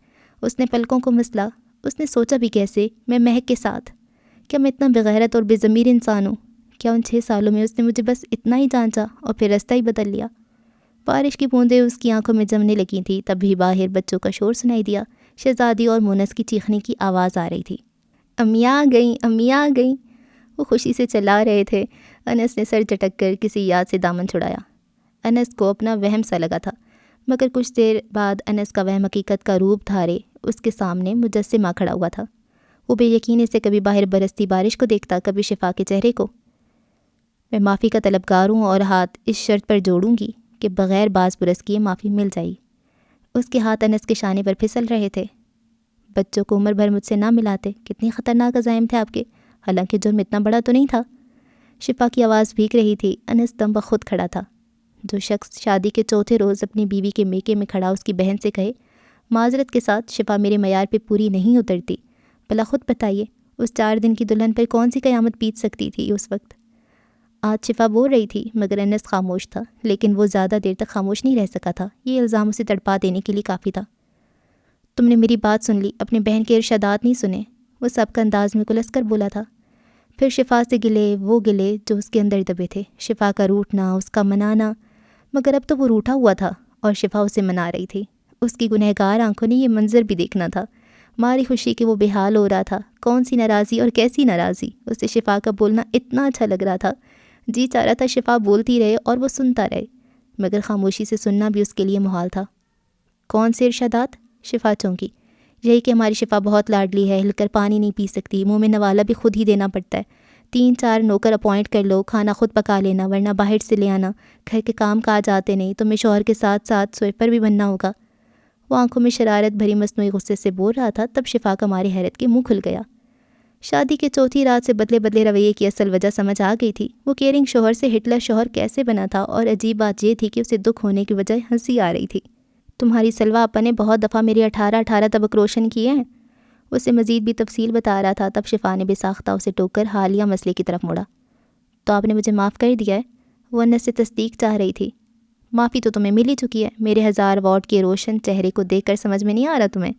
اس نے پلکوں کو مسلا۔ اس نے سوچا بھی کیسے، میں مہک کے ساتھ؟ کیا میں اتنا بغیرت اور بے ضمیر انسان ہوں؟ کیا ان 6 سالوں میں اس نے مجھے بس اتنا ہی جانچا اور پھر رستہ ہی بدل لیا؟ بارش کی بوندیں اس کی آنکھوں میں جمنے لگی تھیں۔ تب بھی باہر بچوں کا شور سنائی دیا۔ شہزادی اور مونس کی چیخنے کی آواز آ رہی تھی۔ امیاں آ گئیں، امیاں آ گئیں۔ وہ خوشی سے چلا رہے تھے۔ انس نے سر جھٹک کر کسی یاد سے دامن چھڑایا۔ انس کو اپنا وہم سا لگا تھا، مگر کچھ دیر بعد انس کا وہم حقیقت کا روپ دھارے اس کے سامنے مجسمہ کھڑا ہوا تھا۔ وہ بے یقینی سے کبھی باہر برستی بارش کو دیکھتا، کبھی شفا کے چہرے کو۔ میں معافی کا طلبگار ہوں اور ہاتھ اس شرط پر جوڑوں گی کہ بغیر باز پرس کیے معافی مل جائے۔ اس کے ہاتھ انس کے شانے پر پھسل رہے تھے۔ بچوں کو عمر بھر مجھ سے نہ ملاتے، کتنی خطرناک عزائم تھے آپ کے، حالانکہ جرم اتنا بڑا تو نہیں تھا۔ شفا کی آواز بھیگ رہی تھی۔ انس دم بخود کھڑا تھا۔ جو شخص شادی کے چوتھے روز اپنی بیوی کے میکے میں کھڑا اس کی بہن سے کہے، معذرت کے ساتھ شفا میرے معیار پہ پوری نہیں اترتی، بھلا خود بتائیے اس 4 دن کی دلہن پر کون سی قیامت بیت سکتی تھی اس وقت؟ آج شفا بول رہی تھی مگر انس خاموش تھا، لیکن وہ زیادہ دیر تک خاموش نہیں رہ سکا تھا۔ یہ الزام اسے تڑپا دینے کے لیے کافی تھا۔ تم نے میری بات سن لی، اپنے بہن کے ارشادات نہیں سنے، وہ سب کا انداز میں کلس کر بولا تھا۔ پھر شفا سے گلے وہ گلے جو اس کے اندر دبے تھے، شفا کا روٹھنا، اس کا منانا، مگر اب تو وہ روٹھا ہوا تھا اور شفا اسے منا رہی تھی۔ اس کی گنہگار آنکھوں نے یہ منظر بھی دیکھنا تھا۔ ماری خوشی کہ وہ بے حال ہو رہا تھا۔ کون سی ناراضی اور کیسی ناراضی؟ اسے شفا کا بولنا اتنا اچھا لگ رہا تھا، جی چاہ رہا تھا شفا بولتی رہے اور وہ سنتا رہے، مگر خاموشی سے سننا بھی اس کے لیے محال تھا۔ کون سے ارشادات؟ شفا چونکی۔ یہی کہ ہماری شفا بہت لاڈلی ہے، ہل کر پانی نہیں پی سکتی، منہ میں نوالا بھی خود ہی دینا پڑتا ہے، 3-4 نوکر اپوائنٹ کر لو، کھانا خود پکا لینا ورنہ باہر سے لے آنا، گھر کے کام کاج آتے نہیں، تمہیں شوہر کے ساتھ ساتھ سویپر بھی بننا ہوگا۔ وہ آنکھوں میں شرارت بھری مصنوعی غصے سے بول رہا تھا، تب شفا کا ماری حیرت کے منہ کھل گیا۔ شادی کے چوتھی رات سے بدلے بدلے رویے کی اصل وجہ سمجھ آ گئی تھی۔ وہ کیئرنگ شوہر سے ہٹلر شوہر کیسے بنا تھا، اور عجیب بات یہ تھی کہ اسے دکھ ہونے کی بجائے ہنسی آ رہی تھی۔ تمہاری سلوہ آپا نے بہت دفعہ میرے 18 طبق روشن کیے ہیں، اسے مزید بھی تفصیل بتا رہا تھا۔ تب شفا نے بے ساختہ اسے ٹوک کر حالیہ مسئلے کی طرف موڑا۔ تو آپ نے مجھے معاف کر دیا ہے؟ وہ انس سے تصدیق چاہ رہی تھی۔ معافی تو تمہیں مل ہی چکی ہے، میرے 1000 واٹ کے روشن چہرے کو دیکھ کر سمجھ میں نہیں آ رہا تمہیں؟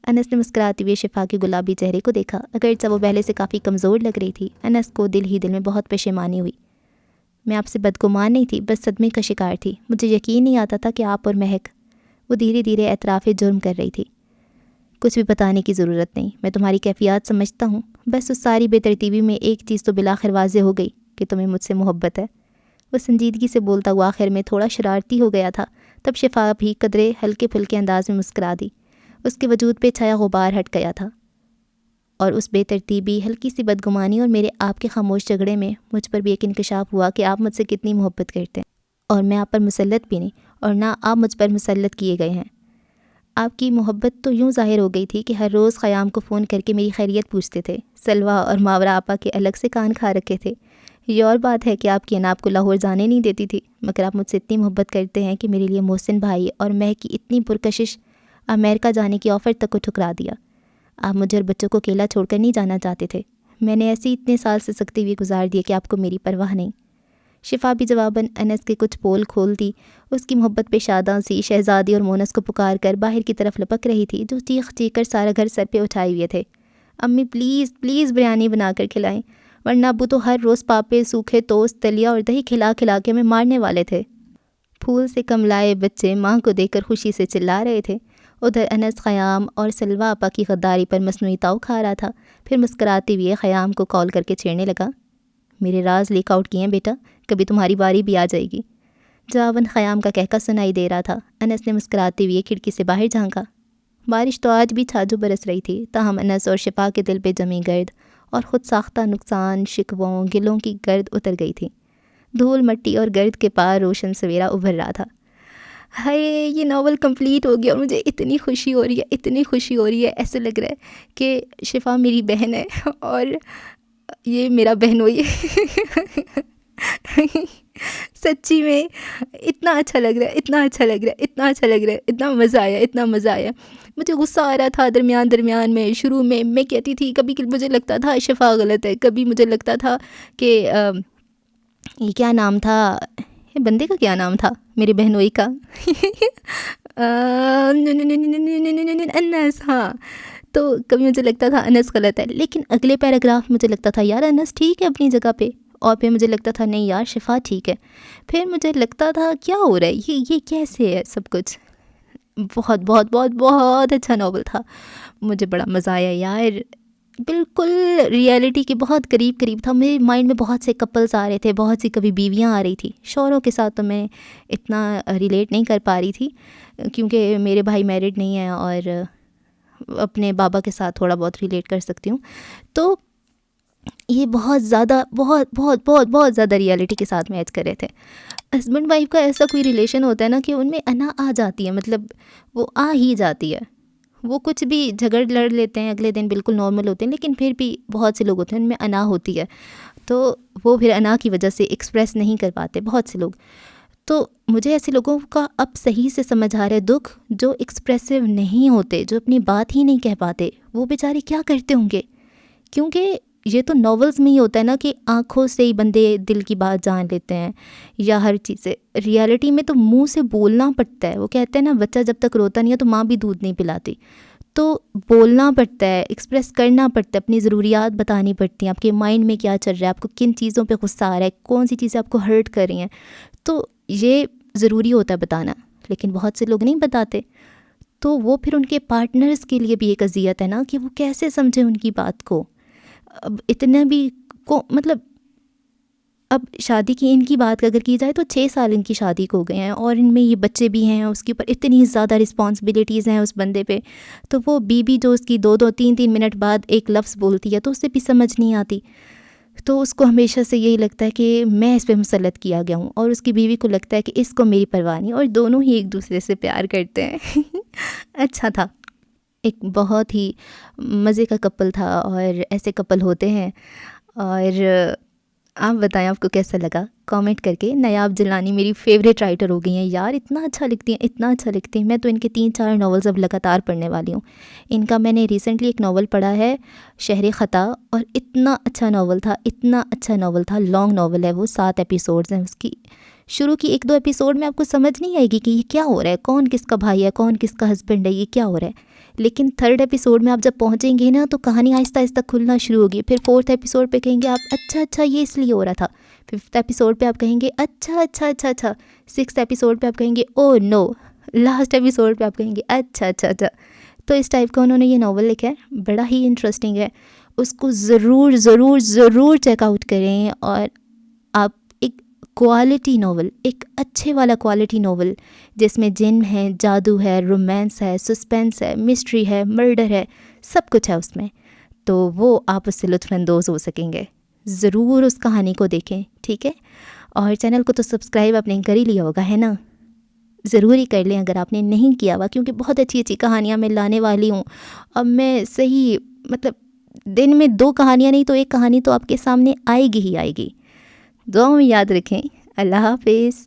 انس نے مسکراتے ہوئے شفا کے گلابی چہرے کو دیکھا، اگرچہ وہ پہلے سے کافی کمزور لگ رہی تھی۔ انس کو دل ہی دل میں بہت پشیمانی ہوئی۔ میں آپ سے بدگمان نہیں تھی، بس صدمے کا شکار تھی، مجھے یقین نہیں آتا تھا کہ آپ اور مہک۔ وہ دھیرے دھیرے اعتراف جرم کر رہی تھی۔ کچھ بھی بتانے کی ضرورت نہیں، میں تمہاری کیفیات سمجھتا ہوں، بس اس ساری بے ترتیبی میں ایک چیز تو بالآخر واضح ہو گئی کہ تمہیں مجھ سے محبت ہے۔ وہ سنجیدگی سے بولتا ہوا آخر میں تھوڑا شرارتی ہو گیا تھا۔ تب شفا بھی قدرے ہلکے پھلکے انداز میں مسکرا دی۔ اس کے وجود پہ چھایا غبار ہٹ گیا تھا، اور اس بے ترتیبی، ہلکی سی بدگمانی اور میرے آپ کے خاموش جھگڑے میں مجھ پر بھی ایک انکشاف ہوا کہ آپ مجھ سے کتنی محبت کرتے ہیں، اور میں آپ پر مسلط بھی نہیں، اور نہ آپ مجھ پر مسلط کیے گئے ہیں۔ آپ کی محبت تو یوں ظاہر ہو گئی تھی کہ ہر روز خیام کو فون کر کے میری خیریت پوچھتے تھے، سلوہ اور ماورا آپا کے الگ سے کان کھا رکھے تھے۔ یہ اور بات ہے کہ آپ کی اناب کو لاہور جانے نہیں دیتی تھی، مگر آپ مجھ سے اتنی محبت کرتے ہیں کہ میرے لیے محسن بھائی اور مہک کی اتنی پرکشش امریکہ جانے کی آفر تک کو ٹھکرا دیا۔ آپ مجھے اور بچوں کو اکیلا چھوڑ کر نہیں جانا چاہتے تھے۔ میں نے ایسے اتنے سال سے سکتے ہوئے گزار دیے کہ آپ کو میری پرواہ نہیں۔ شفا بھی جواباً انس کے کچھ پول کھولتی، اس کی محبت پہ شاداں سی شہزادی اور مونس کو پکار کر باہر کی طرف لپک رہی تھی، جو چیخ چیخ کر سارا گھر سر پہ اٹھائے ہوئے تھے۔ امی پلیز پلیز بریانی بنا کر کھلائیں، ورنہ ابو تو ہر روز پاپے، سوکھے توست، دلیا اور دہی کھلا کھلا کے ہمیں مارنے والے تھے۔ پھول سے کملائے بچے ماں کو دیکھ کر خوشی سے چلا رہے تھے۔ ادھر انس خیام اور سلوہ آپا کی غداری پر مصنوعی تاؤ کھا رہا تھا۔ پھر مسکراتے ہوئے خیام کو کال کر کے چھیڑنے لگا، میرے راز لیک آؤٹ کیے ہیں بیٹا، کبھی تمہاری باری بھی آ جائے گی۔ جاون خیام کا کہکا سنائی دے رہا تھا۔ انس نے مسکراتے ہوئے کھڑکی سے باہر جھانکا۔ بارش تو آج بھی چھاجو برس رہی تھی، تاہم انس اور شفا کے دل پہ جمی گرد اور خود ساختہ نقصان، شکووں، گلوں کی گرد اتر گئی تھی۔ دھول مٹی اور گرد کے پار روشن سویرا ابھر رہا تھا۔ ہائے، یہ ناول کمپلیٹ ہو گیا اور مجھے اتنی خوشی ہو رہی ہے، اتنی خوشی ہو رہی ہے، ایسے لگ رہا ہے کہ شفا میری بہن ہے اور یہ میرا بہنوئی ہے۔ سچی میں اتنا اچھا لگ رہا ہے، اتنا اچھا لگ رہا ہے، اتنا اچھا لگ رہا ہے، اتنا مزہ آیا، اتنا مزہ آیا۔ مجھے غصہ آ رہا تھا درمیان میں، شروع میں کہتی تھی، کبھی مجھے لگتا تھا شفا غلط ہے، کبھی مجھے لگتا تھا کہ یہ کیا نام تھا، یہ بندے کا کیا نام تھا میری بہنوئی کا، انس، ہاں، تو کبھی مجھے لگتا تھا انس غلط ہے، لیکن اگلے پیراگراف مجھے لگتا تھا یار انس ٹھیک ہے اپنی جگہ پہ، اور پھر مجھے لگتا تھا نہیں یار شفا ٹھیک ہے۔ پھر مجھے لگتا تھا کیا ہو رہا ہے، یہ کیسے ہے سب کچھ۔ بہت بہت بہت بہت اچھا ناول تھا، مجھے بڑا مزہ آیا یار، بالکل ریئلٹی کے بہت قریب تھا۔ میرے مائنڈ میں بہت سے کپلز آ رہے تھے، بہت سی کبھی بیویاں آ رہی تھی۔ شوہروں کے ساتھ تو میں اتنا ریلیٹ نہیں کر پا رہی تھی کیونکہ میرے بھائی میرڈ نہیں ہیں، اور اپنے بابا کے ساتھ تھوڑا بہت ریلیٹ کر سکتی ہوں۔ تو یہ بہت زیادہ بہت بہت بہت بہت زیادہ ریئلٹی کے ساتھ میچ کر رہے تھے۔ ہسبینڈ وائف کا ایسا کوئی ریلیشن ہوتا ہے نا کہ ان میں انا آ جاتی ہے، مطلب وہ آ ہی جاتی ہے۔ وہ کچھ بھی جھگڑ لڑ لیتے ہیں، اگلے دن بالکل نارمل ہوتے ہیں، لیکن پھر بھی بہت سے لوگ ہوتے ہیں ان میں انا ہوتی ہے، تو وہ پھر انا کی وجہ سے ایکسپریس نہیں کر پاتے بہت سے لوگ۔ تو مجھے ایسے لوگوں کا اب صحیح سے سمجھ آ رہا ہے دکھ، جو ایکسپریسو نہیں ہوتے، جو اپنی بات ہی نہیں کہہ پاتے، وہ بیچارے کیا کرتے ہوں گے۔ کیونکہ یہ تو ناولز میں ہی ہوتا ہے نا کہ آنکھوں سے ہی بندے دل کی بات جان لیتے ہیں یا ہر چیز سے، ریالٹی میں تو منہ سے بولنا پڑتا ہے۔ وہ کہتے ہیں نا بچہ جب تک روتا نہیں ہے تو ماں بھی دودھ نہیں پلاتی، تو بولنا پڑتا ہے، ایکسپریس کرنا پڑتا ہے، اپنی ضروریات بتانی پڑتی ہیں، آپ کے مائنڈ میں کیا چل رہا ہے، آپ کو کن چیزوں پہ غصہ آ رہا ہے، کون سی چیزیں آپ کو ہرٹ کر رہی ہیں، تو یہ ضروری ہوتا ہے بتانا، لیکن بہت سے لوگ نہیں بتاتے۔ تو وہ پھر ان کے پارٹنرز کے لیے بھی ایک اذیت ہے نا کہ وہ کیسے سمجھیں ان کی بات کو۔ اب اتنا بھی مطلب اب شادی کی ان کی بات اگر کی جائے تو 6 سال ان کی شادی کو ہو گئے ہیں، اور ان میں یہ بچے بھی ہیں، اس کے اوپر اتنی زیادہ رسپانسبلٹیز ہیں اس بندے پہ، تو وہ بیوی جو اس کی 2-3 منٹ بعد ایک لفظ بولتی ہے تو اسے بھی سمجھ نہیں آتی، تو اس کو ہمیشہ سے یہی لگتا ہے کہ میں اس پہ مسلط کیا گیا ہوں، اور اس کی بیوی کو لگتا ہے کہ اس کو میری پرواہ نہیں، اور دونوں ہی ایک دوسرے سے پیار کرتے ہیں۔ اچھا تھا، ایک بہت ہی مزے کا کپل تھا، اور ایسے کپل ہوتے ہیں۔ اور آپ بتائیں آپ کو کیسا لگا، کامنٹ کر کے۔ نیاب جلانی میری فیوریٹ رائٹر ہو گئی ہیں یار، اتنا اچھا لکھتی ہیں، اتنا اچھا لکھتی ہیں۔ میں تو ان کے 3-4 ناولز اب لگاتار پڑھنے والی ہوں۔ ان کا میں نے ریسنٹلی ایک ناول پڑھا ہے شہر خطا، اور اتنا اچھا ناول تھا، اتنا اچھا ناول تھا۔ لانگ ناول ہے وہ، 7 ایپیسوڈز ہیں اس کی۔ شروع کی 1-2 ایپیسوڈ میں آپ کو سمجھ نہیں آئے گی کہ یہ کیا ہو رہا ہے، کون کس کا بھائی ہے، کون کس کا ہسبینڈ ہے، یہ کیا ہو رہا ہے، لیکن 3rd ایپیسوڈ میں آپ جب پہنچیں گے نا تو کہانی آہستہ آہستہ کھلنا شروع ہوگی۔ پھر 4th ایپیسوڈ پہ کہیں گے آپ اچھا یہ اس لیے ہو رہا تھا، 5th ایپیسوڈ پہ آپ کہیں گے اچھا 6th ایپیسوڈ پہ آپ کہیں گے او نو، لاسٹ ایپیسوڈ پہ آپ کہیں گے اچھا۔ تو اس ٹائپ کا انہوں نے یہ ناول لکھا ہے، بڑا ہی انٹرسٹنگ ہے، اس کو ضرور ضرور ضرور چیک آؤٹ کریں۔ اور آپ ایک کوالٹی ناول، ایک اچھے والا کوالٹی ناول جس میں جن ہے، جادو ہے، رومانس ہے، سسپینس ہے، مسٹری ہے، مرڈر ہے، سب کچھ ہے اس میں، تو وہ آپ اس سے لطف اندوز ہو سکیں گے۔ ضرور اس کہانی کو دیکھیں، ٹھیک ہے؟ اور چینل کو تو سبسکرائب آپ نے کر ہی لیا ہوگا، ہے نا؟ ضرور ہی کر لیں اگر آپ نے نہیں کیا ہوا، کیونکہ بہت اچھی اچھی کہانیاں میں لانے والی ہوں۔ اب میں صحیح مطلب دن میں 2 کہانیاں نہیں تو 1 کہانی تو آپ کے سامنے آئے گی ہی آئے گی۔ دعاؤں میں یاد رکھیں۔ اللہ حافظ۔